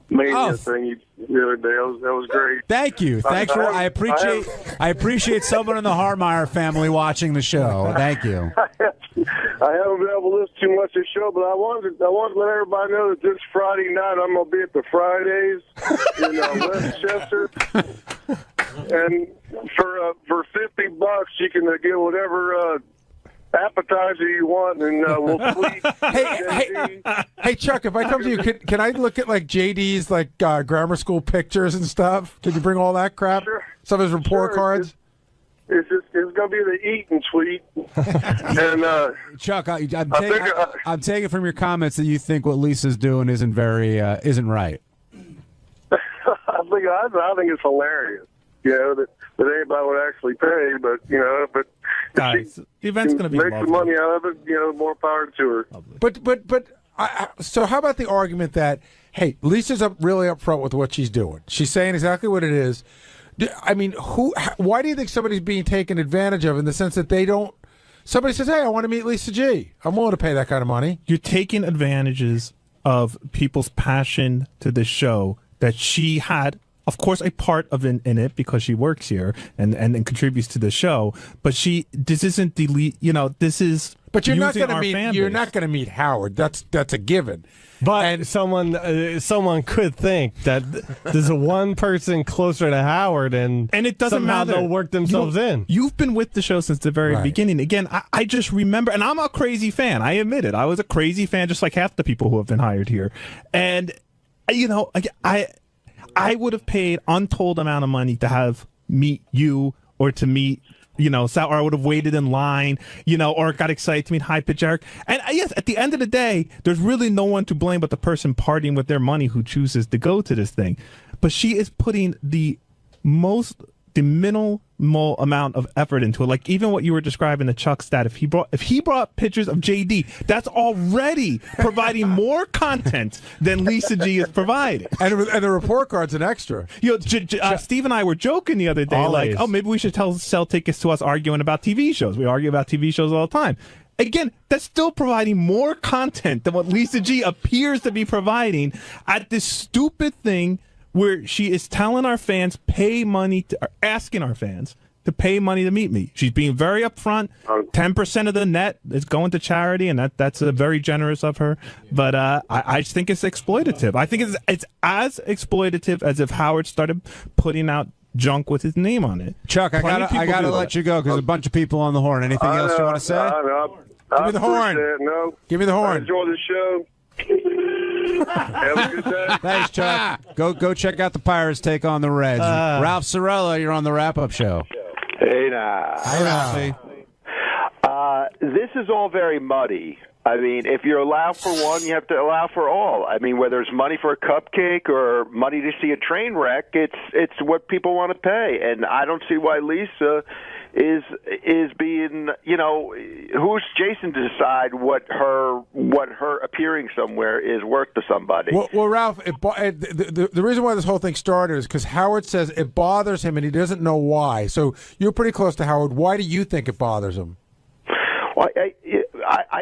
Speaker 17: mania thing the other day. That was great.
Speaker 4: Thank you. Thanks for. I appreciate someone in the Harmeyer family watching the show. Thank you.
Speaker 17: I haven't been able to listen too much of the show, but I wanted to let everybody know that this Friday night I'm going to be at the Fridays in Westchester, and for $50 you can get whatever appetizer you want, and we'll tweet.
Speaker 24: Hey, Chuck, if I come to you, can I look at like JD's like grammar school pictures and stuff? Can you bring all that crap?
Speaker 17: Sure.
Speaker 24: Some of his report cards.
Speaker 17: It's going to be the eat and tweet. And
Speaker 4: Chuck, I'm taking from your comments that you think what Lisa's doing isn't right.
Speaker 17: I think it's hilarious. That anybody would actually pay, but
Speaker 9: guys, the event's going to be
Speaker 17: make some money out of it. More power to her.
Speaker 24: But so how about the argument that, hey, Lisa's really upfront with what she's doing. She's saying exactly what it is. I mean, why do you think somebody's being taken advantage of in the sense that they don't? Somebody says, hey, I want to meet Lisa G. I'm willing to pay that kind of money.
Speaker 9: You're taking advantages of people's passion to this show that she had of course, a part of in it because she works here and contributes to the show. But this isn't this is.
Speaker 24: But you're not
Speaker 9: going to
Speaker 24: You're not going to meet Howard. That's a given.
Speaker 7: But someone could think that there's a one person closer to Howard, and
Speaker 9: it doesn't
Speaker 7: somehow
Speaker 9: matter.
Speaker 7: They'll work themselves in.
Speaker 9: You've been with the show since the very beginning. Again, I just remember, and I'm a crazy fan. I admit it. I was a crazy fan, just like half the people who have been hired here. And I would have paid untold amount of money to meet you or to meet. Or I would have waited in line, or got excited to meet High Pitch Eric. And yes, at the end of the day, there's really no one to blame but the person partying with their money who chooses to go to this thing. But she is putting the minimal amount of effort into it. Like even what you were describing, the Chuck stat, if he brought pictures of JD, that's already providing more content than Lisa G is providing.
Speaker 24: And the report card's an extra.
Speaker 9: Steve and I were joking the other day,
Speaker 7: Always.
Speaker 9: like, maybe we should sell tickets to us arguing about TV shows. We argue about TV shows all the time. Again, that's still providing more content than what Lisa G appears to be providing at this stupid thing where she is telling our fans, asking our fans to pay money to meet me. She's being very upfront. 10% of the net is going to charity, and that's very generous of her. But I just think it's exploitative. I think it's as exploitative as if Howard started putting out junk with his name on it.
Speaker 10: Chuck, I gotta let you go because a bunch of people on the horn. Anything else you want to say?
Speaker 24: Give me the horn. Give me the horn.
Speaker 13: I enjoy the show. Have a good day.
Speaker 10: Thanks, Chuck. Go check out the Pirates take on the Reds. Ralph Cirella, you're on the wrap-up show.
Speaker 20: Hey, now.
Speaker 10: Hi,
Speaker 20: Ralphie. This is all very muddy. I mean, if you're allowed for one, you have to allow for all. I mean, whether it's money for a cupcake or money to see a train wreck, it's what people want to pay. And I don't see why Lisa is being, who's Jason to decide what her appearing somewhere is worth to somebody?
Speaker 24: Well, Ralph, the reason why this whole thing started is because Howard says it bothers him and he doesn't know why. So you're pretty close to Howard. Why do you think it bothers him?
Speaker 20: Well,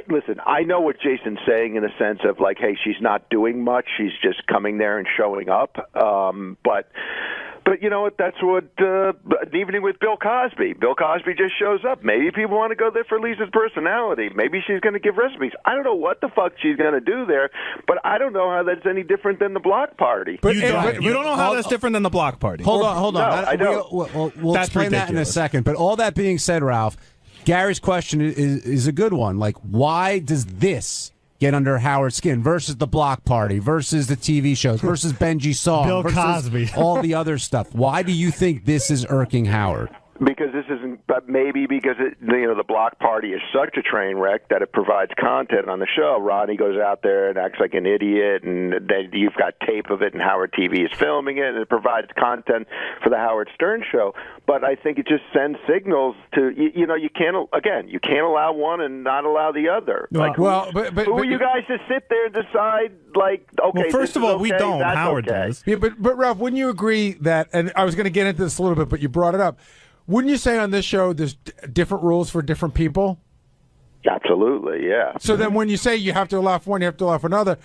Speaker 20: listen, I know what Jason's saying in the sense of like, hey, she's not doing much. She's just coming there and showing up. But you know what? That's what an evening with Bill Cosby. Bill Cosby just shows up. Maybe people want to go there for Lisa's personality. Maybe she's going to give recipes. I don't know what the fuck she's going to do there, but I don't know how that's any different than the block party.
Speaker 9: But you don't know how that's different than the block party.
Speaker 10: Hold on.
Speaker 20: No, I don't.
Speaker 10: We'll explain that in a second. But all that being said, Ralph, Gary's question is a good one. Like, why does this get under Howard's skin versus the block party, versus the TV shows, versus Benji's song,
Speaker 7: Bill
Speaker 10: versus
Speaker 7: Cosby,
Speaker 10: all the other stuff? Why do you think this is irking Howard?
Speaker 20: Because this isn't, but maybe because the block party is such a train wreck that it provides content on the show. Ronnie goes out there and acts like an idiot, and then you've got tape of it, and Howard TV is filming it, and it provides content for the Howard Stern show. But I think it just sends signals to you can't allow one and not allow the other. Like, who are you guys to sit there and decide? Like, okay,
Speaker 9: well, first of all, we don't. Howard does.
Speaker 24: Yeah, but Ralph, wouldn't you agree that? And I was going to get into this a little bit, but you brought it up. Wouldn't you say on this show there's different rules for different people?
Speaker 20: Absolutely, yeah.
Speaker 24: So then when you say you have to allow for one, you have to allow for another,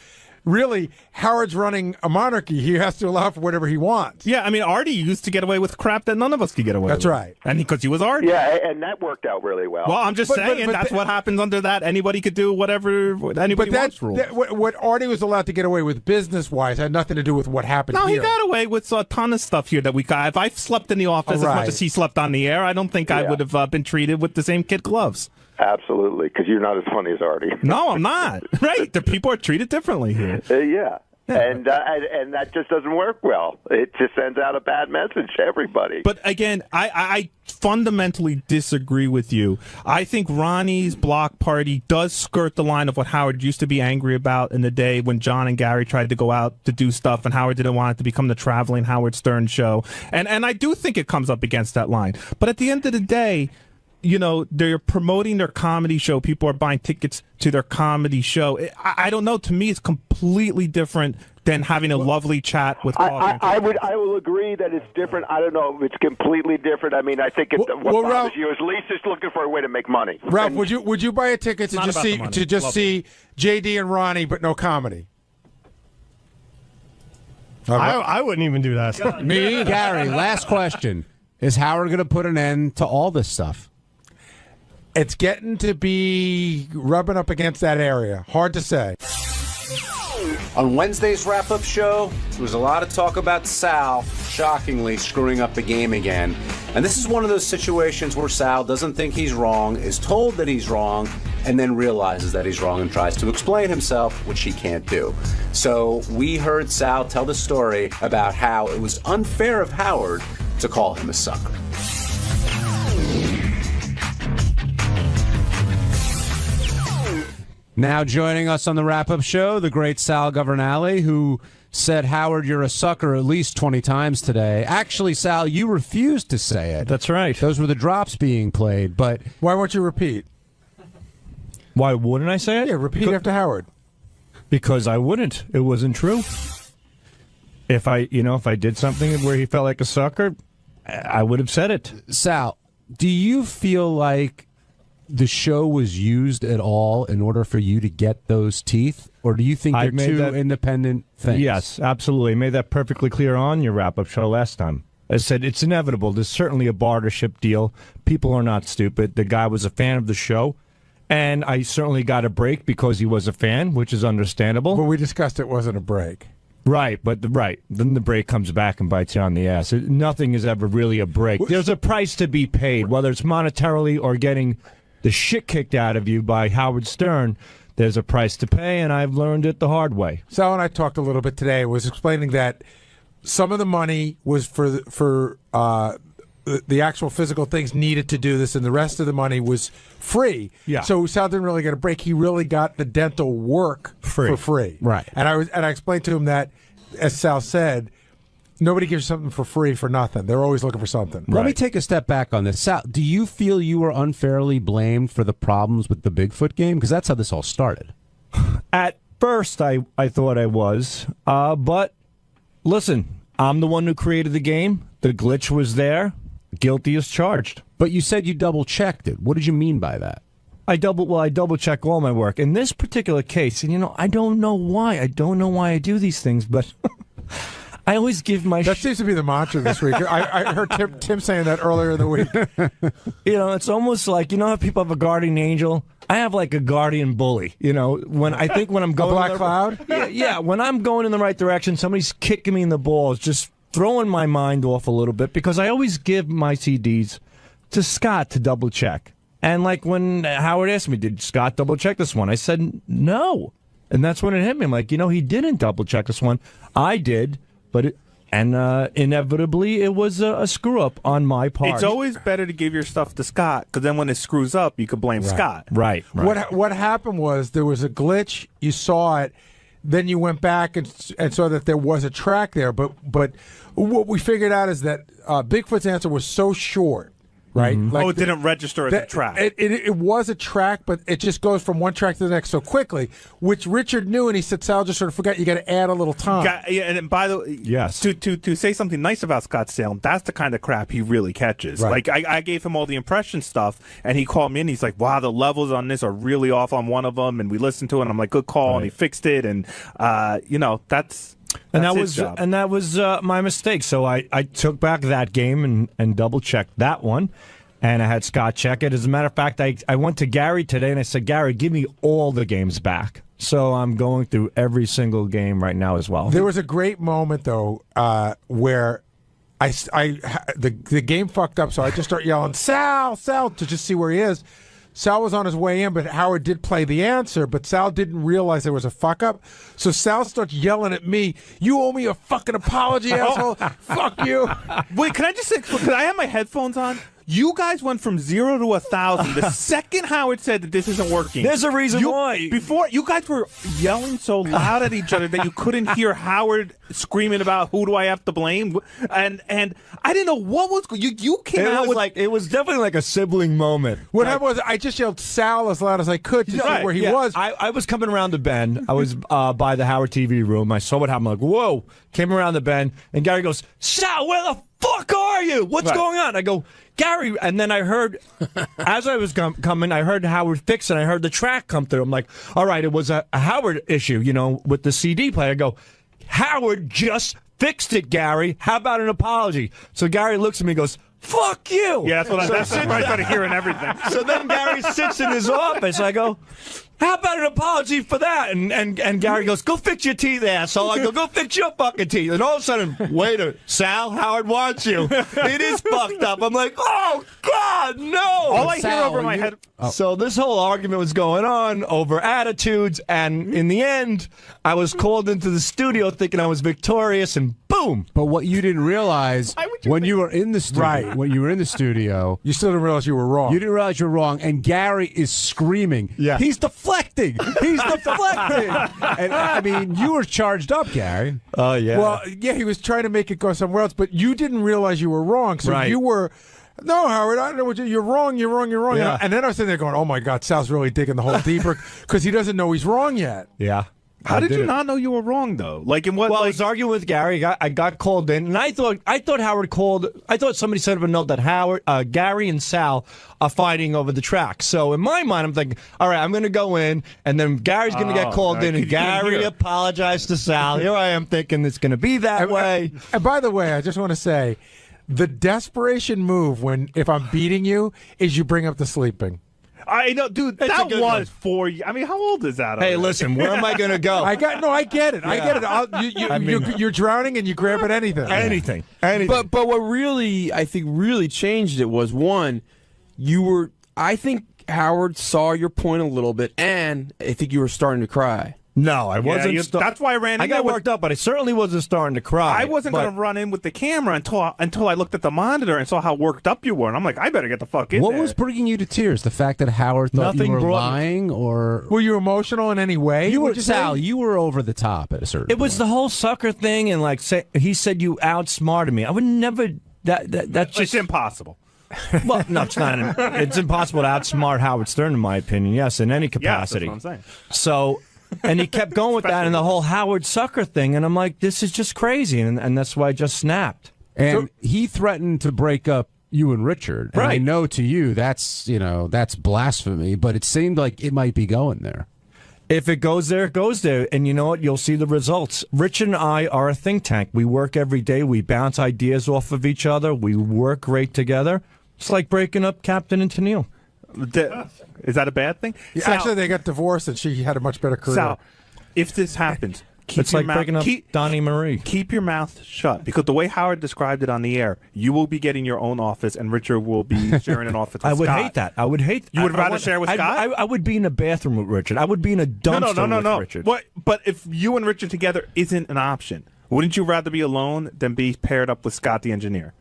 Speaker 24: really, Howard's running a monarchy. He has to allow for whatever he wants.
Speaker 9: Yeah, I mean, Artie used to get away with crap that none of us could get away with.
Speaker 24: That's right.
Speaker 9: And because he was Artie.
Speaker 20: Yeah, and that worked out really well.
Speaker 9: Well, I'm just saying that's what happens under that. Anybody could do whatever anybody wants rule.
Speaker 24: What Artie was allowed to get away with business-wise had nothing to do with what happened here.
Speaker 9: No, he got away with a ton of stuff here that we got. If I slept in the office as much as he slept on the air, I don't think I would have been treated with the same kid gloves.
Speaker 20: Absolutely, because you're not as funny as Artie.
Speaker 9: No, I'm not. Right. The people are treated differently here.
Speaker 20: Yeah. And that just doesn't work well. It just sends out a bad message to everybody.
Speaker 9: But again, I fundamentally disagree with you. I think Ronnie's block party does skirt the line of what Howard used to be angry about in the day when John and Gary tried to go out to do stuff and Howard didn't want it to become the traveling Howard Stern show. And I do think it comes up against that line. But at the end of the day, they're promoting their comedy show. People are buying tickets to their comedy show. I don't know. To me, it's completely different than having a lovely chat with coffee.
Speaker 20: I will agree that it's different. I don't know if it's completely different. I mean, I think what bothers you is Lisa's looking for a way to make money.
Speaker 24: Ralph, would you buy a ticket to just see JD and Ronnie, but no comedy?
Speaker 7: I wouldn't even do that.
Speaker 10: Me, Gary, last question. Is Howard going to put an end to all this stuff?
Speaker 24: It's getting to be rubbing up against that area. Hard to say.
Speaker 10: On Wednesday's wrap-up show, there was a lot of talk about Sal shockingly screwing up the game again. And this is one of those situations where Sal doesn't think he's wrong, is told that he's wrong, and then realizes that he's wrong and tries to explain himself, which he can't do. So we heard Sal tell the story about how it was unfair of Howard to call him a sucker. Now joining us on the wrap-up show, the great Sal Governale, who said, Howard, you're a sucker at least 20 times today. Actually, Sal, you refused to say it.
Speaker 7: That's right.
Speaker 10: Those were the drops being played, but...
Speaker 24: Why won't you repeat?
Speaker 7: Why wouldn't I say it?
Speaker 24: Yeah, repeat after Howard.
Speaker 7: Because I wouldn't. It wasn't true. If I did something where he felt like a sucker, I would have said it.
Speaker 10: Sal, do you feel like the show was used at all in order for you to get those teeth? Or do you think they're two independent things?
Speaker 7: Yes, absolutely. I made that perfectly clear on your wrap-up show last time. I said it's inevitable. There's certainly a bartership deal. People are not stupid. The guy was a fan of the show. And I certainly got a break because he was a fan, which is understandable.
Speaker 24: But we discussed it wasn't a break.
Speaker 7: Right, then the break comes back and bites you on the ass. Nothing is ever really a break. There's a price to be paid, whether it's monetarily or getting the shit kicked out of you by Howard Stern. There's a price to pay, and I've learned it the hard way.
Speaker 24: Sal and I talked a little bit today. I was explaining that some of the money was for the actual physical things needed to do this, and the rest of the money was free.
Speaker 7: Yeah.
Speaker 24: So Sal didn't really get a break. He really got the dental work for free.
Speaker 10: Right.
Speaker 24: And I explained to him that, as Sal said, nobody gives something for free for nothing. They're always looking for something.
Speaker 10: Let me take a step back on this. Sal, do you feel you were unfairly blamed for the problems with the Bigfoot game? Because that's how this all started.
Speaker 7: At first, I thought I was. But listen, I'm the one who created the game. The glitch was there. Guilty as charged.
Speaker 10: But you said you double-checked it. What did you mean by that?
Speaker 7: I double-check all my work. In this particular case, and I don't know why. I don't know why I do these things, but I always give my...
Speaker 24: That seems to be the mantra this week. I heard Tim saying that earlier in the week.
Speaker 7: It's almost like, how people have a guardian angel? I have like a guardian bully. When I'm going...
Speaker 24: A black cloud?
Speaker 7: Yeah, when I'm going in the right direction, somebody's kicking me in the balls, just throwing my mind off a little bit, because I always give my CDs to Scott to double check. And like when Howard asked me, did Scott double check this one? I said no. And that's when it hit me. I'm like, he didn't double check this one. I did, but inevitably it was a screw up on my part.
Speaker 9: It's always better to give your stuff to Scott, because then when it screws up, you could blame Scott.
Speaker 7: Right.
Speaker 24: What happened was there was a glitch. You saw it. Then you went back and saw that there was a track there. But what we figured out is that Bigfoot's answer was so short, right?
Speaker 7: Mm-hmm.
Speaker 24: Like
Speaker 9: it didn't register as a track.
Speaker 24: It was a track, but it just goes from one track to the next so quickly, which Richard knew, and he said, Sal just sort of forgot you got to add a little time.
Speaker 9: And by the way,
Speaker 7: yes,
Speaker 9: to say something nice about Scott Salem, that's the kind of crap he really catches.
Speaker 24: Right.
Speaker 9: Like I gave him all the impression stuff, and he called me and he's like, wow, the levels on this are really off on one of them, and we listened to it, and I'm like, good call, and he fixed it, and that's...
Speaker 7: And that was my mistake. So I took back that game and double-checked that one, and I had Scott check it. As a matter of fact, I went to Gary today, and I said, Gary, give me all the games back. So I'm going through every single game right now as well.
Speaker 24: There was a great moment, though, where the game fucked up, so I just start yelling, Sal, to just see where he is. Sal was on his way in, but Howard did play the answer, but Sal didn't realize there was a fuck-up. So Sal starts yelling at me, you owe me a fucking apology, asshole. Fuck you.
Speaker 9: Wait, can I just say, because I have my headphones on, you guys went from 0 to 1,000 the second Howard said that this isn't working.
Speaker 7: There's a reason why.
Speaker 9: Before, you guys were yelling so loud at each other that you couldn't hear Howard screaming about who do I have to blame, and I didn't know what was you came out with
Speaker 7: like it was definitely like a sibling moment.
Speaker 24: What happened was I just yelled Sal as loud as I could to see where he was.
Speaker 7: I was coming around the bend. I was by the Howard TV room. I saw what happened. I'm like, whoa! Came around the bend, and Gary goes, Sal, where the fuck are you? What's going on? I go, Gary, and then I heard, as I was coming, I heard Howard fix it, and I heard the track come through. I'm like, all right, it was a Howard issue, with the CD player. I go, Howard just fixed it, Gary. How about an apology? So Gary looks at me and goes, fuck you.
Speaker 9: Yeah, that's what I started hearing everything.
Speaker 7: So then Gary sits in his office. I go, how about an apology for that? And Gary goes, go fix your teeth, asshole. I go fix your fucking teeth. And all of a sudden, wait a Sal, Howard wants you. It is fucked up. I'm like, oh, God, no.
Speaker 9: All I hear over my head.
Speaker 7: So this whole argument was going on over attitudes, and in the end, I was called into the studio thinking I was victorious, and boom.
Speaker 10: But what you didn't realize when you were in the studio, when you were in the studio,
Speaker 24: you still didn't realize you were wrong.
Speaker 10: You didn't realize you were wrong, and Gary is screaming.
Speaker 24: Yeah.
Speaker 10: He's deflecting. He's deflecting. And I mean, you were charged up, Gary.
Speaker 7: Oh, yeah.
Speaker 24: Well, yeah, he was trying to make it go somewhere else, but you didn't realize you were wrong. So
Speaker 7: Right.
Speaker 24: you were, no, Howard, I don't know what you're wrong.
Speaker 7: Yeah.
Speaker 24: And then I was sitting there going, oh, my God, Sal's really digging the hole deeper because he doesn't know he's wrong yet.
Speaker 7: Yeah.
Speaker 9: How did you not know you were wrong, though? Like in what?
Speaker 7: Well,
Speaker 9: like,
Speaker 7: I was arguing with Gary. I got called in, and I thought Howard called. I thought somebody sent up a note that Gary and Sal are fighting over the track. So in my mind, I'm thinking, all right, I'm going to go in, and then Gary's going to get called in, and Gary apologized to Sal. Here I am thinking it's going to be that way.
Speaker 24: And by the way, I just want to say, the desperation move if I'm beating you is you bring up the sleeping.
Speaker 9: I know, dude. That was 4 years. I mean, how old is that?
Speaker 7: Hey, listen, where am I going to go?
Speaker 24: I get it. Yeah. I get it. You're drowning and you grab at anything.
Speaker 7: Anything.
Speaker 11: But what really, I think, really changed it was, one, I think Howard saw your point a little bit, and I think you were starting to cry.
Speaker 7: No, I wasn't.
Speaker 9: That's why I ran in.
Speaker 7: I got worked up, but I certainly wasn't starting to cry.
Speaker 9: I wasn't going to run in with the camera until I looked at the monitor and saw how worked up you were. And I'm like, I better get the fuck in
Speaker 10: What
Speaker 9: there.
Speaker 10: was bringing you to tears? The fact that Howard thought you were lying? Or
Speaker 24: were you emotional in any way?
Speaker 10: You were, Sal, you were over the top at a certain point.
Speaker 7: It was the whole sucker thing, and he said you outsmarted me. I would never. That's just
Speaker 9: impossible.
Speaker 7: Well, no, it's not. It's impossible to outsmart Howard Stern, in my opinion. Yes, in any capacity.
Speaker 9: Yeah, that's what I'm saying.
Speaker 7: So. And he kept going with that and the whole Howard Sucker thing. And I'm like, this is just crazy. And that's why I just snapped.
Speaker 10: And he threatened to break up you and Richard. And I know to you that's blasphemy, but it seemed like it might be going there.
Speaker 7: If it goes there, it goes there. And you know what? You'll see the results. Richard and I are a think tank. We work every day. We bounce ideas off of each other. We work great together. It's like breaking up Captain and Tennille.
Speaker 9: Is that a bad thing?
Speaker 24: Yeah,
Speaker 9: Sal,
Speaker 24: actually, they got divorced, and she had a much better career.
Speaker 9: Sal, if this happens,
Speaker 7: it's like breaking up Donnie Marie.
Speaker 9: Keep your mouth shut, because the way Howard described it on the air, you will be getting your own office, and Richard will be sharing an office with
Speaker 7: I would
Speaker 9: Scott.
Speaker 7: hate that. I would hate.
Speaker 9: You would rather share with Scott?
Speaker 7: I would be in a bathroom with Richard. I would be in a dumpster with Richard.
Speaker 9: What? But if you and Richard together isn't an option, wouldn't you rather be alone than be paired up with Scott the engineer?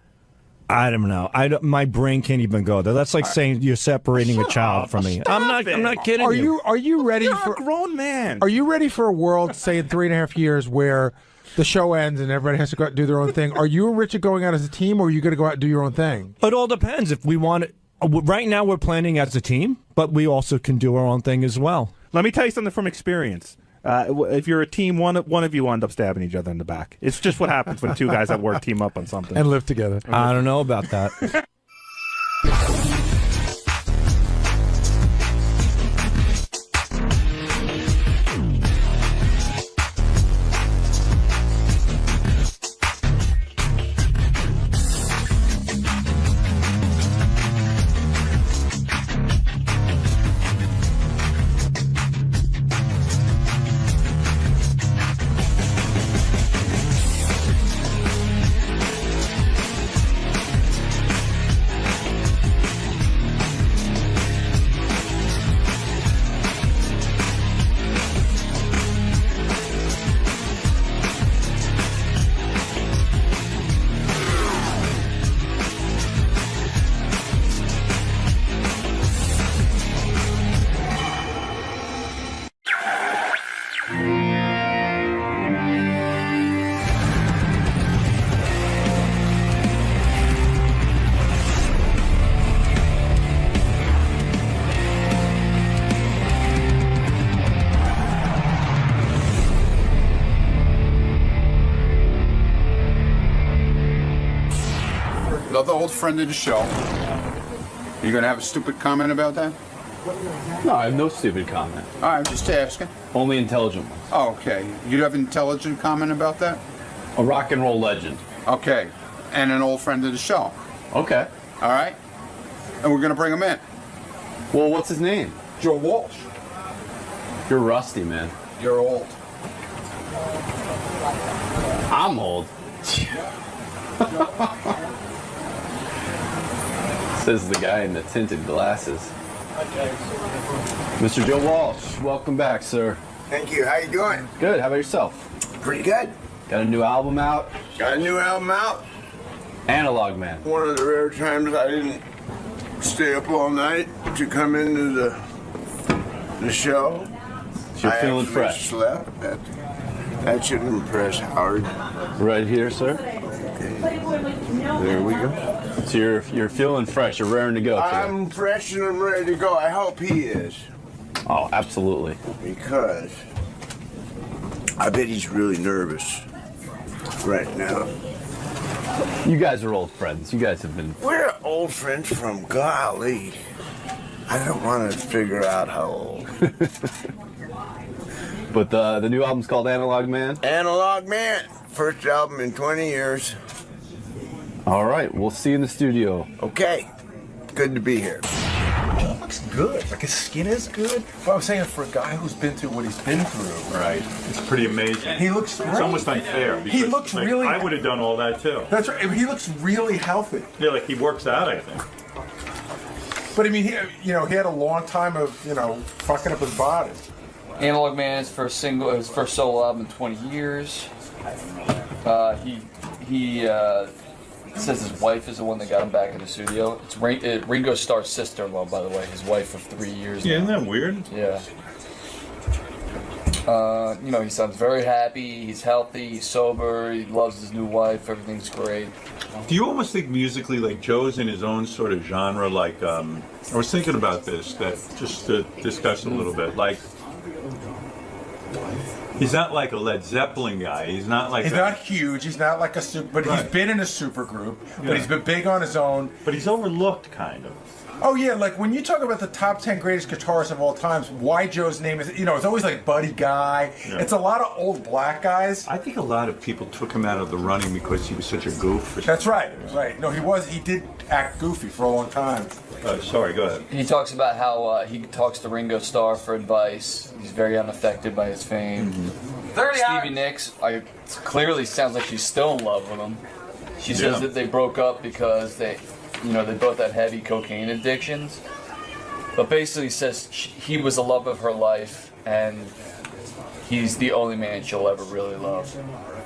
Speaker 7: I don't know. My brain can't even go there. That's like saying you're separating a child from me. I'm not kidding.
Speaker 24: Are you ready
Speaker 9: for a grown man?
Speaker 24: Are you ready for a world, say in 3.5 years, where the show ends and everybody has to go out and do their own thing? Are you and Richard going out as a team, or are you going to go out and do your own thing?
Speaker 7: It all depends. If we want it, right now we're planning as a team, but we also can do our own thing as well.
Speaker 9: Let me tell you something from experience. If you're a team, one of you end up stabbing each other in the back. It's just what happens when two guys at work team up on something.
Speaker 24: And live together.
Speaker 7: I don't know about that.
Speaker 14: Another old friend of the show. You gonna have a stupid comment about that?
Speaker 19: No, I have no stupid comment.
Speaker 14: All right, just asking.
Speaker 19: Only intelligent ones.
Speaker 14: Oh, okay. You have an intelligent comment about that?
Speaker 19: A rock and roll legend.
Speaker 14: Okay. And an old friend of the show.
Speaker 19: Okay.
Speaker 14: All right? And we're going to bring him in.
Speaker 19: Well, what's his name?
Speaker 14: Joe Walsh.
Speaker 19: You're rusty, man.
Speaker 14: You're old.
Speaker 19: I'm old. Says the guy in the tinted glasses. Mr. Joe Walsh, welcome back, sir.
Speaker 12: Thank you. How you doing?
Speaker 19: Good. How about yourself?
Speaker 12: Pretty good.
Speaker 19: Got a new album out?
Speaker 12: Got a new album out.
Speaker 19: Analog Man.
Speaker 12: One of the rare times I didn't stay up all night to come into the show.
Speaker 19: So you're feeling fresh.
Speaker 12: Slept. That should impress Howard.
Speaker 19: Right here, sir.
Speaker 12: There we go.
Speaker 19: So you're feeling fresh. You're raring to go.
Speaker 12: I'm fresh and I'm ready to go. I hope he is.
Speaker 19: Oh, absolutely.
Speaker 12: Because I bet he's really nervous right now.
Speaker 19: You guys are old friends. You guys have been...
Speaker 12: We're old friends from golly. I don't want to figure out how old.
Speaker 19: But the new album's called Analog Man?
Speaker 12: Analog Man. First album in 20 years.
Speaker 19: All right. We'll see you in the studio.
Speaker 12: Okay. Good to be here.
Speaker 18: He looks good. Like his skin is good. Well, I was saying for a guy who's been through what he's been through.
Speaker 1: Right. It's pretty amazing.
Speaker 18: He looks great.
Speaker 1: It's almost unfair.
Speaker 18: He looks really...
Speaker 1: I would have done all that too.
Speaker 18: That's right. He looks really healthy.
Speaker 1: Yeah, like he works out, I think.
Speaker 18: But I mean, he had a long time of, fucking up his body.
Speaker 15: Analog Man is his first solo album in 20 years. He says his wife is the one that got him back in the studio. It's Ringo Starr's sister-in-law, by the way, his wife of 3 years now.
Speaker 1: Isn't that weird?
Speaker 15: Yeah. He sounds very happy, he's healthy, he's sober, he loves his new wife, everything's great.
Speaker 1: Do you almost think musically, like Joe's in his own sort of genre, like, I was thinking about this, that just to discuss a little bit, like, he's not like a Led Zeppelin guy. He's not
Speaker 18: huge. He's not like a super. But he's been in a super group. Yeah. But he's been big on his own.
Speaker 1: But he's overlooked, kind of.
Speaker 18: Oh yeah, like when you talk about the top 10 greatest guitarists of all times, why Joe's name is, it's always like Buddy Guy. Yeah. It's a lot of old black guys.
Speaker 1: I think a lot of people took him out of the running because he was such a goof.
Speaker 18: That's right. Right. No, he did act goofy for a long time.
Speaker 1: Sorry, go ahead.
Speaker 15: He talks about how he talks to Ringo Starr for advice. He's very unaffected by his fame. Mm-hmm. Stevie Nicks, clearly sounds like she's still in love with him. She says that they broke up because they both had heavy cocaine addictions. But basically says he was the love of her life, and he's the only man she'll ever really love.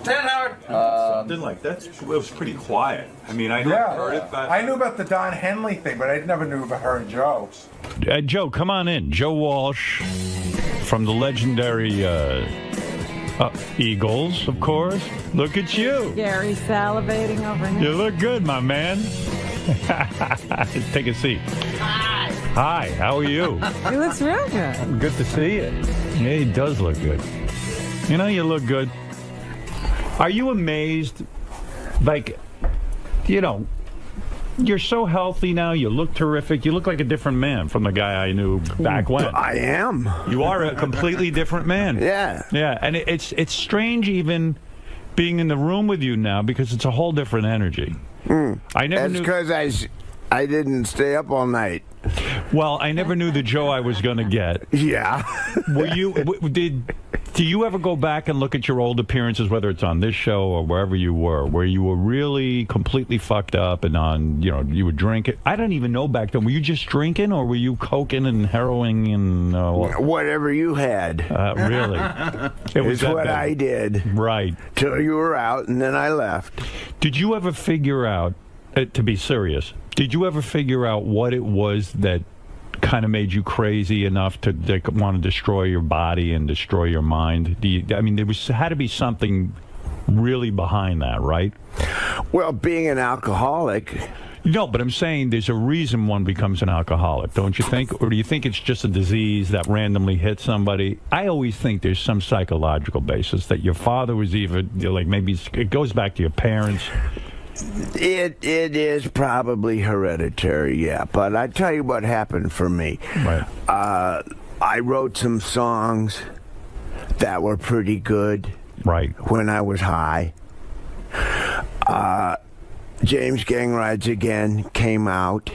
Speaker 1: Something like that. It was pretty quiet. I mean, I heard it. But
Speaker 18: I knew about the Don Henley thing, but I never knew about her and Joe.
Speaker 1: Joe, come on in. Joe Walsh from the legendary Eagles, of course. Look at you.
Speaker 2: Gary's salivating over here.
Speaker 1: You look good, my man. Take a seat. Hi, how are you?
Speaker 2: He looks real good.
Speaker 1: Good to see you. Yeah, he does look good. You look good. Are you amazed? Like, you're so healthy now. You look terrific. You look like a different man from the guy I knew back when.
Speaker 12: I am.
Speaker 1: You are a completely different man.
Speaker 12: Yeah.
Speaker 1: Yeah, and it's strange even being in the room with you now because it's a whole different energy. I never knew.
Speaker 12: That's because I didn't stay up all night.
Speaker 1: Well, I never knew the Joe I was going to get.
Speaker 12: Yeah.
Speaker 1: Do you ever go back and look at your old appearances, whether it's on this show or wherever you were, where you were really completely fucked up and you were drinking? I don't even know back then. Were you just drinking or were you coking and heroin and
Speaker 12: whatever you had?
Speaker 1: Really?
Speaker 12: It's what I did.
Speaker 1: Right.
Speaker 12: Till you were out and then I left.
Speaker 1: Did you ever figure out, to be serious, did you ever figure out what it was that kind of made you crazy enough to want to destroy your body and destroy your mind? There had to be something really behind that, right?
Speaker 12: Well, being an alcoholic.
Speaker 1: No, but I'm saying there's a reason one becomes an alcoholic, don't you think? Or do you think it's just a disease that randomly hits somebody? I always think there's some psychological basis that your father was even, maybe it goes back to your parents.
Speaker 12: It is probably hereditary, yeah. But I tell you what happened for me.
Speaker 1: Right.
Speaker 12: I wrote some songs that were pretty good.
Speaker 1: Right.
Speaker 12: When I was high.
Speaker 5: James Gang Rides Again came out,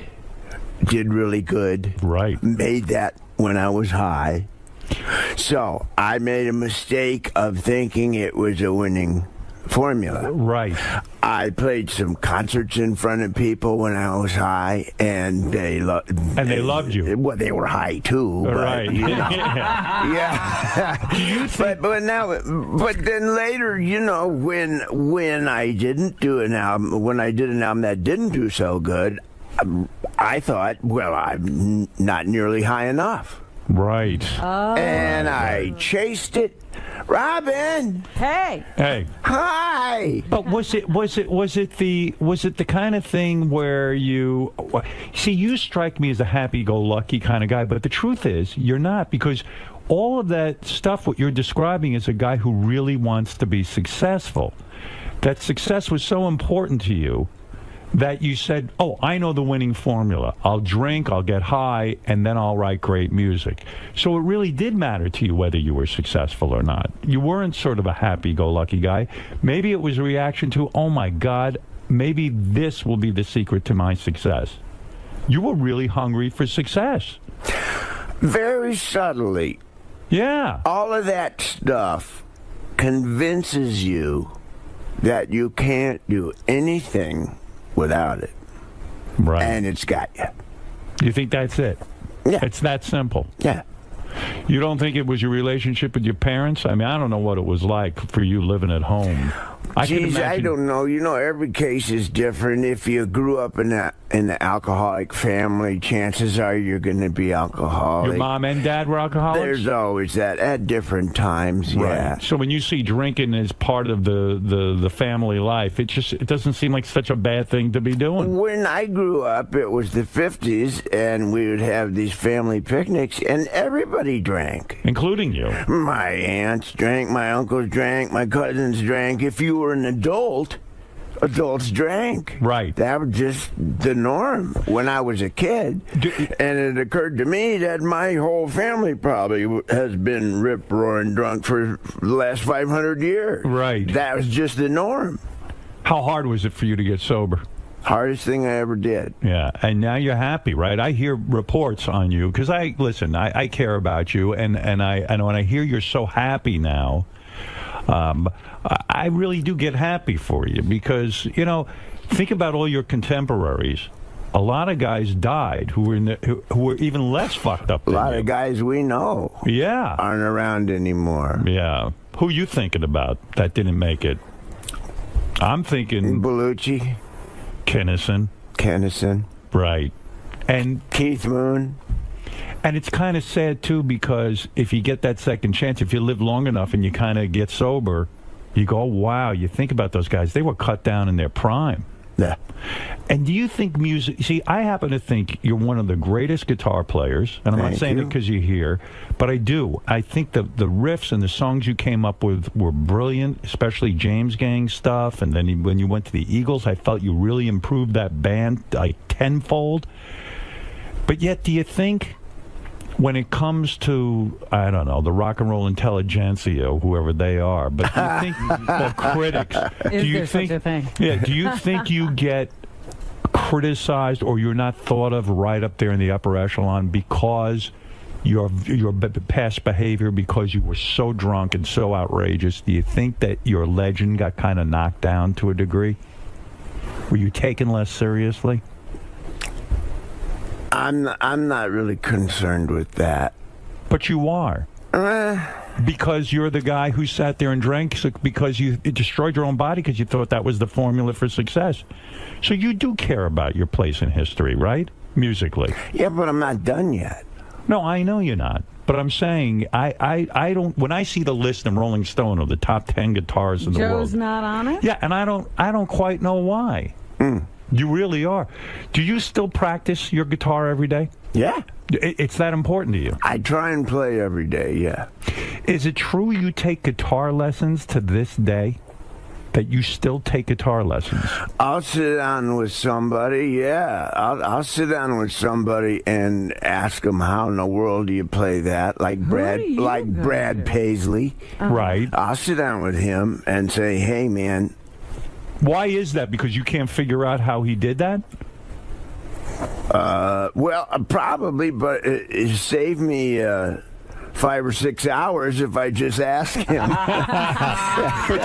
Speaker 5: did really good.
Speaker 1: Right.
Speaker 5: Made that when I was high. So I made a mistake of thinking it was a winning formula.
Speaker 1: Right.
Speaker 5: I played some concerts in front of people when I was high, and they loved
Speaker 1: you.
Speaker 5: Well, they were high too. But,
Speaker 1: right.
Speaker 5: You know, yeah. but then later, you know, when I didn't do an album, when I did an album that didn't do so good, I thought, well, I'm not nearly high enough.
Speaker 1: Right.
Speaker 2: Oh.
Speaker 5: And I chased it. Robin.
Speaker 2: Hey.
Speaker 5: Hi.
Speaker 1: But was it the kind of thing where you see, you strike me as a happy-go-lucky kind of guy, but the truth is you're not, because all of that stuff what you're describing is a guy who really wants to be successful. That success was so important to you that you said, oh, I know the winning formula. I'll drink, I'll get high, and then I'll write great music. So it really did matter to you whether you were successful or not. You weren't sort of a happy-go-lucky guy. Maybe it was a reaction to, oh, my God, maybe this will be the secret to my success. You were really hungry for success.
Speaker 5: Very subtly.
Speaker 1: Yeah.
Speaker 5: All of that stuff convinces you that you can't do anything without it.
Speaker 1: Right.
Speaker 5: And it's got you.
Speaker 1: You think that's it?
Speaker 5: Yeah.
Speaker 1: It's that simple?
Speaker 5: Yeah.
Speaker 1: You don't think it was your relationship with your parents? I mean, I don't know what it was like for you living at home.
Speaker 5: I don't know. You know, every case is different. If you grew up in an alcoholic family, chances are you're going to be alcoholic.
Speaker 1: Your mom and dad were alcoholics?
Speaker 5: There's always that at different times, yeah.
Speaker 1: Right. So when you see drinking as part of the family life, it doesn't seem like such a bad thing to be doing.
Speaker 5: When I grew up, it was the 50s, and we would have these family picnics, and everybody drank.
Speaker 1: Including you.
Speaker 5: My aunts drank, my uncles drank, my cousins drank. If you were an adult, adults drank.
Speaker 1: Right.
Speaker 5: That was just the norm when I was a kid. And it occurred to me that my whole family probably has been rip-roaring drunk for the last 500 years.
Speaker 1: Right.
Speaker 5: That was just the norm.
Speaker 1: How hard was it for you to get sober?
Speaker 5: Hardest thing I ever did.
Speaker 1: Yeah, and now you're happy, right? I hear reports on you, because I care about you, and when I hear you're so happy now, I really do get happy for you, because, you know, think about all your contemporaries. A lot of guys died who were even less fucked up than you.
Speaker 5: A lot of guys we know aren't around anymore.
Speaker 1: Yeah. Who you thinking about that didn't make it? I'm thinking
Speaker 5: 𝗛𝗵cie.
Speaker 1: Kennison. Right. And
Speaker 5: Keith Moon.
Speaker 1: And it's kind of sad, too, because if you get that second chance, if you live long enough and you kind of get sober, you go, oh, wow, you think about those guys. They were cut down in their prime.
Speaker 5: Yeah.
Speaker 1: And do you think music... See, I happen to think you're one of the greatest guitar players, and I'm not saying it because you're here, but I do. I think the riffs and the songs you came up with were brilliant, especially James Gang stuff, and then when you went to the Eagles, I felt you really improved that band like tenfold. But yet, do you think... when it comes to, I don't know, the rock and roll intelligentsia, whoever they are, but do you think, well, critics, do you think, such a thing? Yeah, do you think you get criticized or you're not thought of right up there in the upper echelon because your past behavior, because you were so drunk and so outrageous? Do you think that your legend got kind of knocked down to a degree? Were you taken less seriously?
Speaker 5: I'm not really concerned with that.
Speaker 1: But you are. Because you're the guy who sat there and drank because you destroyed your own body because you thought that was the formula for success. So you do care about your place in history, right? Musically.
Speaker 5: Yeah, but I'm not done yet.
Speaker 1: No, I know you're not. But I'm saying, I don't, when I see the list in Rolling Stone of the top 10 guitars in the world.
Speaker 2: Joe's not on it?
Speaker 1: Yeah, and I don't quite know why. You really are. Do you still practice your guitar every day?
Speaker 5: Yeah.
Speaker 1: It's that important to you?
Speaker 5: I try and play every day, yeah.
Speaker 1: Is it true you take guitar lessons to this day? That you still take guitar lessons?
Speaker 5: I'll sit down with somebody, yeah. I'll sit down with somebody and ask them, how in the world do you play that? Like Brad Paisley.
Speaker 1: Right.
Speaker 5: I'll sit down with him and say, hey, man,
Speaker 1: Why is that? Because you can't figure out how he did that?
Speaker 5: Well, probably, but it saved me 5 or 6 hours if I just ask him.
Speaker 1: But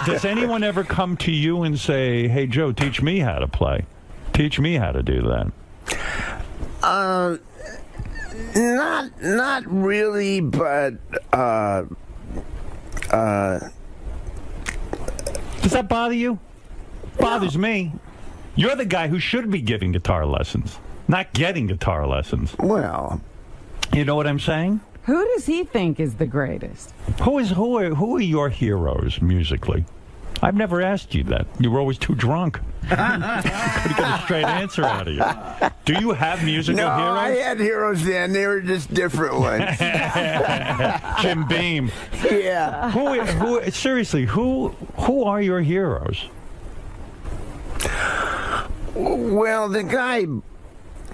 Speaker 1: does anyone ever come to you and say, "Hey, Joe, teach me how to play. Teach me how to do that"?
Speaker 5: Not really, but
Speaker 1: does that bother you? Bothers me. You're the guy who should be giving guitar lessons, not getting guitar lessons.
Speaker 5: Well,
Speaker 1: you know what I'm saying?
Speaker 2: Who does he think is the greatest?
Speaker 1: Who are your heroes musically? I've never asked you that. You were always too drunk. Couldn't get a straight answer out of you. Do you have musical heroes?
Speaker 5: No, I had heroes then. They were just different ones.
Speaker 1: Jim Beam.
Speaker 5: Yeah.
Speaker 1: Seriously, who are your heroes?
Speaker 5: Well, the guy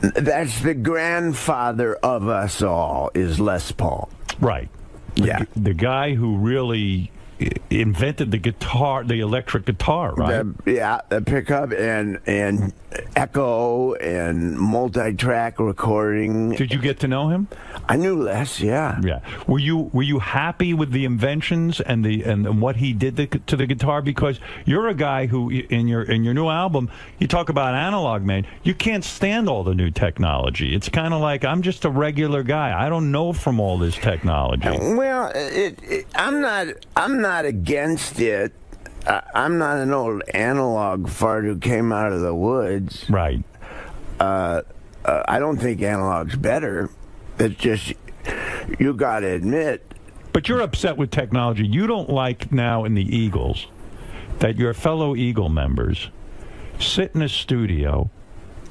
Speaker 5: that's the grandfather of us all is Les Paul.
Speaker 1: Right.
Speaker 5: Yeah.
Speaker 1: The guy who really invented the guitar, the electric guitar, right?
Speaker 5: The pickup and echo and multi-track recording.
Speaker 1: Did you get to know him?
Speaker 5: I knew Les, yeah.
Speaker 1: Yeah. Were you happy with the inventions and what he did to the guitar? Because you're a guy who in your new album you talk about analog man. You can't stand all the new technology. It's kind of like I'm just a regular guy. I don't know from all this technology.
Speaker 5: Well, I'm not against it. I'm not an old analog fart who came out of the woods.
Speaker 1: Right.
Speaker 5: I don't think analog's better. It's just, you got to admit.
Speaker 1: But you're upset with technology. You don't like now in the Eagles that your fellow Eagle members sit in a studio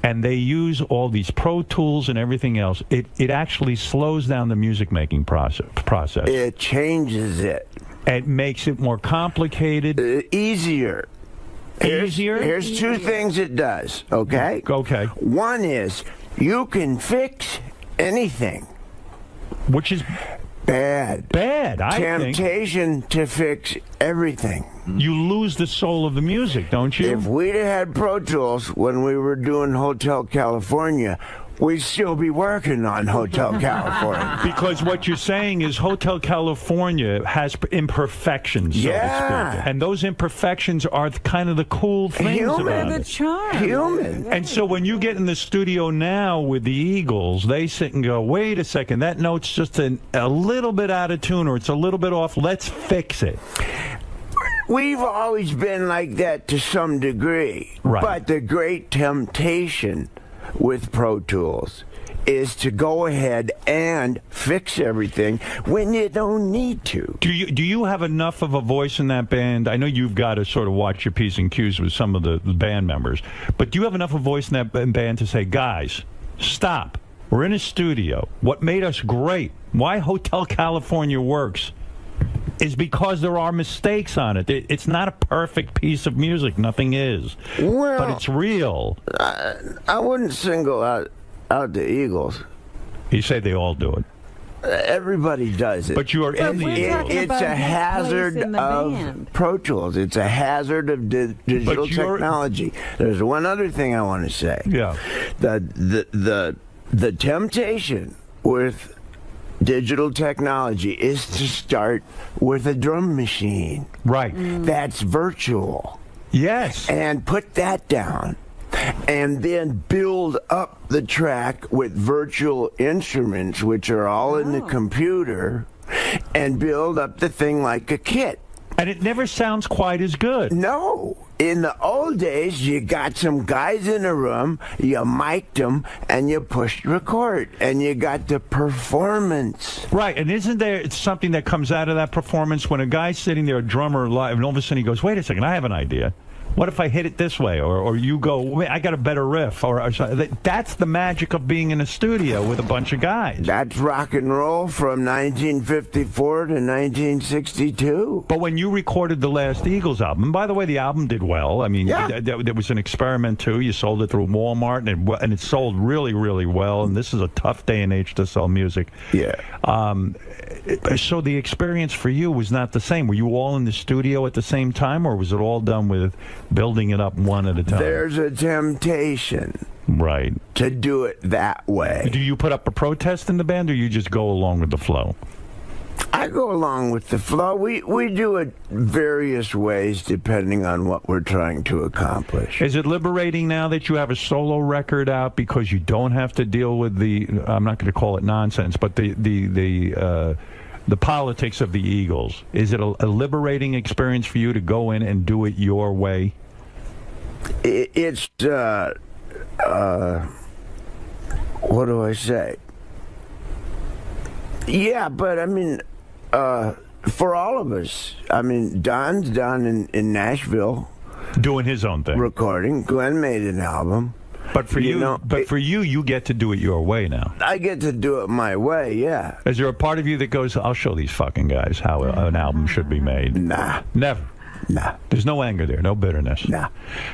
Speaker 1: and they use all these Pro Tools and everything else. It actually slows down the music-making process.
Speaker 5: It changes it.
Speaker 1: It makes it more complicated.
Speaker 5: Easier. Here's two things it does, okay?
Speaker 1: Okay.
Speaker 5: One is you can fix anything.
Speaker 1: Which is
Speaker 5: bad.
Speaker 1: Bad, I think.
Speaker 5: Temptation to fix everything.
Speaker 1: You lose the soul of the music, don't you?
Speaker 5: If we'd had Pro Tools when we were doing Hotel California, we'd still be working on Hotel California.
Speaker 1: Because what you're saying is Hotel California has imperfections, so to speak. And those imperfections are kind of the cool things about
Speaker 2: the
Speaker 1: it.
Speaker 2: charm.
Speaker 5: Human.
Speaker 1: And so when you get in the studio now with the Eagles, they sit and go, wait a second, that note's just a little bit out of tune or it's a little bit off. Let's fix it.
Speaker 5: We've always been like that to some degree.
Speaker 1: Right.
Speaker 5: But the great temptation with Pro Tools is to go ahead and fix everything when you don't need to.
Speaker 1: Do you have enough of a voice in that band? I know you've got to sort of watch your P's and Q's with some of the band members, but do you have enough of a voice in that band to say, guys, stop. We're in a studio. What made us great, why Hotel California works, is because there are mistakes on it. It's not a perfect piece of music. Nothing is.
Speaker 5: Well,
Speaker 1: but it's real.
Speaker 5: I wouldn't single out the Eagles.
Speaker 1: You say they all do it.
Speaker 5: Everybody does it.
Speaker 1: But you are in the Eagles.
Speaker 5: It's a hazard of Pro Tools. It's a hazard of digital technology. There's one other thing I want to say.
Speaker 1: Yeah.
Speaker 5: The temptation with digital technology is to start with a drum machine.
Speaker 1: Right.
Speaker 5: That's virtual.
Speaker 1: Yes.
Speaker 5: And put that down. And then build up the track with virtual instruments, which are all in the computer, and build up the thing like a kit.
Speaker 1: And it never sounds quite as good.
Speaker 5: No. In the old days, you got some guys in a room, you mic'd them, and you pushed record, and you got the performance.
Speaker 1: Right, and isn't there something that comes out of that performance when a guy's sitting there, a drummer live, and all of a sudden he goes, wait a second, I have an idea. What if I hit it this way? Or you go, wait, I got a better riff. Or that's the magic of being in a studio with a bunch of guys.
Speaker 5: That's rock and roll from 1954 to 1962.
Speaker 1: But when you recorded the last Eagles album, and by the way, the album did well. I mean, there was an experiment, too. You sold it through Walmart, and it sold really, really well. And this is a tough day and age to sell music.
Speaker 5: Yeah.
Speaker 1: So the experience for you was not the same. Were you all in the studio at the same time, or was it all done with building it up one at a time.
Speaker 5: There's a temptation.
Speaker 1: Right.
Speaker 5: To do it that way.
Speaker 1: Do you put up a protest in the band, or you just go along with the flow?
Speaker 5: I go along with the flow. We do it various ways depending on what we're trying to accomplish.
Speaker 1: Is it liberating now that you have a solo record out because you don't have to deal with the, I'm not going to call it nonsense, but the politics of the Eagles? Is it a liberating experience for you to go in and do it your way?
Speaker 5: It's what do I say? Yeah, but I mean, for all of us, I mean, Don's down in Nashville,
Speaker 1: doing his own thing,
Speaker 5: recording. Glenn made an album,
Speaker 1: but for you get to do it your way now.
Speaker 5: I get to do it my way. Yeah.
Speaker 1: Is there a part of you that goes, "I'll show these fucking guys how an album should be made"?
Speaker 5: Nah,
Speaker 1: never.
Speaker 5: Nah.
Speaker 1: There's no anger there, no bitterness.
Speaker 5: Nah.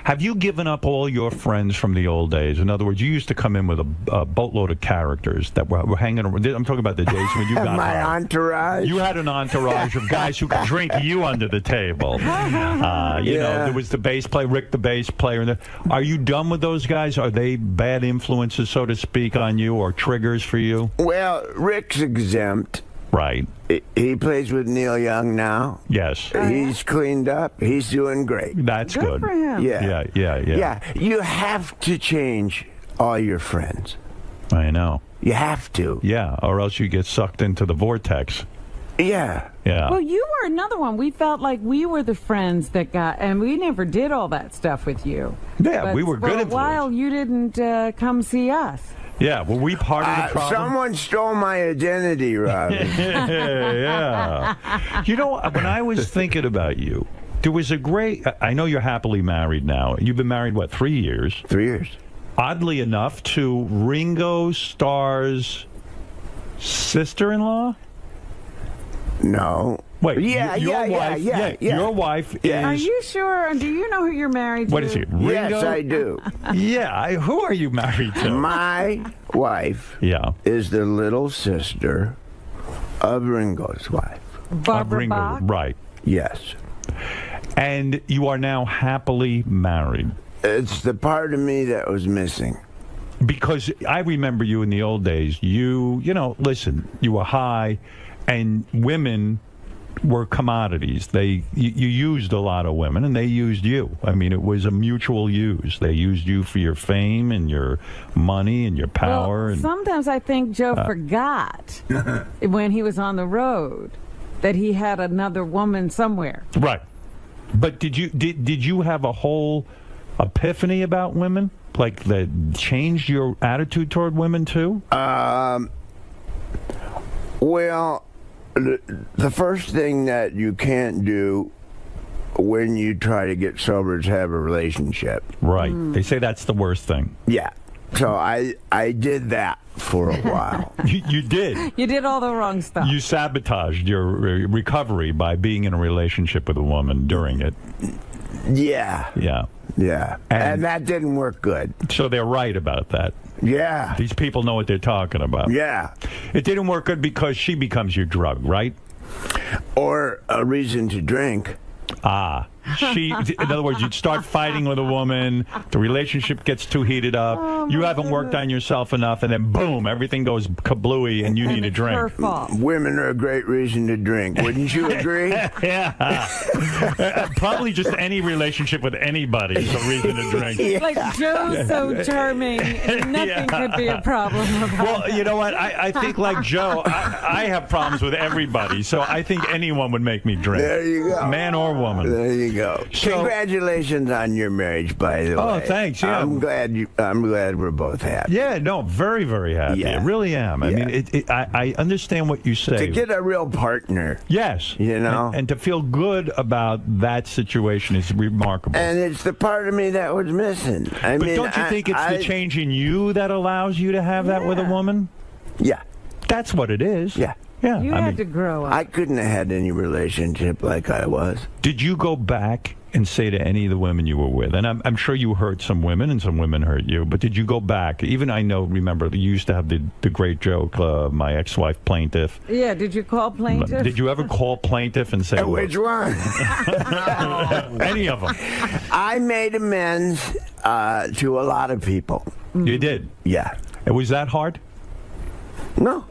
Speaker 1: Have you given up all your friends from the old days? In other words, you used to come in with a boatload of characters that were hanging around. I'm talking about the days when you got
Speaker 5: my entourage.
Speaker 1: You had an entourage of guys who could drink you under the table. You know, there was the bass player, Rick the bass player. Are you done with those guys? Are they bad influences, so to speak, on you, or triggers for you?
Speaker 5: Well, Rick's exempt.
Speaker 1: Right.
Speaker 5: He plays with Neil Young now.
Speaker 1: Yes.
Speaker 5: He's cleaned up. He's doing great.
Speaker 1: That's good.
Speaker 2: For him.
Speaker 5: Yeah.
Speaker 1: Yeah.
Speaker 5: You have to change all your friends.
Speaker 1: I know.
Speaker 5: You have to.
Speaker 1: Yeah, or else you get sucked into the vortex.
Speaker 5: Yeah.
Speaker 1: Yeah.
Speaker 2: Well, you were another one. We felt like we were the friends that got, and we never did all that stuff with you.
Speaker 1: Yeah,
Speaker 2: but
Speaker 1: we were good
Speaker 2: for a while, you didn't come see us.
Speaker 1: Yeah, were we part of the problem?
Speaker 5: Someone stole my identity, Robin.
Speaker 1: Yeah. You know, when I was thinking about you, there was a great... I know you're happily married now. You've been married, what, 3 years?
Speaker 5: 3 years.
Speaker 1: Oddly enough, to Ringo Starr's sister-in-law?
Speaker 5: No.
Speaker 1: Wait,
Speaker 5: your wife,
Speaker 1: your wife is...
Speaker 2: Are you sure? Do you know who you're married to?
Speaker 1: What is he, Ringo?
Speaker 5: Yes, I do.
Speaker 1: Yeah, who are you married to?
Speaker 5: My wife is the little sister of Ringo's wife.
Speaker 2: Barbara Bach?
Speaker 1: Right.
Speaker 5: Yes.
Speaker 1: And you are now happily married.
Speaker 5: It's the part of me that was missing.
Speaker 1: Because I remember you in the old days. You know, listen, you were high, and women were commodities. You used a lot of women, and they used you. I mean, it was a mutual use. They used you for your fame and your money and your power.
Speaker 2: Well, sometimes I think Joe forgot when he was on the road that he had another woman somewhere.
Speaker 1: Right. But did you have a whole epiphany about women? Like, that changed your attitude toward women, too?
Speaker 5: Well, the first thing that you can't do when you try to get sober is have a relationship.
Speaker 1: Right. They say that's the worst thing.
Speaker 5: Yeah. So I did that for a while.
Speaker 1: You did?
Speaker 2: You did all the wrong stuff.
Speaker 1: You sabotaged your recovery by being in a relationship with a woman during it.
Speaker 5: Yeah.
Speaker 1: Yeah.
Speaker 5: Yeah. And that didn't work good.
Speaker 1: So they're right about that.
Speaker 5: Yeah.
Speaker 1: These people know what they're talking about.
Speaker 5: Yeah.
Speaker 1: It didn't work good because she becomes your drug, right?
Speaker 5: Or a reason to drink.
Speaker 1: Ah. In other words, you'd start fighting with a woman, the relationship gets too heated up, you haven't worked on yourself enough, and then boom, everything goes kablooey and you need a drink.
Speaker 2: Her fault.
Speaker 5: Women are a great reason to drink. Wouldn't you agree?
Speaker 1: Yeah. Probably just any relationship with anybody is a reason to drink.
Speaker 2: Yeah. Like Joe's so charming, nothing could be a problem about
Speaker 1: Well, you know what? I think like Joe, I have problems with everybody, so I think anyone would make me drink.
Speaker 5: There you go.
Speaker 1: Man or woman.
Speaker 5: There you go.
Speaker 1: So,
Speaker 5: congratulations on your marriage, by the way.
Speaker 1: Oh, thanks. Yeah,
Speaker 5: I'm glad we're both happy.
Speaker 1: Yeah, no, very, very happy.
Speaker 5: Yeah.
Speaker 1: I really am. I mean, I understand what you say.
Speaker 5: To get a real partner.
Speaker 1: Yes.
Speaker 5: You know?
Speaker 1: And to feel good about that situation is remarkable.
Speaker 5: And it's the part of me that was missing.
Speaker 1: But don't you think it's the change in you that allows you to have that with a woman?
Speaker 5: Yeah.
Speaker 1: That's what it is.
Speaker 5: Yeah.
Speaker 2: You had to grow up.
Speaker 5: I couldn't have had any relationship like I was.
Speaker 1: Did you go back and say to any of the women you were with, and I'm sure you hurt some women and some women hurt you, but did you go back? Even remember, you used to have the great joke, my ex-wife plaintiff.
Speaker 2: Yeah, did you call plaintiff?
Speaker 1: Did you ever call plaintiff and say,
Speaker 5: which one?
Speaker 1: Any of them.
Speaker 5: I made amends to a lot of people.
Speaker 1: You did?
Speaker 5: Yeah.
Speaker 1: Was that hard?
Speaker 5: No.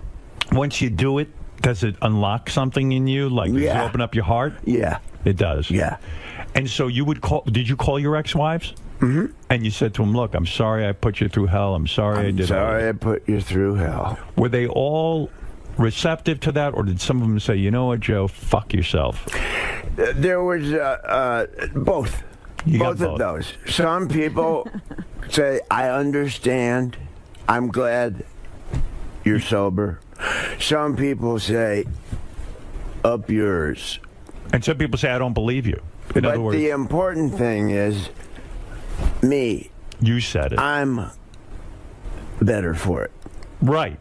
Speaker 1: Once you do it, does it unlock something in you? Like, does it open up your heart?
Speaker 5: Yeah.
Speaker 1: It does?
Speaker 5: Yeah.
Speaker 1: And so you would call, did you call your ex-wives?
Speaker 5: Mm-hmm.
Speaker 1: And you said to them, look, I'm sorry I put you through hell. I'm sorry I did
Speaker 5: I put you through hell.
Speaker 1: Were they all receptive to that, or did some of them say, you know what, Joe, fuck yourself?
Speaker 5: There was both. Both of those. Some people say, I understand. I'm glad you're sober. Some people say, up yours.
Speaker 1: And some people say, I don't believe you. In other words,
Speaker 5: the important thing is me.
Speaker 1: You said it.
Speaker 5: I'm better for it.
Speaker 1: Right.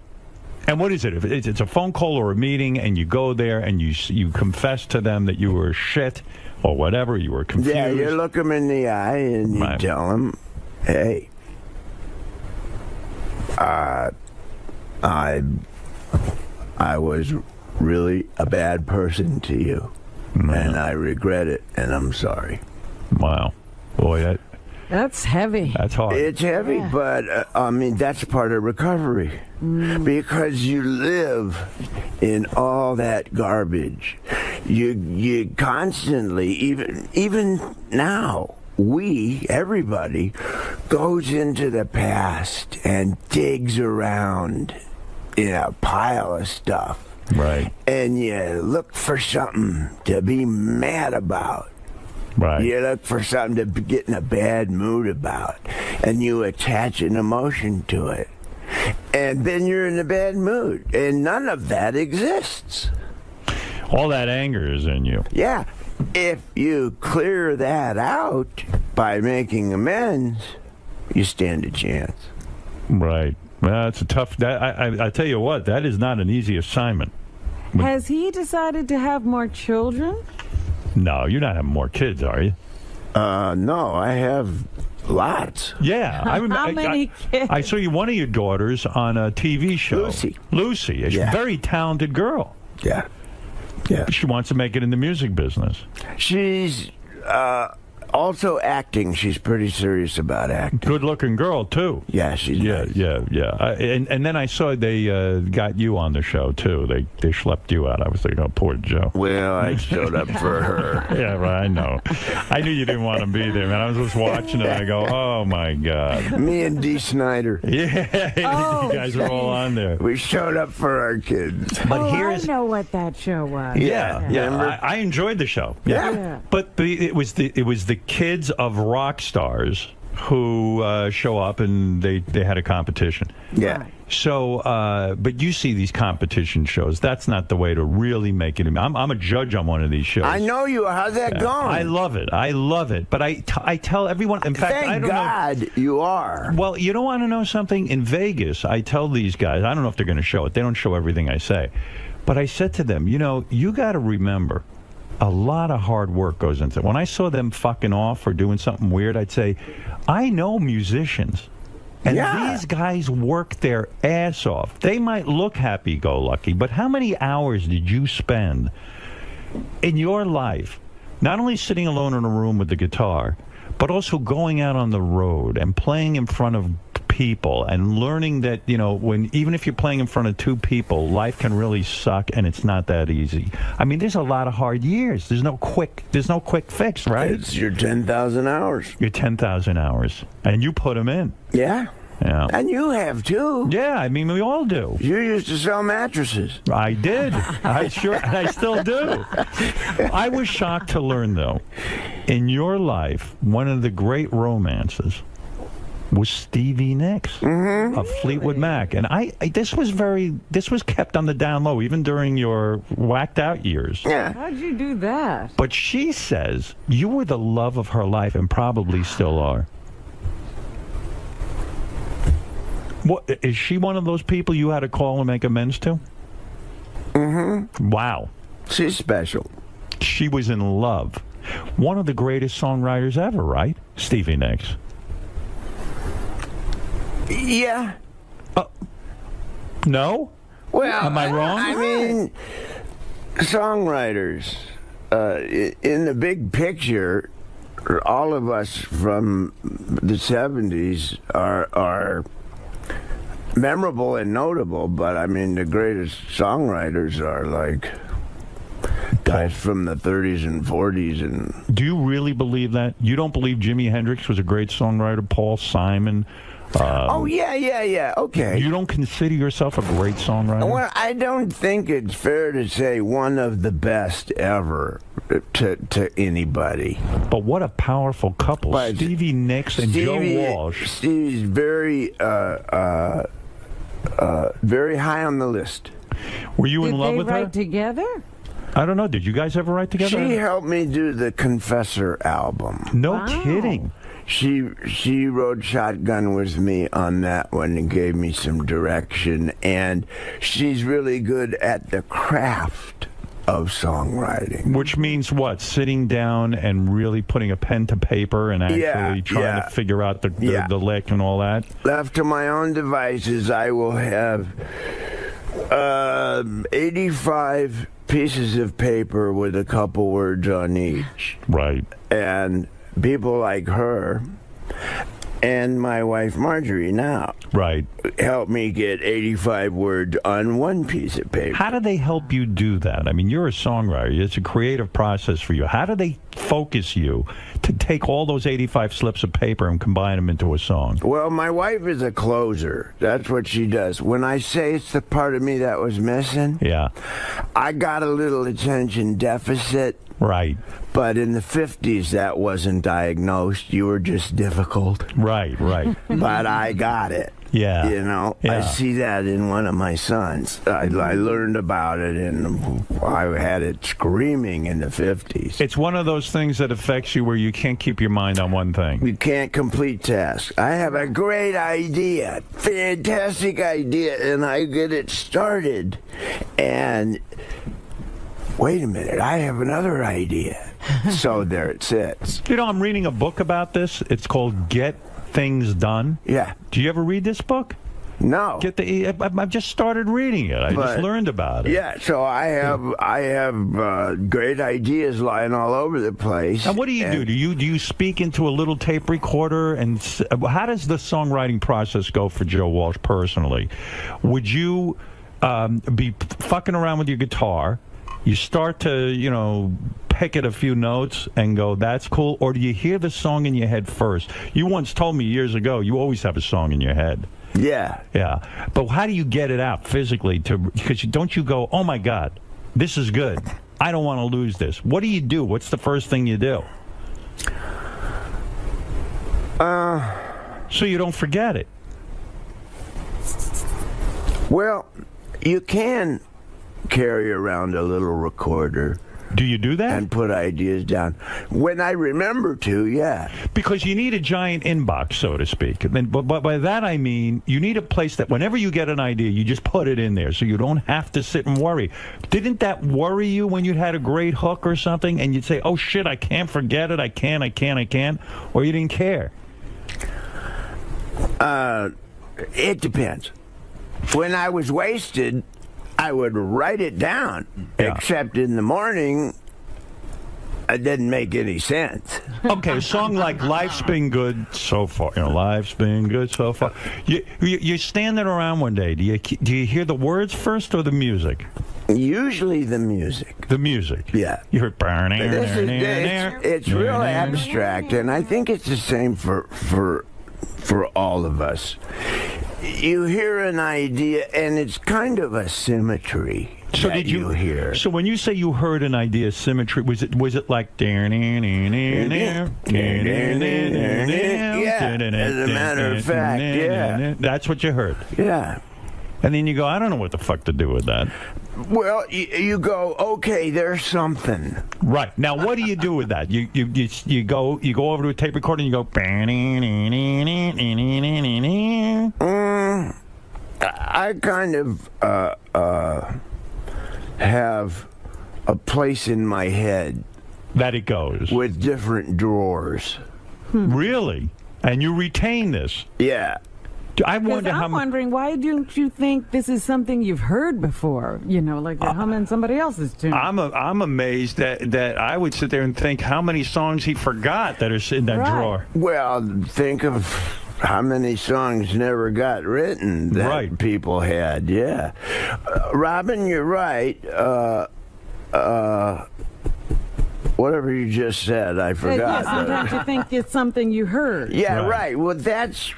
Speaker 1: And what is it? If it's a phone call or a meeting, and you go there and you confess to them that you were shit or whatever, you were confused.
Speaker 5: Yeah, you look them in the eye and you tell them, hey, I was really a bad person to you, and I regret it, and I'm sorry.
Speaker 1: Wow. Boy,
Speaker 2: that's heavy.
Speaker 1: That's hard.
Speaker 5: It's heavy, but, I mean, that's part of recovery. Because you live in all that garbage. You constantly, even now, everybody, goes into the past and digs around in a pile of stuff.
Speaker 1: Right.
Speaker 5: And you look for something to be mad about.
Speaker 1: Right.
Speaker 5: You look for something to get in a bad mood about. And you attach an emotion to it. And then you're in a bad mood. And none of that exists.
Speaker 1: All that anger is in you.
Speaker 5: Yeah. If you clear that out by making amends, you stand a chance.
Speaker 1: Right. Well, it's a tough... I tell you what, that is not an easy assignment.
Speaker 2: Has he decided to have more children?
Speaker 1: No, you're not having more kids, are you?
Speaker 5: No, I have lots.
Speaker 1: Yeah.
Speaker 2: How many kids?
Speaker 1: I saw one of your daughters on a TV show. Lucy. She's a very talented girl.
Speaker 5: Yeah. Yeah.
Speaker 1: She wants to make it in the music business.
Speaker 5: She's also acting. She's pretty serious about acting.
Speaker 1: Good-looking girl, too.
Speaker 5: Yeah, she's nice.
Speaker 1: Yeah. And then I saw they got you on the show, too. They schlepped you out. I was thinking, oh, poor Joe.
Speaker 5: Well, I showed up for her.
Speaker 1: Yeah, right, I know. I knew you didn't want to be there, man. I was just watching it, and I go, oh, my God.
Speaker 5: Me and Dee Snider.
Speaker 1: Yeah, you guys are all on there.
Speaker 5: We showed up for our kids.
Speaker 1: But
Speaker 2: I know what that show was.
Speaker 1: Yeah. I enjoyed the show.
Speaker 5: Yeah.
Speaker 1: But it was the kids of rock stars who show up, and they had a competition.
Speaker 5: Yeah.
Speaker 1: So, but you see these competition shows. That's not the way to really make it. I'm a judge on one of these shows.
Speaker 5: I know you. How's that going?
Speaker 1: I love it. But I tell everyone. In fact, I don't
Speaker 5: know. You are.
Speaker 1: Well, you don't want to know something? In Vegas, I tell these guys, I don't know if they're going to show it. They don't show everything I say. But I said to them, you got to remember, a lot of hard work goes into it. When I saw them fucking off or doing something weird, I'd say, I know musicians. And these guys work their ass off. They might look happy-go-lucky, but how many hours did you spend in your life not only sitting alone in a room with the guitar, but also going out on the road and playing in front of people and learning that, even if you're playing in front of two people, life can really suck and it's not that easy. I mean, there's a lot of hard years. There's no quick fix, right?
Speaker 5: It's your 10,000 hours.
Speaker 1: Your 10,000 hours. And you put them in.
Speaker 5: Yeah.
Speaker 1: Yeah.
Speaker 5: And you have, too.
Speaker 1: Yeah, I mean, we all do.
Speaker 5: You used to sell mattresses.
Speaker 1: I did. I still do. I was shocked to learn, though, in your life, one of the great romances was Stevie Nicks of Fleetwood Mac. And this was kept on the down low, even during your whacked out years.
Speaker 5: Yeah.
Speaker 2: How'd you do that?
Speaker 1: But she says you were the love of her life and probably still are. What, is she one of those people you had to call and make amends to?
Speaker 5: Mm-hmm.
Speaker 1: Wow.
Speaker 5: She's special.
Speaker 1: She was in love. One of the greatest songwriters ever, right? Stevie Nicks.
Speaker 5: Yeah.
Speaker 1: No?
Speaker 5: Well,
Speaker 1: am I wrong?
Speaker 5: I mean, songwriters, in the big picture, all of us from the 70s are memorable and notable, but I mean, the greatest songwriters are like guys from the 30s and 40s. And
Speaker 1: do you really believe that? You don't believe Jimi Hendrix was a great songwriter? Paul Simon?
Speaker 5: Yeah. Okay.
Speaker 1: You don't consider yourself a great songwriter?
Speaker 5: Well, I don't think it's fair to say one of the best ever to anybody.
Speaker 1: But what a powerful couple. But Stevie Nicks and Joe Walsh.
Speaker 5: Stevie's very high on the list.
Speaker 1: Were you in love with her?
Speaker 2: Did they write together?
Speaker 1: I don't know. Did you guys ever write together?
Speaker 5: She helped me do the Confessor album.
Speaker 1: No kidding.
Speaker 5: She rode shotgun with me on that one and gave me some direction, and she's really good at the craft of songwriting.
Speaker 1: Which means what? Sitting down and really putting a pen to paper and actually trying to figure out the lick and all that?
Speaker 5: Left to my own devices, I will have 85 pieces of paper with a couple words on each.
Speaker 1: Right.
Speaker 5: And people like her and my wife Marjorie now help me get 85 words on one piece of paper.
Speaker 1: How do they help you do that? I mean, you're a songwriter. It's a creative process for you. How do they focus you to take all those 85 slips of paper and combine them into a song?
Speaker 5: Well, my wife is a closer. That's what she does. When I say it's the part of me that was missing, I got a little attention deficit.
Speaker 1: Right.
Speaker 5: But in the 50s, that wasn't diagnosed. You were just difficult.
Speaker 1: Right.
Speaker 5: But I got it.
Speaker 1: Yeah.
Speaker 5: You know, I see that in one of my sons. I learned about it, and I had it screaming in the 50s.
Speaker 1: It's one of those things that affects you where you can't keep your mind on one thing.
Speaker 5: You can't complete tasks. I have a great idea, fantastic idea, and I get it started. And wait a minute, I have another idea. So there it sits.
Speaker 1: You know, I'm reading a book about this. It's called Get Things Done.
Speaker 5: Yeah.
Speaker 1: Do you ever read this book?
Speaker 5: No.
Speaker 1: I've just started reading it. I just learned about it.
Speaker 5: Yeah, so I have great ideas lying all over the place.
Speaker 1: And what do you do? Do you speak into a little tape recorder? And how does the songwriting process go for Joe Walsh personally? Would you be fucking around with your guitar? You start to, pick at a few notes and go, that's cool? Or do you hear the song in your head first? You once told me years ago, you always have a song in your head.
Speaker 5: Yeah.
Speaker 1: Yeah. But how do you get it out physically? Because don't you go, oh, my God, this is good. I don't want to lose this. What do you do? What's the first thing you do? So you don't forget it.
Speaker 5: Well, you can carry around a little recorder.
Speaker 1: Do you do that?
Speaker 5: And put ideas down. When I remember to, yeah.
Speaker 1: Because you need a giant inbox, so to speak. But by that I mean you need a place that whenever you get an idea, you just put it in there so you don't have to sit and worry. Didn't that worry you when you had a great hook or something and you'd say, oh, shit, I can't forget it, I can't, or you didn't care?
Speaker 5: It depends. When I was wasted, I would write it down, except in the morning, it didn't make any sense.
Speaker 1: Okay, a song like Life's Been Good So Far. Life's Been Good So Far. You're standing around one day. Do you hear the words first or the music?
Speaker 5: Usually the music.
Speaker 1: The music?
Speaker 5: Yeah.
Speaker 1: You heard...
Speaker 5: It's real abstract, and I think it's the same for all of us. You hear an idea, and it's kind of a symmetry.
Speaker 1: So did you
Speaker 5: hear?
Speaker 1: So when you say you heard an idea, symmetry, was it like? Yeah.
Speaker 5: As a matter of fact, yeah.
Speaker 1: That's what you heard.
Speaker 5: Yeah.
Speaker 1: And then you go, I don't know what the fuck to do with that.
Speaker 5: Well, you go, okay, there's something.
Speaker 1: Right. Now, what do you do with that? You go over to a tape recorder and you go...
Speaker 5: I kind of have a place in my head
Speaker 1: That it goes.
Speaker 5: With different drawers.
Speaker 1: Really? And you retain this?
Speaker 5: Yeah.
Speaker 1: I wonder
Speaker 2: I'm wondering, why don't you think this is something you've heard before? You know, like you're humming somebody else's tune.
Speaker 1: I'm amazed that I would sit there and think how many songs he forgot that are in that drawer.
Speaker 5: Well, think of how many songs never got written that people had. Yeah. Robin, you're right. Whatever you just said, I forgot.
Speaker 2: Sometimes you think it's something you heard.
Speaker 5: Yeah, right. Well, that's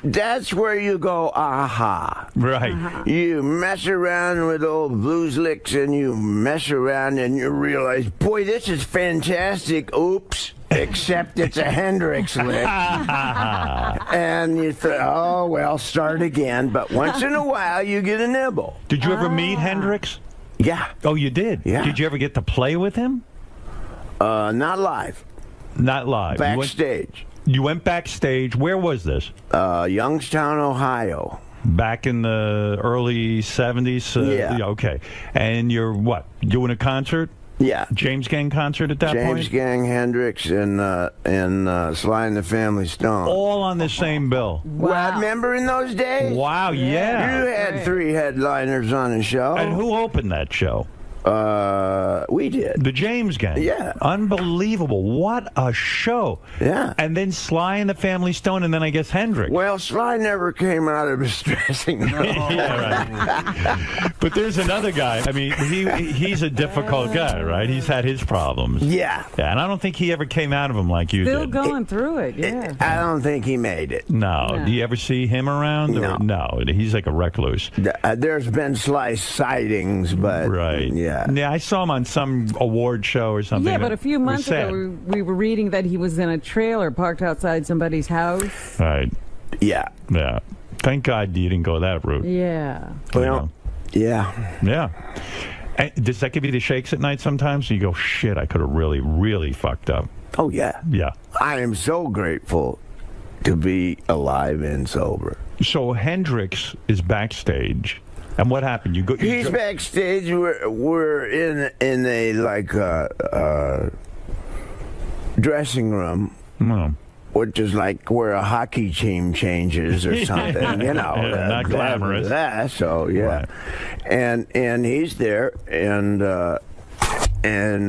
Speaker 5: where you go, aha.
Speaker 1: Right.
Speaker 5: You mess around with old blues licks, and you mess around, and you realize, boy, this is fantastic. Oops. Except it's a Hendrix lick. And you think, oh, well, start again. But once in a while, you get a nibble.
Speaker 1: Did you ever meet Hendrix?
Speaker 5: Yeah.
Speaker 1: Oh, you did?
Speaker 5: Yeah.
Speaker 1: Did you ever get to play with him?
Speaker 5: Not live.
Speaker 1: Not live.
Speaker 5: Backstage.
Speaker 1: You went backstage. Where was this?
Speaker 5: Youngstown, Ohio.
Speaker 1: Back in the early 70s?
Speaker 5: Yeah.
Speaker 1: Okay. And you're, what, doing a concert?
Speaker 5: Yeah.
Speaker 1: James Gang concert at that point?
Speaker 5: James Gang, Hendrix, and Sly and the Family Stone.
Speaker 1: All on the same bill.
Speaker 5: Wow. Well, remember in those days?
Speaker 1: Wow, yeah.
Speaker 5: You had 3 headliners on a show.
Speaker 1: And who opened that show?
Speaker 5: We did.
Speaker 1: The James Gang.
Speaker 5: Yeah.
Speaker 1: Unbelievable. What a show.
Speaker 5: Yeah.
Speaker 1: And then Sly and the Family Stone, and then I guess Hendrix.
Speaker 5: Well, Sly never came out of his dressing room.
Speaker 1: Yeah, right. But there's another guy. I mean, he's a difficult guy, right? He's had his problems.
Speaker 5: Yeah.
Speaker 1: And I don't think he ever came out of them like you
Speaker 2: Still
Speaker 1: did.
Speaker 2: going through it, yeah.
Speaker 5: I don't think he made it.
Speaker 1: No. Do you ever see him around?
Speaker 5: No.
Speaker 1: No. He's like a recluse.
Speaker 5: There's been Sly sightings, but...
Speaker 1: Right.
Speaker 5: Yeah.
Speaker 1: Yeah, I saw him on some award show or something.
Speaker 2: Yeah, but a few months ago, we were reading that he was in a trailer parked outside somebody's house.
Speaker 1: Right.
Speaker 5: Yeah.
Speaker 1: Yeah. Thank God you didn't go that route.
Speaker 2: Yeah.
Speaker 5: Well, yeah.
Speaker 1: Yeah. And does that give you the shakes at night sometimes? You go, shit, I could have really, really fucked up.
Speaker 5: Oh, yeah.
Speaker 1: Yeah.
Speaker 5: I am so grateful to be alive and sober.
Speaker 1: So Hendrix is backstage. And what happened?
Speaker 5: He's backstage. We're in a like dressing room, which is like where a hockey team changes or something. You know,
Speaker 1: not glamorous.
Speaker 5: That, so yeah, right. and he's there, and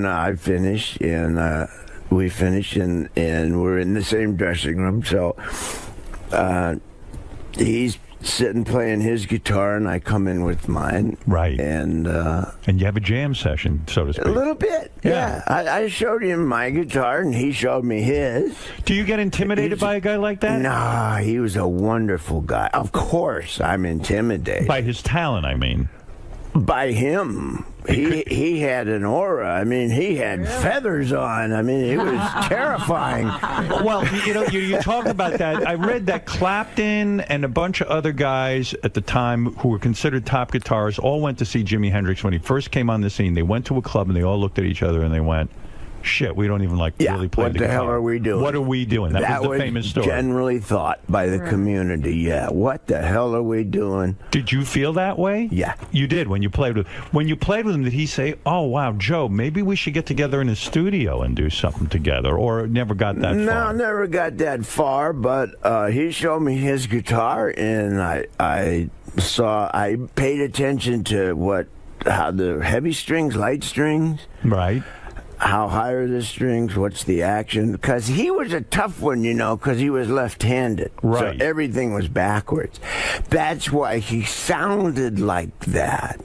Speaker 5: I finish, and we finish, and we're in the same dressing room. So he's sitting playing his guitar, and I come in with mine.
Speaker 1: Right.
Speaker 5: And
Speaker 1: you have a jam session, so to speak.
Speaker 5: A little bit, yeah. I showed him my guitar, and he showed me his.
Speaker 1: Do you get intimidated by a guy like that?
Speaker 5: Nah, he was a wonderful guy. Of course, I'm intimidated.
Speaker 1: By his talent, I mean.
Speaker 5: By him. He had an aura. I mean, he had feathers on. I mean, it was terrifying.
Speaker 1: Well, you know, you talk about that. I read that Clapton and a bunch of other guys at the time who were considered top guitarists all went to see Jimi Hendrix when he first came on the scene. They went to a club and they all looked at each other and they went, shit, we don't even really play the guitar.
Speaker 5: What the hell are we doing?
Speaker 1: What are we doing? That was the famous story.
Speaker 5: Generally thought by the community, yeah. What the hell are we doing?
Speaker 1: Did you feel that way?
Speaker 5: Yeah.
Speaker 1: You did when you played with him. When you played with him, did he say, oh, wow, Joe, maybe we should get together in a studio and do something together, or never got that far?
Speaker 5: No, never got that far, but he showed me his guitar, and I paid attention to how the heavy strings, light strings.
Speaker 1: Right.
Speaker 5: How high are the strings? What's the action? Because he was a tough one, you know, because he was left-handed.
Speaker 1: Right.
Speaker 5: So everything was backwards. That's why he sounded like that.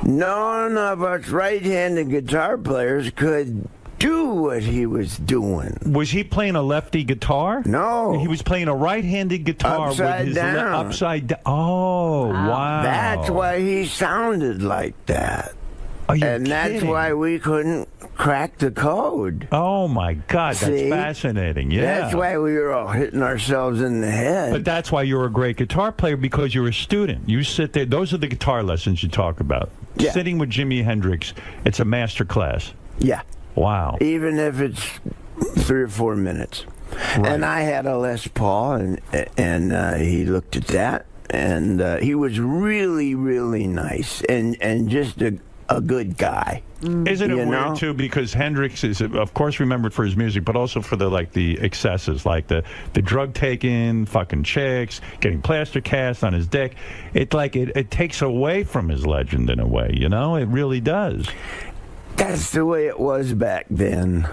Speaker 5: None of us right-handed guitar players could do what he was doing.
Speaker 1: Was he playing a lefty guitar?
Speaker 5: No.
Speaker 1: He was playing a right-handed guitar
Speaker 5: upside
Speaker 1: with his
Speaker 5: down.
Speaker 1: Upside down. Oh, wow.
Speaker 5: That's why he sounded like that.
Speaker 1: Are you
Speaker 5: kidding? That's why we couldn't crack the code.
Speaker 1: Oh, my God. That's fascinating. Yeah.
Speaker 5: That's why we were all hitting ourselves in the head.
Speaker 1: But that's why you're a great guitar player, because you're a student. You sit there. Those are the guitar lessons you talk about.
Speaker 5: Yeah.
Speaker 1: Sitting with Jimi Hendrix, it's a master class.
Speaker 5: Yeah.
Speaker 1: Wow.
Speaker 5: Even if it's 3 or 4 minutes. Right. And I had a Les Paul, and he looked at that, and he was really, really nice, and just a good guy.
Speaker 1: Isn't it weird, too, because Hendrix is, of course, remembered for his music, but also for the excesses, like the drug taking, fucking chicks, getting plaster cast on his dick. It takes away from his legend in a way, you know? It really does.
Speaker 5: That's the way it was back then.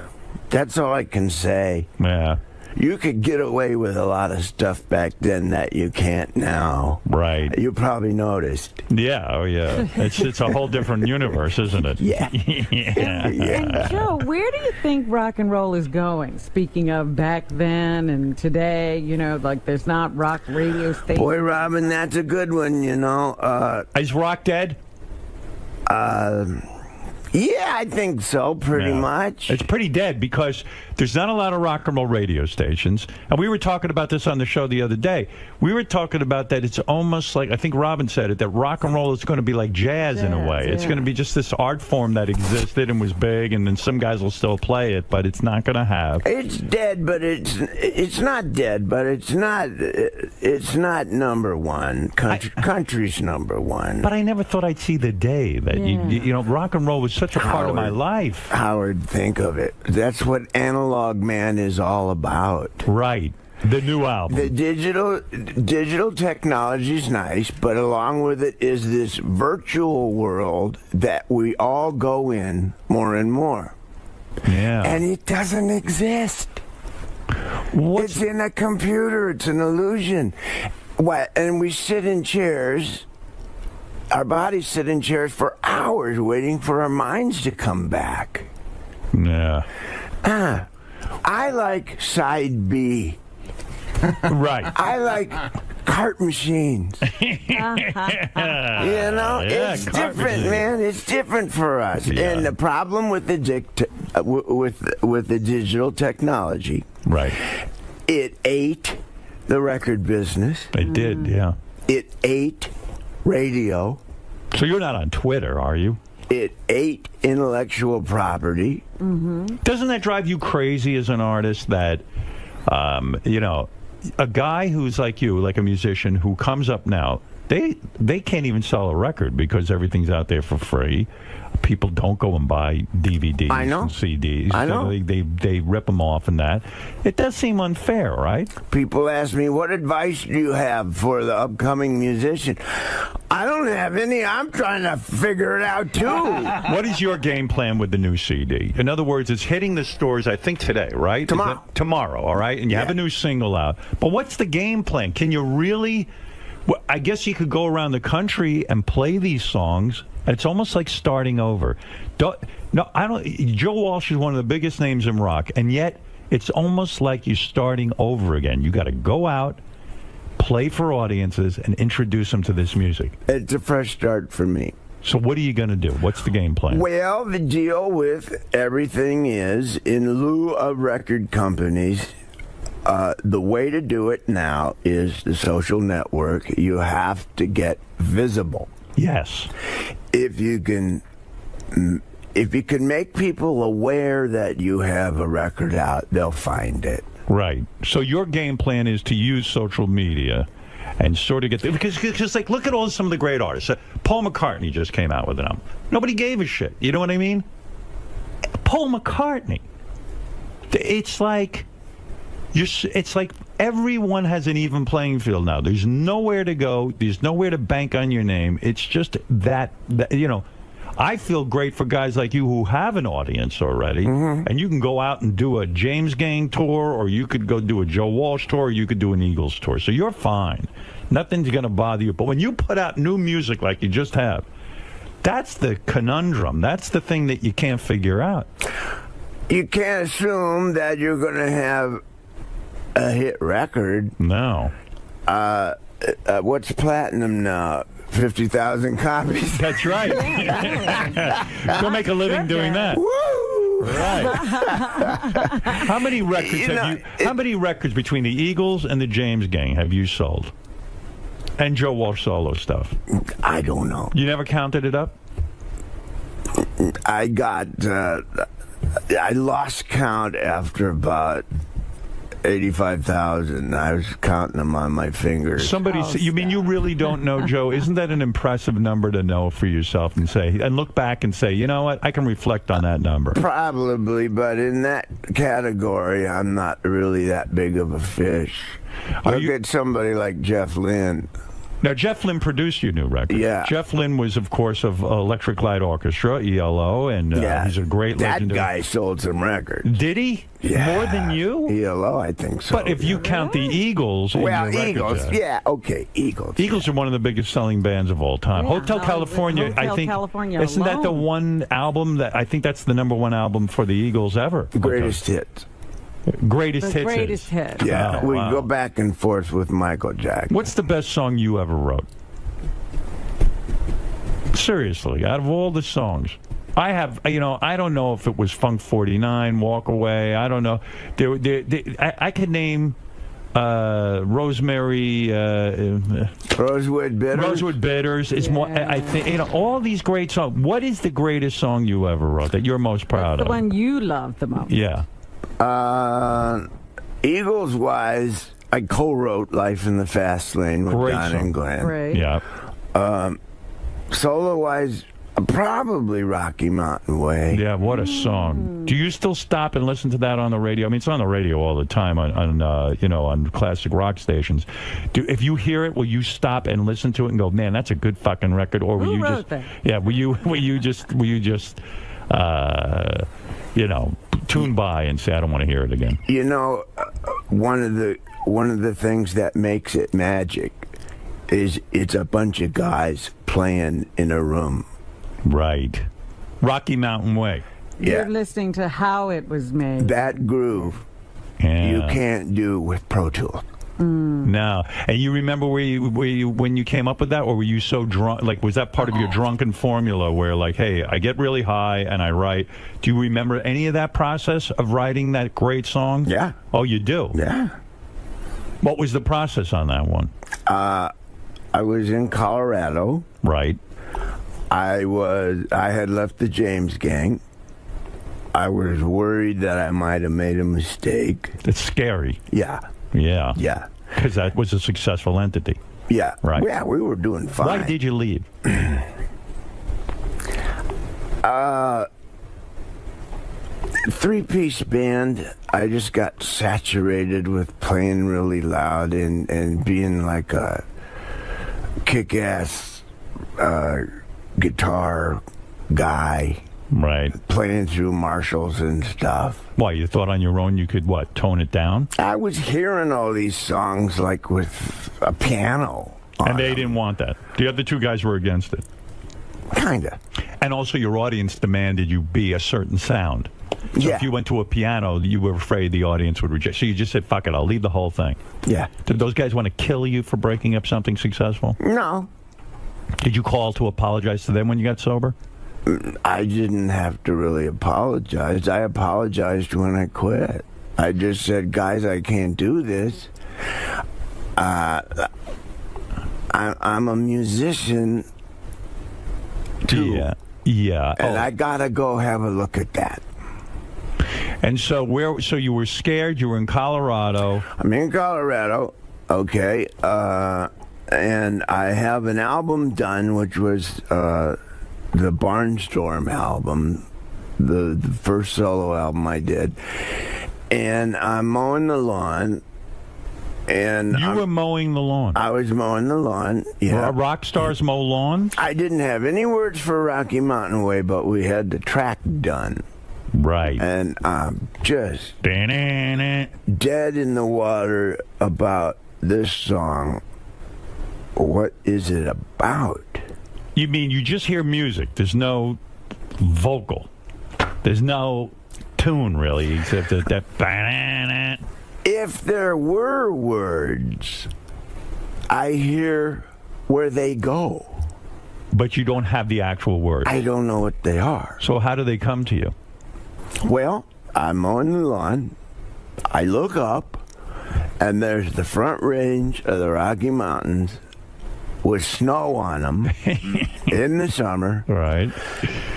Speaker 5: That's all I can say.
Speaker 1: Yeah.
Speaker 5: You could get away with a lot of stuff back then that you can't now.
Speaker 1: Right.
Speaker 5: You probably noticed.
Speaker 1: Yeah, oh yeah. It's a whole different universe, isn't it?
Speaker 5: Yeah.
Speaker 2: And Joe, where do you think rock and roll is going? Speaking of back then and today, you know, like there's not rock radio stations.
Speaker 5: Boy, Robin, that's a good one, you know.
Speaker 1: Is rock dead?
Speaker 5: Yeah, I think so, pretty much.
Speaker 1: It's pretty dead because there's not a lot of rock and roll radio stations. And we were talking about this on the show the other day. We were talking about that it's almost like, I think Robin said it, that rock and roll is going to be like jazz in a way. Yeah. It's going to be just this art form that existed and was big, and then some guys will still play it, but it's not going to have.
Speaker 5: It's dead, but it's not dead, but it's not number one. Country's number one.
Speaker 1: But I never thought I'd see the day that, you know, rock and roll was such a part of my life.
Speaker 5: Howard, think of it. That's what Analog Man is all about.
Speaker 1: Right. The new album.
Speaker 5: The digital technology is nice, but along with it is this virtual world that we all go in more and more.
Speaker 1: Yeah.
Speaker 5: And it doesn't exist. It's in a computer. It's an illusion. And we sit in chairs. Our bodies sit in chairs for hours waiting for our minds to come back.
Speaker 1: Yeah.
Speaker 5: I like side B.
Speaker 1: Right.
Speaker 5: I like cart machines. You know, it's different, man. It's different for us.
Speaker 1: Yeah.
Speaker 5: And the problem with the digital technology,
Speaker 1: right?
Speaker 5: It ate the record business.
Speaker 1: It did, yeah.
Speaker 5: It ate radio.
Speaker 1: So you're not on Twitter, are you?
Speaker 5: It ate intellectual property.
Speaker 2: Mm-hmm.
Speaker 1: Doesn't that drive you crazy as an artist that, you know, a guy who's like you, like a musician who comes up now, they can't even sell a record because everything's out there for free. People don't go and buy DVDs and CDs.
Speaker 5: I know.
Speaker 1: They rip them off and that. It does seem unfair, right?
Speaker 5: People ask me, what advice do you have for the upcoming musician? I don't have any. I'm trying to figure it out, too.
Speaker 1: What is your game plan with the new CD? In other words, it's hitting the stores, I think, today, right?
Speaker 5: Tomorrow.
Speaker 1: Tomorrow, all right? And you have a new single out. But what's the game plan? Can you really... Well, I guess you could go around the country and play these songs. It's almost like starting over. Joe Walsh is one of the biggest names in rock, and yet it's almost like you're starting over again. You got to go out, play for audiences, and introduce them to this music.
Speaker 5: It's a fresh start for me.
Speaker 1: So what are you going to do? What's the game plan?
Speaker 5: Well, the deal with everything is, in lieu of record companies, the way to do it now is the social network. You have to get visible.
Speaker 1: Yes.
Speaker 5: If you can make people aware that you have a record out, they'll find it.
Speaker 1: Right. So your game plan is to use social media and sort of get because like look at some of the great artists. Paul McCartney just came out with an album. Nobody gave a shit. You know what I mean? Paul McCartney. It's like everyone has an even playing field now. There's nowhere to go. There's nowhere to bank on your name. It's just that you know, I feel great for guys like you who have an audience already, and you can go out and do a James Gang tour, or you could go do a Joe Walsh tour, or you could do an Eagles tour. So you're fine. Nothing's going to bother you. But when you put out new music like you just have, that's the conundrum. That's the thing that you can't figure out.
Speaker 5: You can't assume that you're going to have a hit record.
Speaker 1: No.
Speaker 5: What's platinum now? 50,000 copies.
Speaker 1: That's right. Go make a living doing that.
Speaker 5: Woo!
Speaker 1: Right. How many records how many records between the Eagles and the James Gang have you sold? And Joe Walsh solo stuff?
Speaker 5: I don't know.
Speaker 1: You never counted it up?
Speaker 5: I lost count after about 85,000. I was counting them on my fingers.
Speaker 1: You mean you really don't know, Joe? Isn't that an impressive number to know for yourself and look back and say, you know what, I can reflect on that number?
Speaker 5: Probably, but in that category, I'm not really that big of a fish. Look at somebody like Jeff Lynne.
Speaker 1: Now, Jeff Lynne produced your new record.
Speaker 5: Yeah.
Speaker 1: Jeff Lynne was, of course, of Electric Light Orchestra, ELO, and he's a great legendary...
Speaker 5: That guy sold some records.
Speaker 1: Did he?
Speaker 5: Yeah.
Speaker 1: More than you?
Speaker 5: ELO, I think so.
Speaker 1: But if you count the Eagles...
Speaker 5: Well, Eagles, okay, Eagles.
Speaker 1: Eagles are one of the biggest selling bands of all time.
Speaker 2: Yeah,
Speaker 1: Hotel California, I think...
Speaker 2: California
Speaker 1: isn't that the
Speaker 2: alone.
Speaker 1: one album that... I think that's the #1 album for the Eagles ever.
Speaker 5: Greatest hits.
Speaker 1: Greatest hits.
Speaker 2: Greatest hits.
Speaker 5: Yeah, we go back and forth with Michael Jackson.
Speaker 1: What's the best song you ever wrote? Seriously, out of all the songs. I have, I don't know if it was Funk 49, Walk Away, I don't know. I could name Rosemary...
Speaker 5: Rosewood Bitters?
Speaker 1: Rosewood Bitters. Is more, I think, all these great songs. What is the greatest song you ever wrote that you're most proud of?
Speaker 2: The one you love the most.
Speaker 1: Yeah.
Speaker 5: Eagles-wise, I co-wrote Life in the Fast Lane with Don and Glenn.
Speaker 2: Great.
Speaker 1: Yeah.
Speaker 5: Solo-wise, probably Rocky Mountain Way.
Speaker 1: Yeah, what a song. Do you still stop and listen to that on the radio? I mean, it's on the radio all the time on classic rock stations. If you hear it, will you stop and listen to it and go, man, that's a good fucking record? Or will
Speaker 2: Who
Speaker 1: you
Speaker 2: wrote
Speaker 1: just...
Speaker 2: that?
Speaker 1: Yeah, will you just tune by and say, I don't want to hear it again?
Speaker 5: One of the things that makes it magic is it's a bunch of guys playing in a room.
Speaker 1: Right. Rocky Mountain Way.
Speaker 5: Yeah.
Speaker 2: You're listening to how it was made.
Speaker 5: That groove you can't do with Pro Tools.
Speaker 1: No. And you remember when you came up with that, or were you so drunk? Like, was that part of your drunken formula where, like, hey, I get really high and I write? Do you remember any of that process of writing that great song?
Speaker 5: Yeah.
Speaker 1: Oh, you do?
Speaker 5: Yeah.
Speaker 1: What was the process on that one?
Speaker 5: I was in Colorado.
Speaker 1: Right.
Speaker 5: I had left the James Gang. I was worried that I might have made a mistake.
Speaker 1: It's scary.
Speaker 5: Yeah.
Speaker 1: Yeah.
Speaker 5: Yeah.
Speaker 1: Because that was a successful entity.
Speaker 5: Yeah.
Speaker 1: Right.
Speaker 5: Yeah, we were doing fine.
Speaker 1: Why did you leave?
Speaker 5: Three-piece band. I just got saturated with playing really loud and being like a kick-ass guitar guy.
Speaker 1: Right.
Speaker 5: Playing through Marshalls and stuff.
Speaker 1: Why, you thought on your own you could, tone it down?
Speaker 5: I was hearing all these songs, like, with a piano.
Speaker 1: And they didn't want that. The other two guys were against it.
Speaker 5: Kinda.
Speaker 1: And also your audience demanded you be a certain sound. So if you went to a piano, you were afraid the audience would reject. So you just said, fuck it, I'll leave the whole thing.
Speaker 5: Yeah.
Speaker 1: Did those guys want to kill you for breaking up something successful?
Speaker 5: No.
Speaker 1: Did you call to apologize to them when you got sober?
Speaker 5: I didn't have to really apologize. I apologized when I quit. I just said, guys, I can't do this. I'm a musician, too.
Speaker 1: Yeah.
Speaker 5: And I gotta go have a look at that.
Speaker 1: And so so you were scared, you were in Colorado.
Speaker 5: I'm in Colorado, okay. And I have an album done, which was the Barnstorm album, the first solo album I did. And I'm mowing the lawn. And
Speaker 1: you were mowing the lawn?
Speaker 5: I was mowing the lawn, yeah.
Speaker 1: Rock stars mow lawns?
Speaker 5: I didn't have any words for Rocky Mountain Way, but we had the track done.
Speaker 1: Right.
Speaker 5: And I'm just dead in the water about this song. What is it about?
Speaker 1: You mean you just hear music? There's no vocal. There's no tune, really, except that...
Speaker 5: If there were words, I hear where they go.
Speaker 1: But you don't have the actual words.
Speaker 5: I don't know what they are.
Speaker 1: So how do they come to you?
Speaker 5: Well, I'm on the lawn. I look up, and there's the Front Range of the Rocky Mountains with snow on them in the summer.
Speaker 1: Right.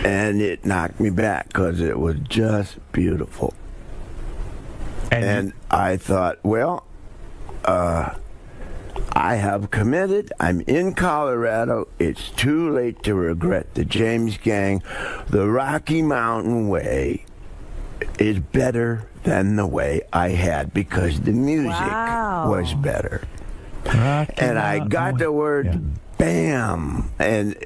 Speaker 5: And it knocked me back because it was just beautiful. And I thought, well, I have committed. I'm in Colorado. It's too late to regret. The James Gang, the Rocky Mountain way is better than the way I had because the music was better. And I got the word bam. And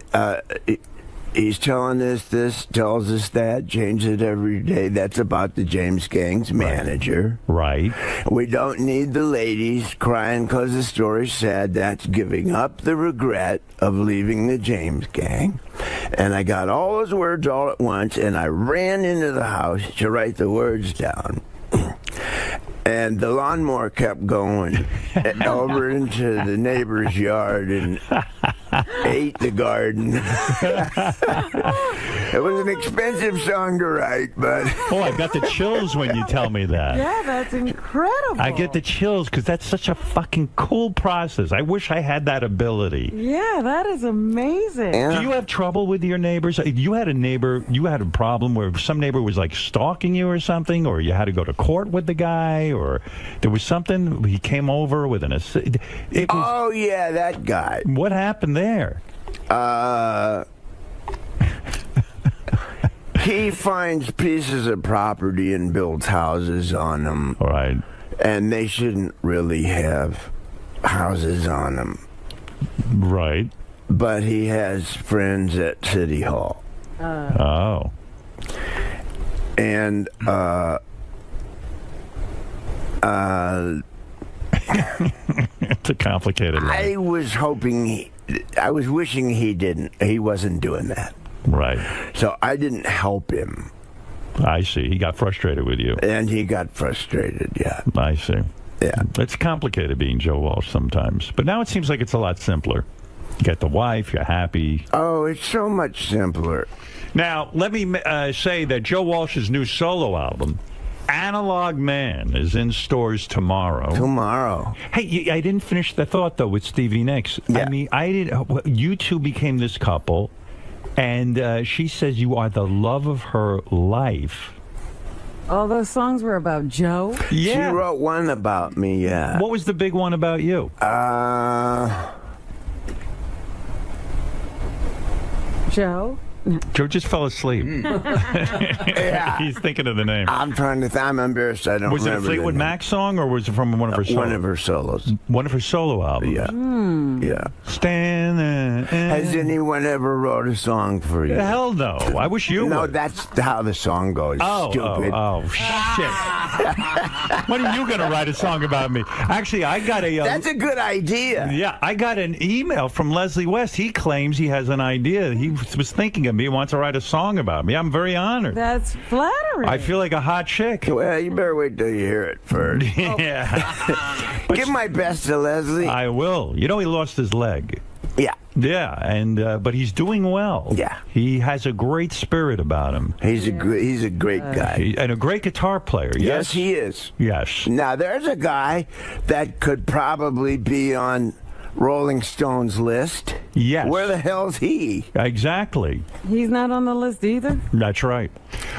Speaker 5: he's telling us this, tells us that, changes it every day. That's about the James Gang's manager.
Speaker 1: Right.
Speaker 5: We don't need the ladies crying because the story's sad. That's giving up the regret of leaving the James Gang. And I got all those words all at once, and I ran into the house to write the words down. And the lawnmower kept going over into the neighbor's yard and ate the garden. It was an expensive song to write, but...
Speaker 1: Oh, I got the chills when you tell me that.
Speaker 2: Yeah, that's incredible.
Speaker 1: I get the chills because that's such a fucking cool process. I wish I had that ability.
Speaker 2: Yeah, that is amazing.
Speaker 1: Do you have trouble with your neighbors? You had a problem where some neighbor was like stalking you or something, or you had to go to court with the guy, or there was something, he came over with
Speaker 5: oh, yeah, that guy.
Speaker 1: What happened there?
Speaker 5: He finds pieces of property and builds houses on them.
Speaker 1: Right.
Speaker 5: And they shouldn't really have houses on them.
Speaker 1: Right.
Speaker 5: But he has friends at City Hall.
Speaker 1: Oh.
Speaker 5: And,
Speaker 1: it's a complicated life.
Speaker 5: I was wishing he wasn't doing that.
Speaker 1: Right.
Speaker 5: So I didn't help him.
Speaker 1: I see. He got frustrated with you.
Speaker 5: And he got frustrated, yeah.
Speaker 1: I see.
Speaker 5: Yeah.
Speaker 1: It's complicated being Joe Walsh sometimes. But now it seems like it's a lot simpler. You get the wife, you're happy.
Speaker 5: Oh, it's so much simpler.
Speaker 1: Now, let me say that Joe Walsh's new solo album, Analog Man, is in stores tomorrow.
Speaker 5: Tomorrow.
Speaker 1: Hey, I didn't finish the thought, though, with Stevie Nicks.
Speaker 5: Yeah.
Speaker 1: I mean, you two became this couple, and she says you are the love of her life.
Speaker 2: All those songs were about Joe?
Speaker 1: Yeah.
Speaker 5: She wrote one about me, yeah.
Speaker 1: What was the big one about you?
Speaker 2: Joe?
Speaker 1: Joe just fell asleep.
Speaker 5: Yeah.
Speaker 1: He's thinking of the name.
Speaker 5: I'm trying to I'm embarrassed. I don't remember.
Speaker 1: Was it a Fleetwood Mac song, or was it from one of her solos?
Speaker 5: One of her solos.
Speaker 1: One of her solo albums?
Speaker 5: Yeah. Yeah.
Speaker 1: Stand there.
Speaker 5: Has anyone ever wrote a song for you?
Speaker 1: Hell no. I wish you
Speaker 5: No,
Speaker 1: would.
Speaker 5: that's how the song goes. Stupid.
Speaker 1: Oh, shit. When are you going to write a song about me? Actually, I got a...
Speaker 5: That's a good idea.
Speaker 1: Yeah, I got an email from Leslie West. He claims he has an idea. He was thinking of me. He wants to write a song about me. I'm very honored.
Speaker 2: That's flattering.
Speaker 1: I feel like a hot chick.
Speaker 5: Well, you better wait till you hear it first.
Speaker 1: Yeah.
Speaker 5: Give my best to Leslie.
Speaker 1: I will. You know, he lost his leg.
Speaker 5: Yeah.
Speaker 1: Yeah, and but he's doing well.
Speaker 5: Yeah.
Speaker 1: He has a great spirit about him.
Speaker 5: He's a great guy.
Speaker 1: And a great guitar player.
Speaker 5: Yes, he is.
Speaker 1: Yes.
Speaker 5: Now, there's a guy that could probably be on Rolling Stone's list.
Speaker 1: Yes.
Speaker 5: Where the hell's he?
Speaker 1: Exactly.
Speaker 2: He's not on the list either?
Speaker 1: That's right.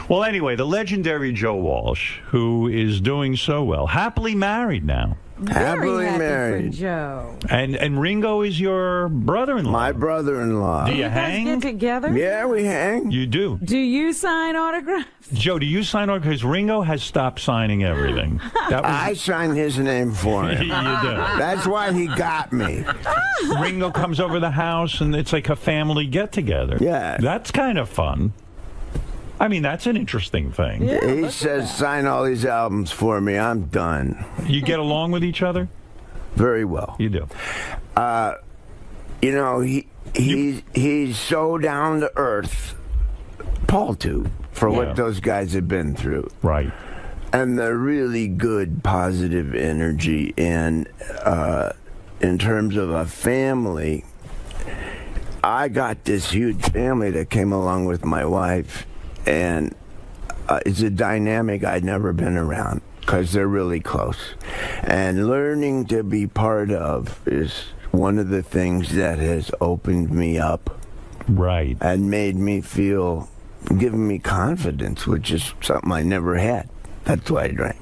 Speaker 1: Well, anyway, the legendary Joe Walsh, who is doing so well, happily married now.
Speaker 5: Happily
Speaker 2: happy
Speaker 5: married.
Speaker 2: for Joe.
Speaker 1: And Ringo is your brother-in-law.
Speaker 5: My brother-in-law.
Speaker 1: Do you
Speaker 2: guys
Speaker 1: hang?
Speaker 2: get together?
Speaker 5: Yeah, we hang.
Speaker 1: You do.
Speaker 2: Do you sign autographs?
Speaker 1: Joe, do you sign autographs? Because Ringo has stopped signing everything.
Speaker 5: I signed his name for him.
Speaker 1: You do.
Speaker 5: That's why he got me.
Speaker 1: Ringo comes over the house, and it's like a family get-together.
Speaker 5: Yeah.
Speaker 1: That's kind of fun. I mean, that's an interesting thing.
Speaker 2: Yeah,
Speaker 5: He says, sign all these albums for me. I'm done.
Speaker 1: You get along with each other?
Speaker 5: Very well.
Speaker 1: You do.
Speaker 5: You know, he's so down to earth. Paul, too, for what those guys have been through.
Speaker 1: Right.
Speaker 5: And the really good positive energy. And in terms of a family, I got this huge family that came along with my wife. And it's a dynamic I'd never been around because they're really close. And learning to be part of is one of the things that has opened me up.
Speaker 1: Right.
Speaker 5: And made me feel, given me confidence, which is something I never had. That's why I drank.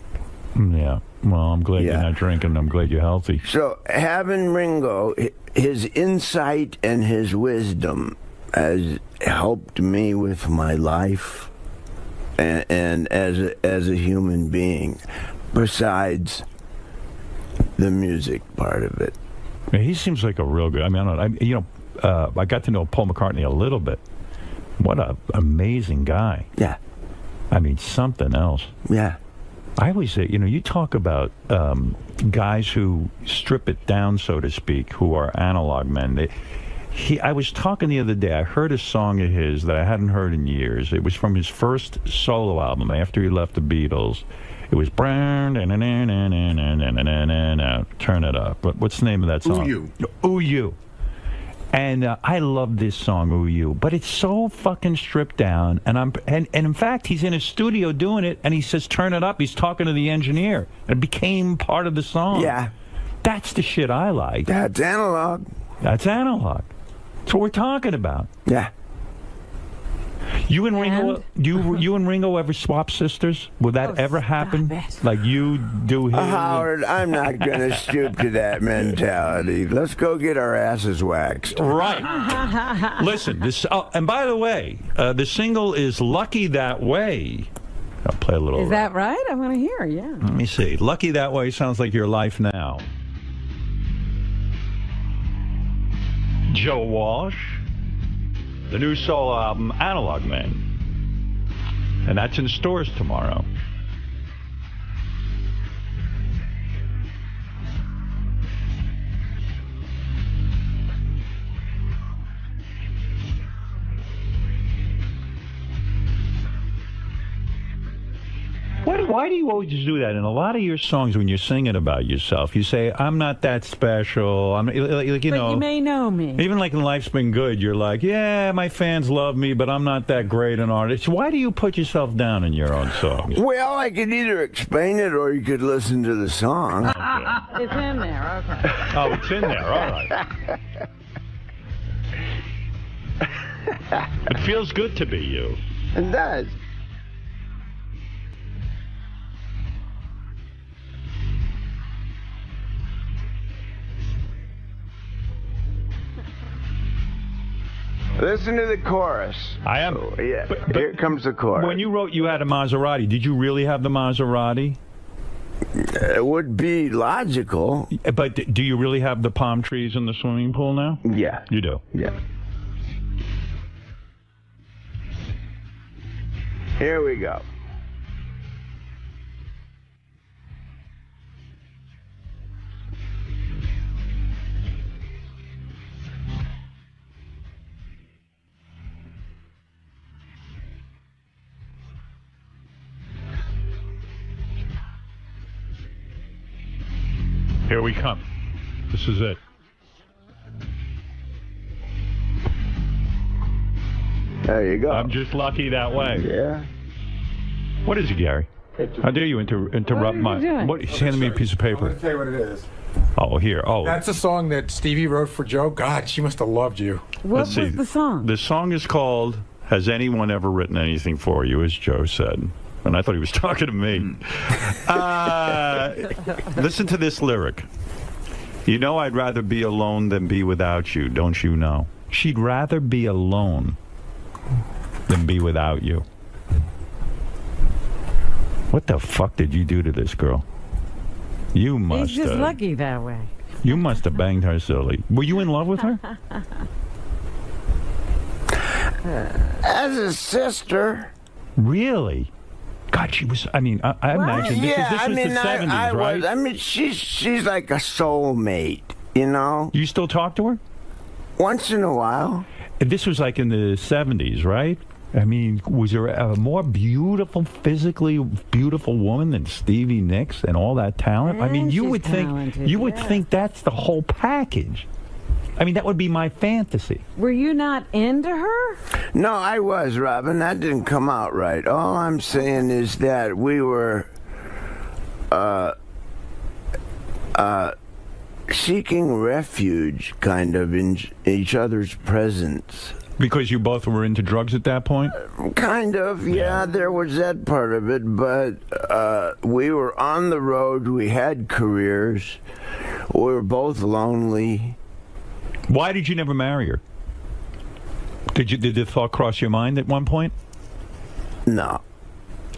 Speaker 1: Yeah. Well, I'm glad you're not drinking. I'm glad you're healthy.
Speaker 5: So having Ringo, his insight and his wisdom has helped me with my life and as a human being, besides the music part of it.
Speaker 1: Yeah, he seems like a real good. I mean, I got to know Paul McCartney a little bit. What an amazing guy.
Speaker 5: Yeah.
Speaker 1: I mean, something else.
Speaker 5: Yeah.
Speaker 1: I always say, you talk about guys who strip it down, so to speak, who are analog men. I was talking the other day, I heard a song of his that I hadn't heard in years. It was from his first solo album after he left the Beatles. It was Turn It Up. What's the name of that song?
Speaker 14: Ooh You.
Speaker 1: Ooh You. And I love this song, Ooh You, but it's so fucking stripped down. And in fact, he's in his studio doing it, and he says, "Turn it up." He's talking to the engineer. It became part of the song.
Speaker 5: Yeah,
Speaker 1: that's the shit I like.
Speaker 5: That's analog.
Speaker 1: That's analog. That's what we're talking about.
Speaker 5: Yeah.
Speaker 1: You and Ringo, you and Ringo ever swap sisters? Would that ever happen? Like you do him?
Speaker 5: Howard, I'm not going to stoop to that mentality. Let's go get our asses waxed.
Speaker 1: Right. Listen, this. Oh, and by the way, the single is "Lucky That Way." I'll play a little.
Speaker 2: Is that right? I want to hear. Yeah.
Speaker 1: Let me see. "Lucky That Way" sounds like your life now. Joe Walsh. The new solo album, Analog Man. And that's in stores tomorrow. Why do you always do that? In a lot of your songs, when you're singing about yourself, you say, "I'm not that special." I'm like,
Speaker 2: but you may know me.
Speaker 1: Even like in Life's Been Good, you're like, "Yeah, my fans love me, but I'm not that great an artist." Why do you put yourself down in your own songs?
Speaker 5: Well, I could either explain it or you could listen to the song.
Speaker 2: It's in there. Okay.
Speaker 1: Oh, it's in there. All right. It feels good to be you.
Speaker 5: It does. Listen to the chorus.
Speaker 1: I am.
Speaker 5: Oh, yeah. But here comes the chorus.
Speaker 1: When you wrote you had a Maserati, did you really have the Maserati?
Speaker 5: It would be logical.
Speaker 1: But do you really have the palm trees in the swimming pool now?
Speaker 5: Yeah.
Speaker 1: You do?
Speaker 5: Yeah. Here we go.
Speaker 1: Here we come. This is it.
Speaker 5: There you go.
Speaker 1: I'm just lucky that way.
Speaker 5: Yeah.
Speaker 1: What is it, Gary? How dare you interrupt my... He's handing me a piece of paper.
Speaker 24: I'll tell you what it is.
Speaker 1: Oh, here. Oh.
Speaker 24: That's a song that Stevie wrote for Joe. God, she must have loved you.
Speaker 2: What was the song?
Speaker 1: The song is called "Has Anyone Ever Written Anything For You," as Joe said. And I thought he was talking to me. Listen to this lyric. "You know I'd rather be alone than be without you, don't you know? She'd rather be alone than be without you." What the fuck did you do to this girl? You must
Speaker 2: He's just lucky that way.
Speaker 1: You must have banged her silly. Were you in love with her?
Speaker 5: As a sister.
Speaker 1: Really? God, she was. I mean, I imagine this was the 70s, right?
Speaker 5: I mean, she's like a soulmate, you know.
Speaker 1: You still talk to her?
Speaker 5: Once in a while.
Speaker 1: And this was like in the 70s, right? I mean, was there a more beautiful, physically beautiful woman than Stevie Nicks and all that talent? I mean, you would think that's the whole package. I mean, that would be my fantasy.
Speaker 2: Were you not into her?
Speaker 5: No, I was, Robin. That didn't come out right. All I'm saying is that we were seeking refuge, kind of, in each other's presence.
Speaker 1: Because you both were into drugs at that point?
Speaker 5: Kind of, yeah, there was that part of it, but we were on the road, we had careers, we were both lonely.
Speaker 1: Why did you never marry her? Did the thought cross your mind at one point?
Speaker 5: No.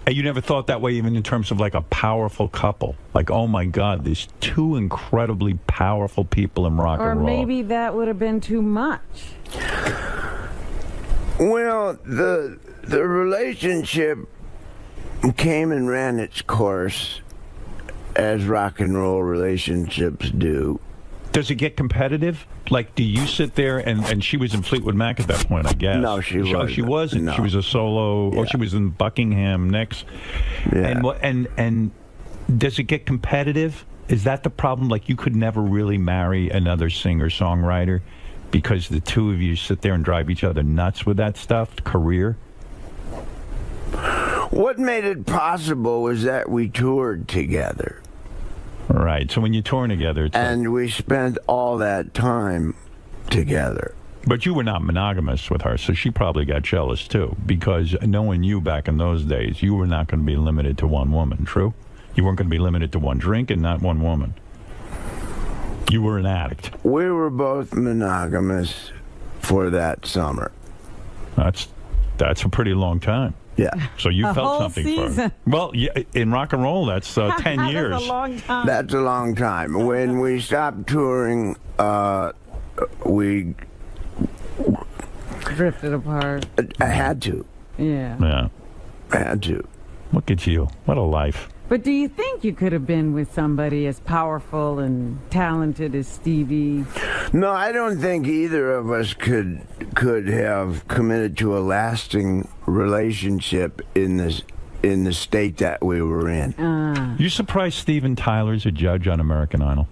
Speaker 1: And you never thought that way even in terms of like a powerful couple? Like, oh my God, there's two incredibly powerful people in rock and roll.
Speaker 2: Or maybe that would have been too much.
Speaker 5: Well, the relationship came and ran its course, as rock and roll relationships do.
Speaker 1: Does it get competitive? Like, do you sit there and she was in Fleetwood Mac at that point, I guess?
Speaker 5: No, she wasn't.
Speaker 1: Oh, she wasn't.
Speaker 5: No.
Speaker 1: She was a solo.
Speaker 5: Yeah.
Speaker 1: Or she was in Buckingham next.
Speaker 5: Yeah.
Speaker 1: And does it get competitive? Is that the problem? Like, you could never really marry another singer-songwriter because the two of you sit there and drive each other nuts with that stuff, career?
Speaker 5: What made it possible was that we toured together.
Speaker 1: Right. So when you tour together, it's
Speaker 5: and we spent all that time together.
Speaker 1: But you were not monogamous with her, so she probably got jealous too. Because knowing you back in those days, you were not going to be limited to one woman. True? You weren't going to be limited to one drink and not one woman. You were an addict.
Speaker 5: We were both monogamous for that summer.
Speaker 1: That's a pretty long time.
Speaker 5: Yeah.
Speaker 1: So you felt
Speaker 2: whole
Speaker 1: something
Speaker 2: season.
Speaker 1: for her. Well, yeah, in rock and roll, that's 10 years.
Speaker 2: That's a long time.
Speaker 5: That's a long time. When we stopped touring, we
Speaker 2: drifted apart.
Speaker 5: I had to.
Speaker 2: Yeah.
Speaker 1: Yeah.
Speaker 5: I had to.
Speaker 1: Look at you. What a life.
Speaker 2: But do you think you could have been with somebody as powerful and talented as Stevie?
Speaker 5: No, I don't think either of us could have committed to a lasting relationship in the state that we were in.
Speaker 1: You surprised Steven Tyler's a judge on American Idol?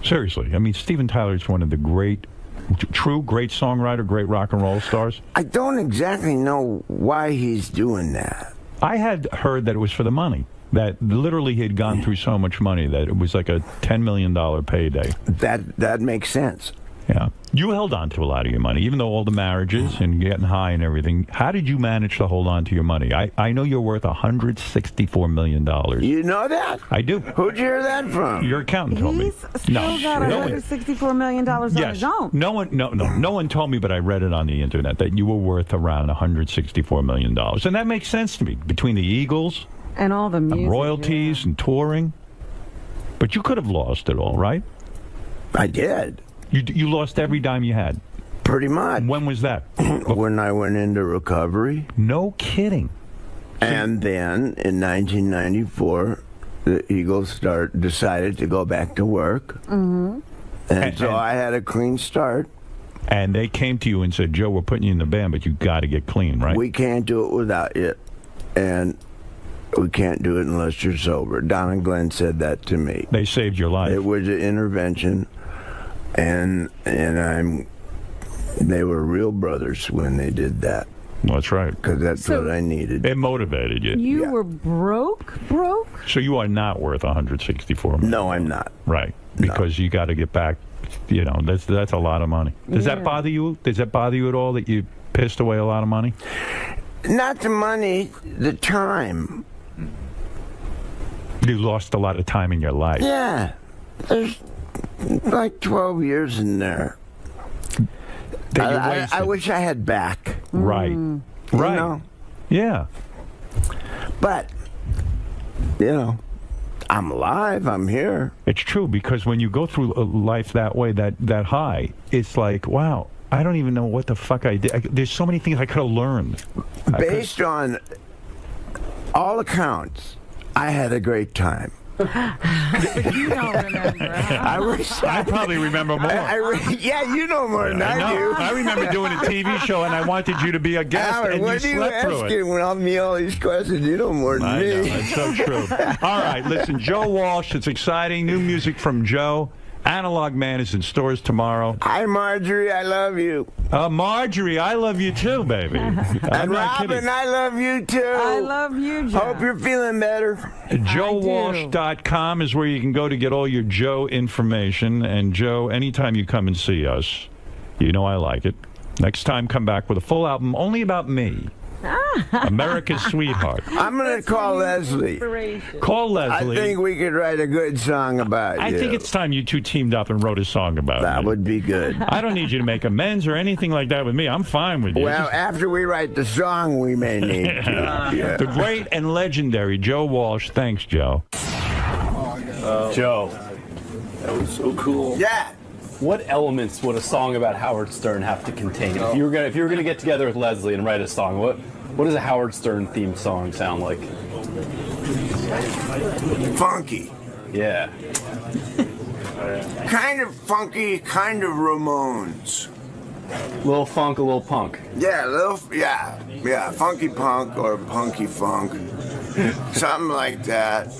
Speaker 1: Seriously. I mean, Steven Tyler's one of the great songwriter, great rock and roll stars.
Speaker 5: I don't exactly know why he's doing that.
Speaker 1: I had heard that it was for the money. That literally he had gone through so much money that it was like a $10 million payday.
Speaker 5: That makes sense.
Speaker 1: Yeah. You held on to a lot of your money, even though all the marriages and getting high and everything. How did you manage to hold on to your money? I know you're worth $164 million.
Speaker 5: You know that?
Speaker 1: I do.
Speaker 5: Who'd you hear that from?
Speaker 1: Your accountant told me.
Speaker 2: He's still got $164 million on his own.
Speaker 1: No one told me, but I read it on the internet that you were worth around $164 million. And that makes sense to me. Between the Eagles
Speaker 2: and all the music,
Speaker 1: and royalties and touring. But you could have lost it all, right?
Speaker 5: I did.
Speaker 1: You lost every dime you had?
Speaker 5: Pretty much.
Speaker 1: When was that?
Speaker 5: When I went into recovery.
Speaker 1: No kidding.
Speaker 5: And then, in 1994, the Eagles decided to go back to work.
Speaker 2: Mm-hmm.
Speaker 5: And so I had a clean start.
Speaker 1: And they came to you and said, Joe, we're putting you in the band, but you got to get clean, right?
Speaker 5: We can't do it without you. And we can't do it unless you're sober. Don and Glenn said that to me.
Speaker 1: They saved your life.
Speaker 5: It was an intervention. And they were real brothers when they did that.
Speaker 1: That's right.
Speaker 5: Because that's what I needed.
Speaker 1: It motivated you.
Speaker 2: You were broke?
Speaker 1: So you are not worth $164 million.
Speaker 5: No, I'm not.
Speaker 1: Right. Because you got to get back. You know, that's a lot of money. Does that bother you? Does that bother you at all that you pissed away a lot of money?
Speaker 5: Not the money, the time.
Speaker 1: You lost a lot of time in your life.
Speaker 5: Yeah. There's like 12 years in there. I wish I had back.
Speaker 1: Right. Right.
Speaker 5: You know?
Speaker 1: Yeah.
Speaker 5: But, I'm alive. I'm here.
Speaker 1: It's true, because when you go through life that way, that high, it's like, wow, I don't even know what the fuck I did. There's so many things I could have learned.
Speaker 5: Based on all accounts, I had a great time.
Speaker 2: You don't remember.
Speaker 1: I probably remember more.
Speaker 5: Yeah, you know more than I do.
Speaker 1: I remember doing a TV show, and I wanted you to be a guest,
Speaker 5: Howard,
Speaker 1: and you slept through it.
Speaker 5: What are you asking when I'm me all these questions? You know more than me.
Speaker 1: I know, it's so true. All right, listen, Joe Walsh, it's exciting. New music from Joe. Analog Man is in stores tomorrow.
Speaker 5: Hi, Marjorie, I love you.
Speaker 1: Marjorie, I love you too, baby.
Speaker 5: And Robin, I love you too.
Speaker 2: I love you, Joe.
Speaker 5: Hope you're feeling better.
Speaker 1: JoeWalsh.com is where you can go to get all your Joe information. And Joe, anytime you come and see us, you know I like it. Next time, come back with a full album only about me. America's Sweetheart.
Speaker 5: I'm going to call Leslie.
Speaker 1: Call Leslie.
Speaker 5: I think we could write a good song about you.
Speaker 1: I think it's time you two teamed up and wrote a song about
Speaker 5: That would be good.
Speaker 1: I don't need you to make amends or anything like that with me. I'm fine with you.
Speaker 5: Well, after we write the song, we may need to. Yeah.
Speaker 1: The great and legendary Joe Walsh. Thanks, Joe.
Speaker 16: Joe. That was so cool.
Speaker 5: Yeah.
Speaker 16: What elements would a song about Howard Stern have to contain? If you were gonna get together with Leslie and write a song, what does a Howard Stern themed song sound like?
Speaker 5: Funky.
Speaker 16: Yeah.
Speaker 5: Kind of funky, kind of Ramones.
Speaker 16: Little funk, a little punk.
Speaker 5: Yeah, yeah, funky punk or punky funk. Something like that.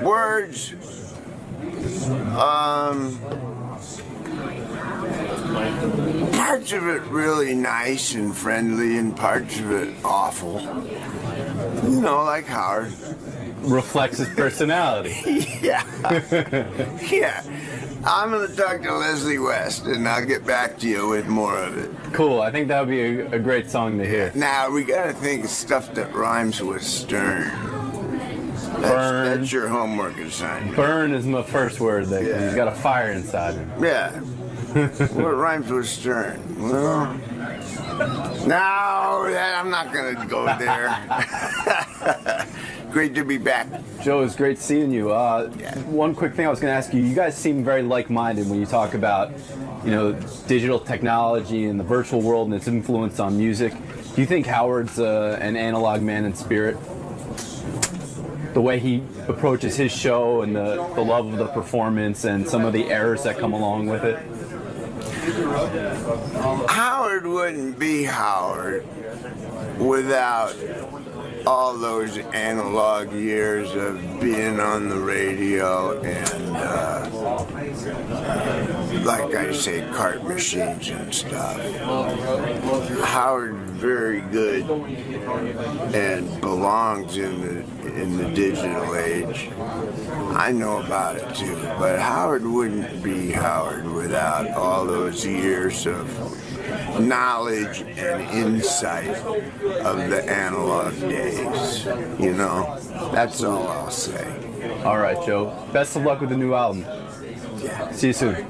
Speaker 5: Words. Parts of it really nice and friendly, and parts of it awful. You know, like Howard.
Speaker 16: Reflects his personality.
Speaker 5: Yeah. Yeah. I'm going to talk to Leslie West, and I'll get back to you with more of it.
Speaker 16: Cool. I think that would be a great song to hear.
Speaker 5: Now, we got to think of stuff that rhymes with Stern. That's your homework assignment.
Speaker 16: Burn is my first word there. Yeah. He's got a fire inside him.
Speaker 5: Yeah. What rhymes with Stern? Well, no, I'm not going to go there. Great to be back.
Speaker 16: Joe, it's great seeing you. One quick thing I was going to ask you. You guys seem very like-minded when you talk about, digital technology and the virtual world and its influence on music. Do you think Howard's an analog man in spirit? The way he approaches his show and the love of the performance and some of the errors that come along with it?
Speaker 5: Howard wouldn't be Howard without all those analog years of being on the radio and, like I say, cart machines and stuff. Howard's very good and belongs in the digital age. I know about it too, but Howard wouldn't be Howard without all those years of knowledge and insight of the analog days. That's all I'll say.
Speaker 16: All right, Joe. Best of luck with the new album.
Speaker 5: Yeah.
Speaker 16: See you soon.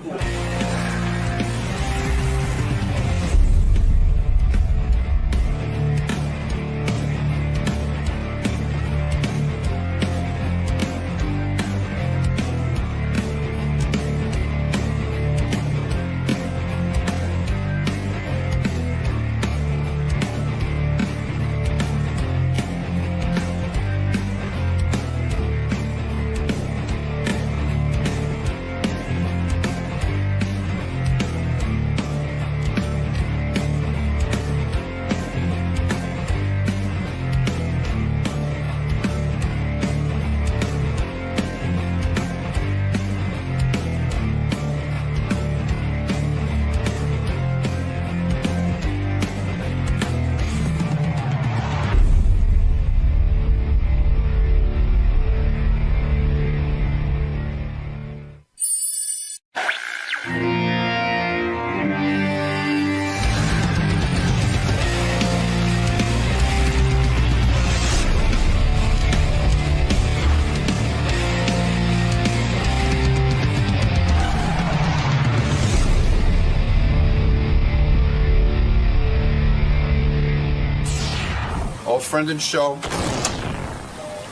Speaker 14: Friend and show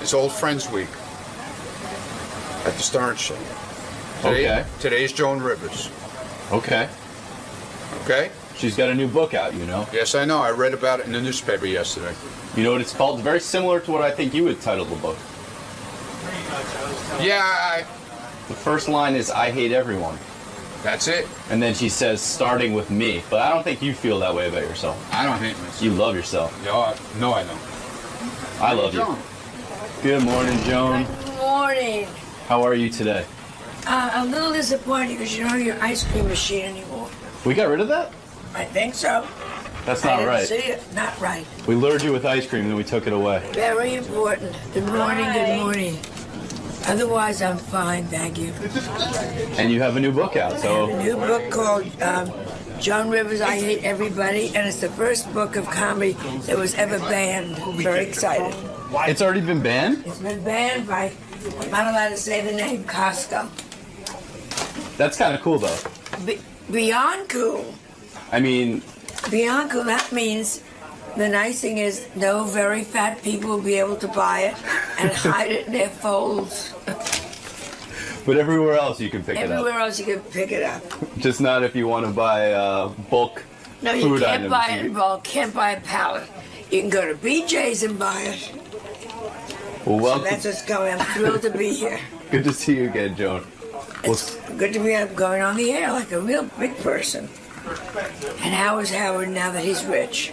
Speaker 14: is Old Friends Week at the Stern Show. Today's Joan Rivers.
Speaker 16: Okay.
Speaker 14: Okay?
Speaker 16: She's got a new book out,
Speaker 14: Yes, I know. I read about it in the newspaper yesterday.
Speaker 16: You know what it's called? It's very similar to what I think you would title the book.
Speaker 14: Yeah,
Speaker 16: The first line is, I hate everyone.
Speaker 14: That's it.
Speaker 16: And then she says, starting with me. But I don't think you feel that way about yourself.
Speaker 14: I don't hate myself.
Speaker 16: You love yourself.
Speaker 14: No, I don't.
Speaker 16: I love you. Good morning, Joan.
Speaker 21: Good morning.
Speaker 16: How are you today?
Speaker 21: I'm a little disappointed because you don't have your ice cream machine anymore.
Speaker 16: We got rid of that?
Speaker 21: I think so.
Speaker 16: That's not right.
Speaker 21: I didn't see it. Not right.
Speaker 16: We lured you with ice cream and then we took it away.
Speaker 21: Very important. Good morning, good morning. Otherwise, I'm fine, thank you.
Speaker 16: And you have a new book out, so...
Speaker 21: I have a new book called Joan Rivers, I Hate Everybody, and it's the first book of comedy that was ever banned. Very excited.
Speaker 16: It's already been banned?
Speaker 21: It's been banned by, I'm not allowed to say the name, Costco.
Speaker 16: That's kind of cool, though.
Speaker 21: Beyond cool.
Speaker 16: I mean...
Speaker 21: Beyond cool, that means the nice thing is no very fat people will be able to buy it and hide it in their folds.
Speaker 16: But everywhere else you can pick it up.
Speaker 21: Everywhere else you can pick it up.
Speaker 16: Just not if you want to buy bulk
Speaker 21: No, you
Speaker 16: food
Speaker 21: can't
Speaker 16: items.
Speaker 21: buy it in bulk, can't buy a pallet. You can go to BJ's and buy it.
Speaker 16: Well, welcome.
Speaker 21: So that's what's going on. I'm thrilled to be here.
Speaker 16: Good to see you again, Joan.
Speaker 21: It's good to be going on the air like a real big person. And how is Howard now that he's rich?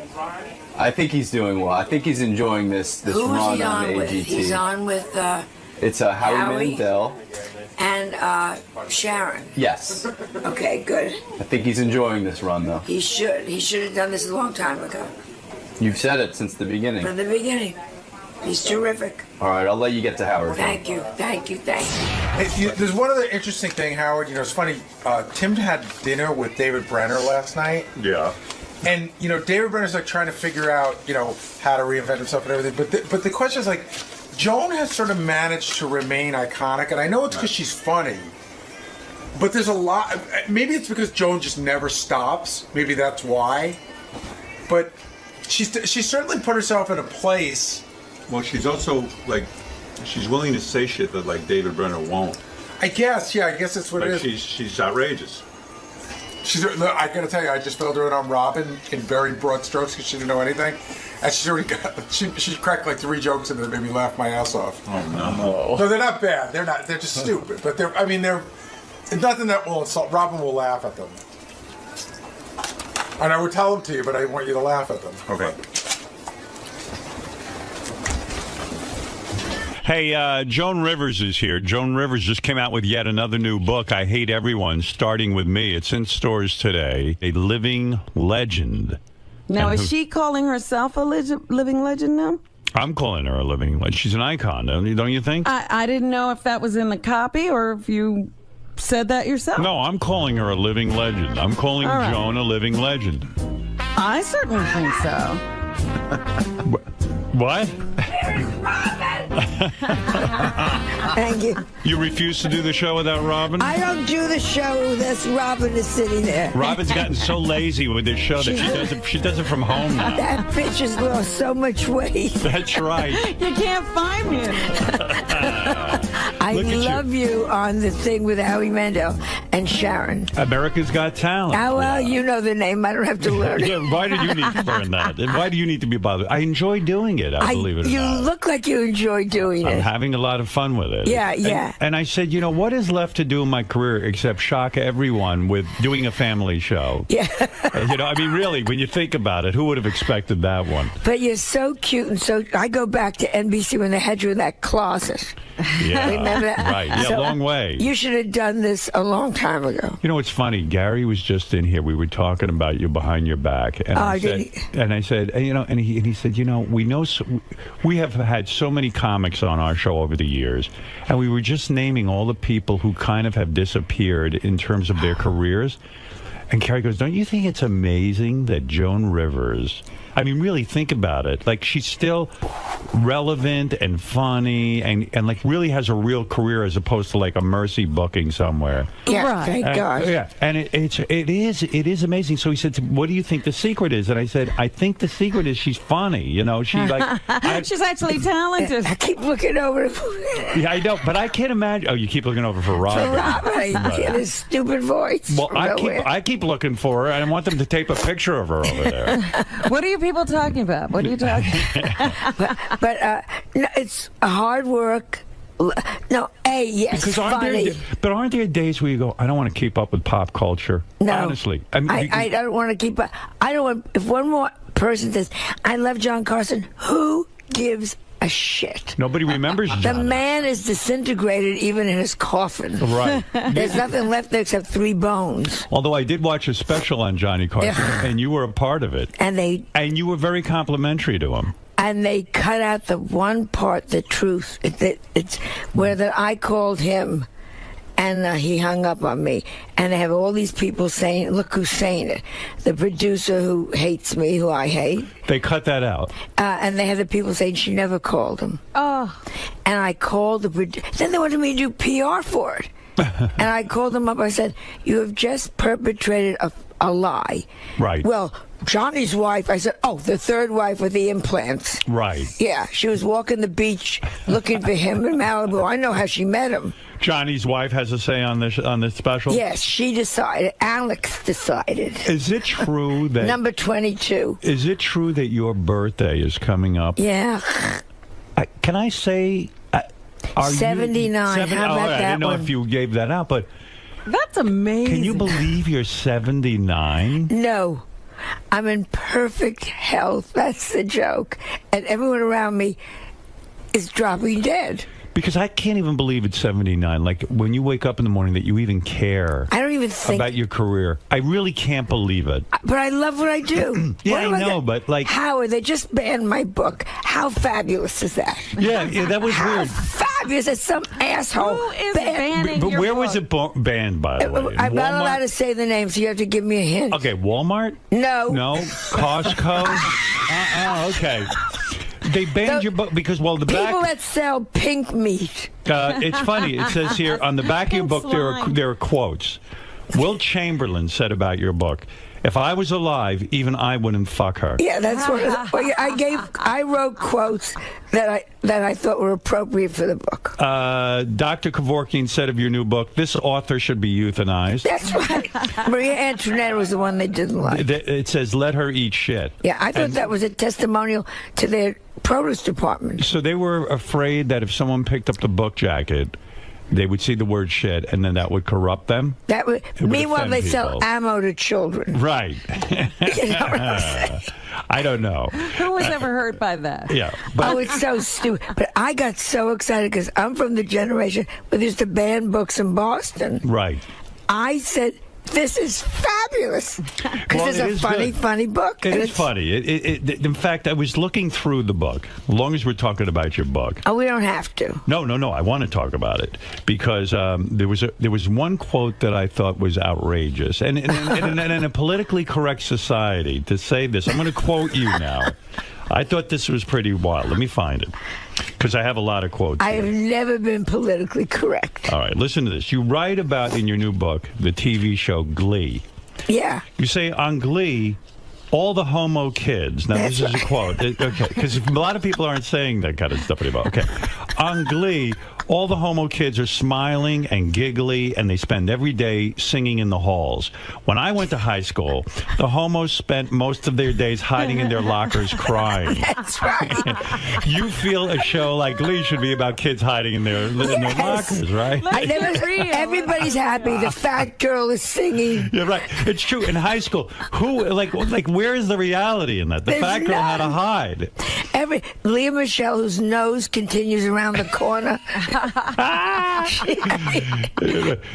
Speaker 16: I think he's doing well. I think he's enjoying this
Speaker 21: Who is
Speaker 16: run
Speaker 21: he
Speaker 16: on
Speaker 21: on with?
Speaker 16: AGT.
Speaker 21: He's on with
Speaker 16: It's Howie Mandel.
Speaker 21: And Sharon.
Speaker 16: Yes.
Speaker 21: Okay, good.
Speaker 16: I think he's enjoying this run, though.
Speaker 21: He should. He should have done this a long time ago.
Speaker 16: You've said it since the beginning.
Speaker 21: From the beginning. He's terrific.
Speaker 16: All right, I'll let you get to Howard.
Speaker 21: Thank you. Thank you. Thank you.
Speaker 24: Hey, there's one other interesting thing, Howard. You know, it's funny. Tim had dinner with David Brenner last night.
Speaker 1: Yeah.
Speaker 24: And, you know, David Brenner's like trying to figure out, you know, how to reinvent himself and everything. But the question is like, Joan has sort of managed to remain iconic. And I know it's because she's funny. But there's a lot. Maybe it's because Joan just never stops. Maybe that's why. But she's certainly put herself in a place.
Speaker 3: Well, she's also, like, she's willing to say shit that, like, David Brenner won't.
Speaker 24: I guess that's what it is.
Speaker 3: She's outrageous.
Speaker 24: I gotta tell you, I just filled her in on Robin in very broad strokes because she didn't know anything. And she's already got, she cracked like 3 jokes in there that made me laugh my ass off.
Speaker 3: Oh, no.
Speaker 24: No, they're not bad. They're just stupid. But they're nothing that will insult. Robin will laugh at them. And I would tell them to you, but I want you to laugh at them.
Speaker 3: Okay.
Speaker 1: Hey, Joan Rivers is here. Joan Rivers just came out with yet another new book, I Hate Everyone, Starting With Me. It's in stores today. A living legend.
Speaker 2: Now, is she calling herself a living legend now?
Speaker 1: I'm calling her a living legend. She's an icon, don't you think?
Speaker 2: I didn't know if that was in the copy or if you said that yourself.
Speaker 1: No, I'm calling her a living legend. I'm calling Joan a living legend.
Speaker 2: I certainly think so.
Speaker 1: What?
Speaker 21: Thank you.
Speaker 1: You refuse to do the show without Robin?
Speaker 21: I don't do the show unless Robin is sitting there.
Speaker 1: Robin's gotten so lazy with this show that she does it from home now.
Speaker 21: That bitch has lost so much weight.
Speaker 1: That's right.
Speaker 2: You can't find me.
Speaker 21: I love you on the thing with Howie Mandel and Sharon.
Speaker 1: America's Got Talent.
Speaker 21: Oh, well, you know the name. I don't have to learn it.
Speaker 1: Yeah, why did you need to learn that? And why do you need to be bothered? I enjoy doing it, I believe it or
Speaker 21: You
Speaker 1: not.
Speaker 21: look like you enjoy doing it.
Speaker 1: I'm having a lot of fun with it.
Speaker 21: Yeah, yeah.
Speaker 1: And I said, you know, what is left to do in my career except shock everyone with doing a family show?
Speaker 21: Yeah.
Speaker 1: You know, I mean, really, when you think about it, who would have expected that one?
Speaker 21: But you're so cute, and so I go back to NBC when they had you in that closet.
Speaker 1: Yeah.
Speaker 21: Remember that?
Speaker 1: Right. Yeah,
Speaker 21: So
Speaker 1: long way.
Speaker 21: You should have done this a long time ago.
Speaker 1: You know, it's funny. Gary was just in here. We were talking about you behind your back, and I said, you know, and he said, you know, we have had so many comics on our show over the years, and we were just naming all the people who kind of have disappeared in terms of their careers. And Gary goes, don't you think it's amazing that Joan Rivers, I mean, really think about it. Like, she's still relevant and funny and like really has a real career as opposed to like a Mercy booking somewhere.
Speaker 21: Yeah, thank God.
Speaker 1: Yeah, and it is amazing. So he said, what do you think the secret is? And I said, I think the secret is she's funny. You know, she's like...
Speaker 2: She's actually talented.
Speaker 21: I keep looking over.
Speaker 1: Yeah, I know, but I can't imagine... Oh, you keep looking over for Robin.
Speaker 21: For Robin, I hear his stupid voice.
Speaker 1: Well, I keep looking for her, and I want them to tape a picture of her over there.
Speaker 2: What are you people talking about? What are you talking about?
Speaker 21: But no, it's hard work. No, yes,
Speaker 1: because
Speaker 21: funny.
Speaker 1: aren't there days where you go, I don't want to keep up with pop culture?
Speaker 21: No.
Speaker 1: Honestly.
Speaker 21: I don't want to keep up. I don't want... If one more person says, I love John Carson, who gives a shit?
Speaker 1: Nobody remembers John.
Speaker 21: The man is disintegrated even in his coffin.
Speaker 1: Right.
Speaker 21: There's nothing left there except 3 bones.
Speaker 1: Although I did watch a special on Johnny Carson, and you were a part of it.
Speaker 21: And
Speaker 1: you were very complimentary to him.
Speaker 21: And they cut out the one part, the truth. It's where I called him And he hung up on me. And I have all these people saying, look who's saying it. The producer who hates me, who I hate.
Speaker 1: They cut that out.
Speaker 21: And they have the people saying she never called him.
Speaker 2: Oh.
Speaker 21: And I called the producer. Then they wanted me to do PR for it. And I called them up. I said, you have just perpetrated a lie.
Speaker 1: Right.
Speaker 21: Well, Johnny's wife, I said, oh, the third wife with the implants.
Speaker 1: Right.
Speaker 21: Yeah, she was walking the beach looking for him in Malibu. I know how she met him.
Speaker 1: Johnny's wife has a say on this special?
Speaker 21: Yes, she decided. Alex decided.
Speaker 1: Is it true that...
Speaker 21: Number 22.
Speaker 1: Is it true that your birthday is coming up?
Speaker 21: Yeah.
Speaker 1: Can I say...
Speaker 21: 79. How about that
Speaker 1: I didn't know if you gave that out, but...
Speaker 2: That's amazing.
Speaker 1: Can you believe you're 79?
Speaker 21: No. I'm in perfect health. That's the joke. And everyone around me is dropping dead.
Speaker 1: Because I can't even believe it's 79. Like, when you wake up in the morning that you even care
Speaker 21: I don't even think
Speaker 1: about your career. I really can't believe it.
Speaker 21: But I love what I do.
Speaker 1: Yeah, I know, but like...
Speaker 21: Howard, they just banned my book. How fabulous is that?
Speaker 1: Yeah, that was weird.
Speaker 21: Fabulous. It's some asshole.
Speaker 2: Who is banning
Speaker 1: But
Speaker 2: your
Speaker 1: where
Speaker 2: book?
Speaker 1: was it banned, by the way?
Speaker 21: I'm not
Speaker 1: Walmart?
Speaker 21: allowed to say the name, so you have to give me a hint.
Speaker 1: Okay, Walmart?
Speaker 21: No.
Speaker 1: No? Costco? Okay. They banned your book because, well, the
Speaker 21: People
Speaker 1: back...
Speaker 21: that sell pink meat.
Speaker 1: It's funny. It says here, on the back of your book, there are quotes. Will Chamberlain said about your book, if I was alive, even I wouldn't fuck her.
Speaker 21: Yeah, that's what I wrote quotes that I thought were appropriate for the book.
Speaker 1: Dr. Kevorkian said of your new book, this author should be euthanized.
Speaker 21: That's right. Maria Antoinette was the one they didn't like.
Speaker 1: It says, let her eat shit.
Speaker 21: Yeah, I thought that was a testimonial to their produce department.
Speaker 1: So they were afraid that if someone picked up the book jacket, they would see the word shit, and then that would corrupt them?
Speaker 21: That would. Meanwhile, they sell
Speaker 1: people.
Speaker 21: ammo to children.
Speaker 1: Right.
Speaker 21: You know what I'm saying?
Speaker 1: I don't know.
Speaker 2: Who was ever hurt by that?
Speaker 1: Yeah.
Speaker 21: Oh, it's so stupid. But I got so excited because I'm from the generation where they used to ban books in Boston.
Speaker 1: Right.
Speaker 21: I said, this is fabulous. Because it's a funny book.
Speaker 1: It is funny. In fact, I was looking through the book, as long as we're talking about your book.
Speaker 21: Oh, we don't have to.
Speaker 1: No. I want to talk about it because there was one quote that I thought was outrageous. And in a politically correct society, to say this, I'm going to quote you now. I thought this was pretty wild. Let me find it, because I have a lot of quotes.
Speaker 21: I have never been politically correct.
Speaker 1: All right, listen to this. You write about, in your new book, the TV show Glee.
Speaker 21: Yeah.
Speaker 1: You say, on Glee, all the homo kids. Now, this is a quote. Okay, because a lot of people aren't saying that kind of stuff anymore. Okay. On Glee, all the homo kids are smiling and giggly, and they spend every day singing in the halls. When I went to high school, the homos spent most of their days hiding in their lockers crying.
Speaker 21: That's right.
Speaker 1: You feel a show like Glee should be about kids hiding in their lockers, right?
Speaker 21: Everybody's happy. The fat girl is singing.
Speaker 1: Yeah, right. It's true. In high school, where is the reality in that? The fat girl had to hide.
Speaker 21: 𝗦𝗵cie𝘄, whose nose continues around the corner.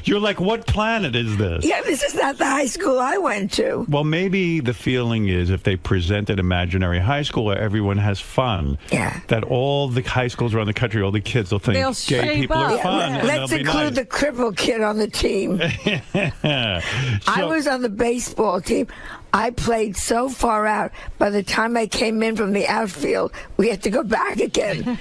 Speaker 1: You're like, what planet is this?
Speaker 21: Yeah, this is not the high school I went to.
Speaker 1: Well, maybe the feeling is if they present an imaginary high school where everyone has fun, that all the high schools around the country, all the kids will think gay people are fun.
Speaker 21: Yeah. Let's include the crippled kid on the team. I was on the baseball team. I played so far out, by the time I came in from the outfield, we had to go back again.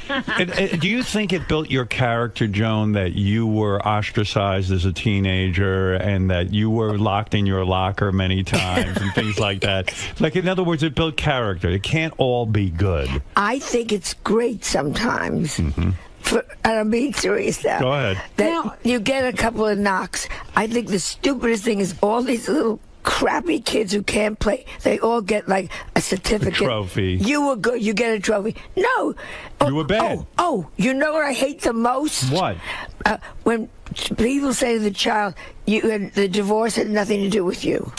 Speaker 1: Do you think it built your character, Joan, that you were ostracized as a teenager and that you were locked in your locker many times and things like that? Like, in other words, it built character. It can't all be good.
Speaker 21: I think it's great sometimes.
Speaker 1: Mm-hmm.
Speaker 21: And I'm being serious now.
Speaker 1: Go ahead.
Speaker 21: That you get a couple of knocks. I think the stupidest thing is all these little crappy kids who can't play, they all get like a certificate.
Speaker 1: A trophy.
Speaker 21: You were good, you get a trophy. No.
Speaker 1: You were bad.
Speaker 21: Oh, you know what I hate the most?
Speaker 1: What?
Speaker 21: When people say to the child, the divorce had nothing to do with you.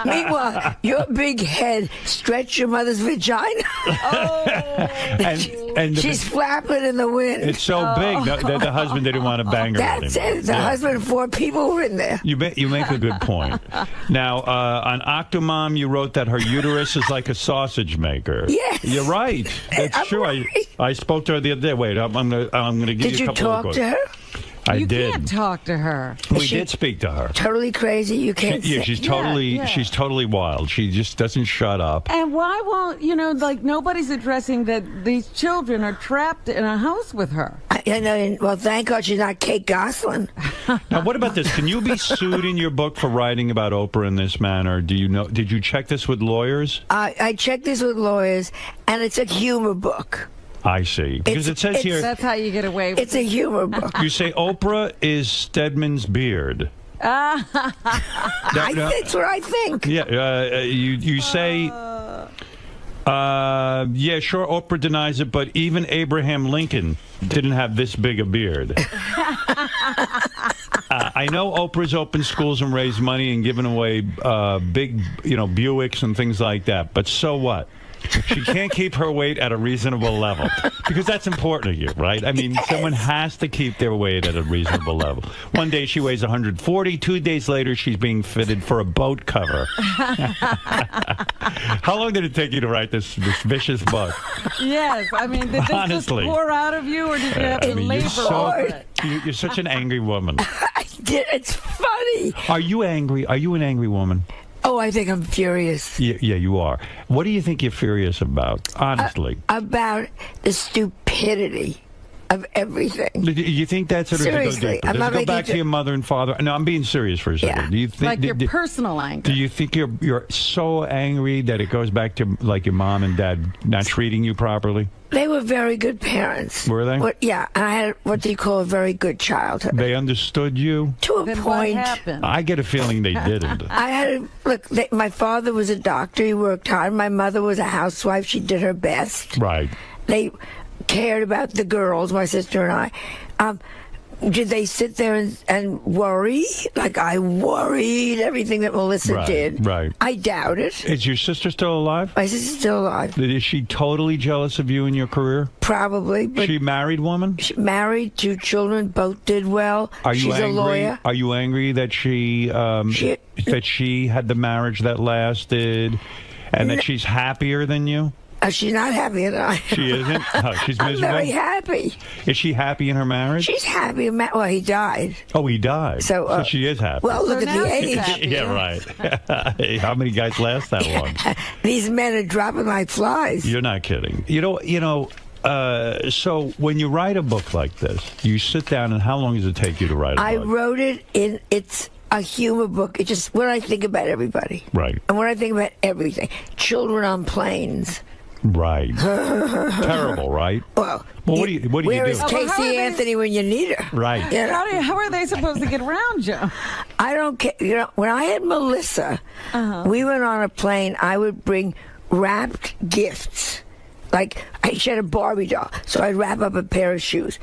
Speaker 21: Meanwhile, your big head stretched your mother's vagina.
Speaker 1: and
Speaker 21: she's flapping in the wind.
Speaker 1: It's so big that the husband didn't want to bang her.
Speaker 21: That's it. The husband and 4 people were in there.
Speaker 1: You make a good point. Now, on Octomom, you wrote that her uterus is like a sausage maker.
Speaker 21: Yes.
Speaker 1: You're right. That's true. Right. I spoke to her the other day. Wait, I'm gonna give you a couple of quotes.
Speaker 21: Did you talk to her?
Speaker 1: I
Speaker 2: you
Speaker 1: did.
Speaker 2: can't talk to her.
Speaker 1: We did speak to her.
Speaker 21: Totally crazy. You can't.
Speaker 1: She's totally wild. She just doesn't shut up.
Speaker 2: And why won't nobody's addressing that these children are trapped in a house with her?
Speaker 21: I know. Well, thank God she's not Kate Gosselin.
Speaker 1: Now, what about this? Can you be sued in your book for writing about Oprah in this manner? Did you check this with lawyers?
Speaker 21: I checked this with lawyers, and it's a humor book.
Speaker 1: I see. Because it says here...
Speaker 2: That's how you get away with it.
Speaker 21: It's a humor book.
Speaker 1: You say Oprah is Stedman's beard.
Speaker 21: That's what I think.
Speaker 1: Yeah, you say... yeah, sure, Oprah denies it, but even Abraham Lincoln didn't have this big a beard. I know Oprah's opened schools and raised money and given away big, Buicks and things like that, but so what? She can't keep her weight at a reasonable level because that's important to you, right? I mean, someone has to keep their weight at a reasonable level. One day she weighs 140. 2 days later, she's being fitted for a boat cover. How long did it take you to write this vicious book?
Speaker 2: Yes, I mean, did this
Speaker 1: Honestly.
Speaker 2: just pour out of you, or did you have to labor over it?
Speaker 1: You're such an angry woman.
Speaker 21: It's funny.
Speaker 1: Are you angry? Are you an angry woman?
Speaker 21: Oh, I think I'm furious.
Speaker 1: Yeah, you are. What do you think you're furious about, honestly?
Speaker 21: About the stupidity of everything.
Speaker 1: Do you think that's sort of
Speaker 21: Seriously,
Speaker 1: Does it go back to your mother and father? No, I'm being serious for a second.
Speaker 21: Yeah.
Speaker 1: Do you think
Speaker 2: Like your personal anger.
Speaker 1: Do you think you're so angry that it goes back to like your mom and dad not treating you properly?
Speaker 21: They were very good parents.
Speaker 1: Were they?
Speaker 21: Yeah, and I had what they call a very good childhood.
Speaker 1: They understood you?
Speaker 21: To a
Speaker 2: Then
Speaker 21: point.
Speaker 2: what happened?
Speaker 1: I get a feeling they didn't.
Speaker 21: My father was a doctor. He worked hard. My mother was a housewife. She did her best.
Speaker 1: Right.
Speaker 21: They cared about the girls, my sister and I. Did they sit there and worry? Like I worried everything that Melissa did.
Speaker 1: Right.
Speaker 21: I doubt it.
Speaker 1: Is your sister still alive?
Speaker 21: My sister's still alive.
Speaker 1: Is she totally jealous of you and your career?
Speaker 21: Probably. But
Speaker 1: she a married woman?
Speaker 21: She married, 2 children, both did well. She's a lawyer.
Speaker 1: Are you angry that she had the marriage that lasted and that she's happier than you?
Speaker 21: She's not happy at all.
Speaker 1: She isn't? Oh, she's miserable?
Speaker 21: I'm very happy.
Speaker 1: Is she happy in her marriage?
Speaker 21: She's happy. Well, he died.
Speaker 1: Oh, he died.
Speaker 21: So
Speaker 1: she is happy.
Speaker 21: Well, look at the age.
Speaker 1: Yeah, right. How many guys last that long?
Speaker 21: These men are dropping like flies.
Speaker 1: You're not kidding. So when you write a book like this, you sit down, and how long does it take you to write a book?
Speaker 21: I wrote it it's a humor book. It's just what I think about everybody.
Speaker 1: Right.
Speaker 21: And what I think about everything. Children on planes.
Speaker 1: Right. Terrible, right?
Speaker 21: Well,
Speaker 1: what do you do?
Speaker 21: Where is Casey Anthony when you need her?
Speaker 1: Right.
Speaker 2: How are they supposed to get around you?
Speaker 21: I don't care. When I had Melissa, we went on a plane. I would bring wrapped gifts. Like, she had a Barbie doll, so I'd wrap up a pair of shoes.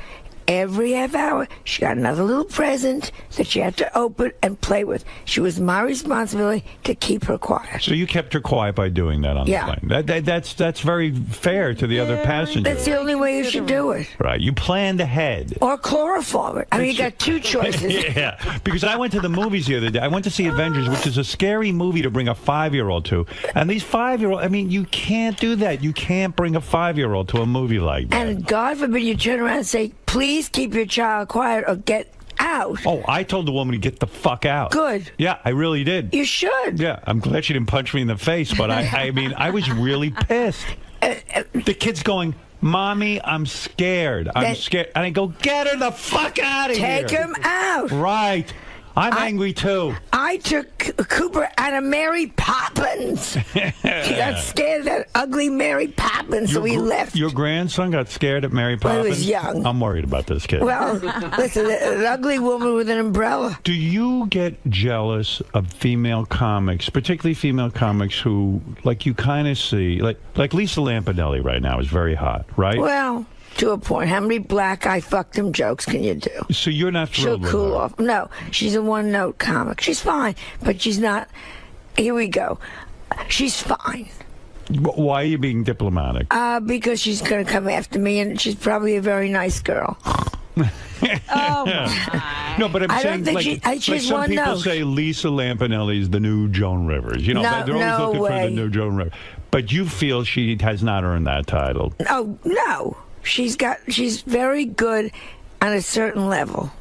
Speaker 21: Every half hour, she got another little present that she had to open and play with. She was my responsibility to keep her quiet.
Speaker 1: So you kept her quiet by doing that on the plane. That's very fair to the other passengers.
Speaker 21: That's the only way you should do it.
Speaker 1: Right. You planned ahead.
Speaker 21: Or chloroform it. I mean, you got 2 choices.
Speaker 1: Yeah. Because I went to the movies the other day. I went to see Avengers, which is a scary movie to bring a 5-year-old to. And these 5-year-olds, I mean, you can't do that. You can't bring a 5-year-old to a movie like that.
Speaker 21: And God forbid you turn around and say, please keep your child quiet or get out.
Speaker 1: Oh, I told the woman to get the fuck out.
Speaker 21: Good.
Speaker 1: Yeah, I really did.
Speaker 21: You should.
Speaker 1: Yeah, I'm glad she didn't punch me in the face, but I mean, I was really pissed. The kid's going, Mommy, I'm scared. I'm scared. And I go, get her the fuck out of here.
Speaker 21: Take him out.
Speaker 1: Right. I'm angry, too.
Speaker 21: I took Cooper out of Mary Poppins. He got scared of that ugly Mary Poppins, so he left.
Speaker 1: Your grandson got scared at Mary Poppins?
Speaker 21: Well, he was young.
Speaker 1: I'm worried about this kid.
Speaker 21: Well, listen, an ugly woman with an umbrella.
Speaker 1: Do you get jealous of female comics, particularly female comics who, like, you kind of see, like Lisa Lampanelli right now is very hot, right?
Speaker 21: Well, to a point. How many black I fucked him jokes can you do?
Speaker 1: So you're not thrilled
Speaker 21: She'll cool off. No, she's a one-note comic. She's fine, but she's not. Here we go. She's fine.
Speaker 1: Why are you being diplomatic?
Speaker 21: Because she's going to come after me, and she's probably a very nice girl.
Speaker 2: Oh, my.
Speaker 1: No, but I'm
Speaker 21: I
Speaker 1: saying,
Speaker 21: don't think
Speaker 1: like some
Speaker 21: one
Speaker 1: people
Speaker 21: note.
Speaker 1: say Lisa Lampanelli is the new Joan Rivers. You know, they're always looking for the new Joan Rivers. But you feel she has not earned that title.
Speaker 21: Oh, no. She's very good on a certain level.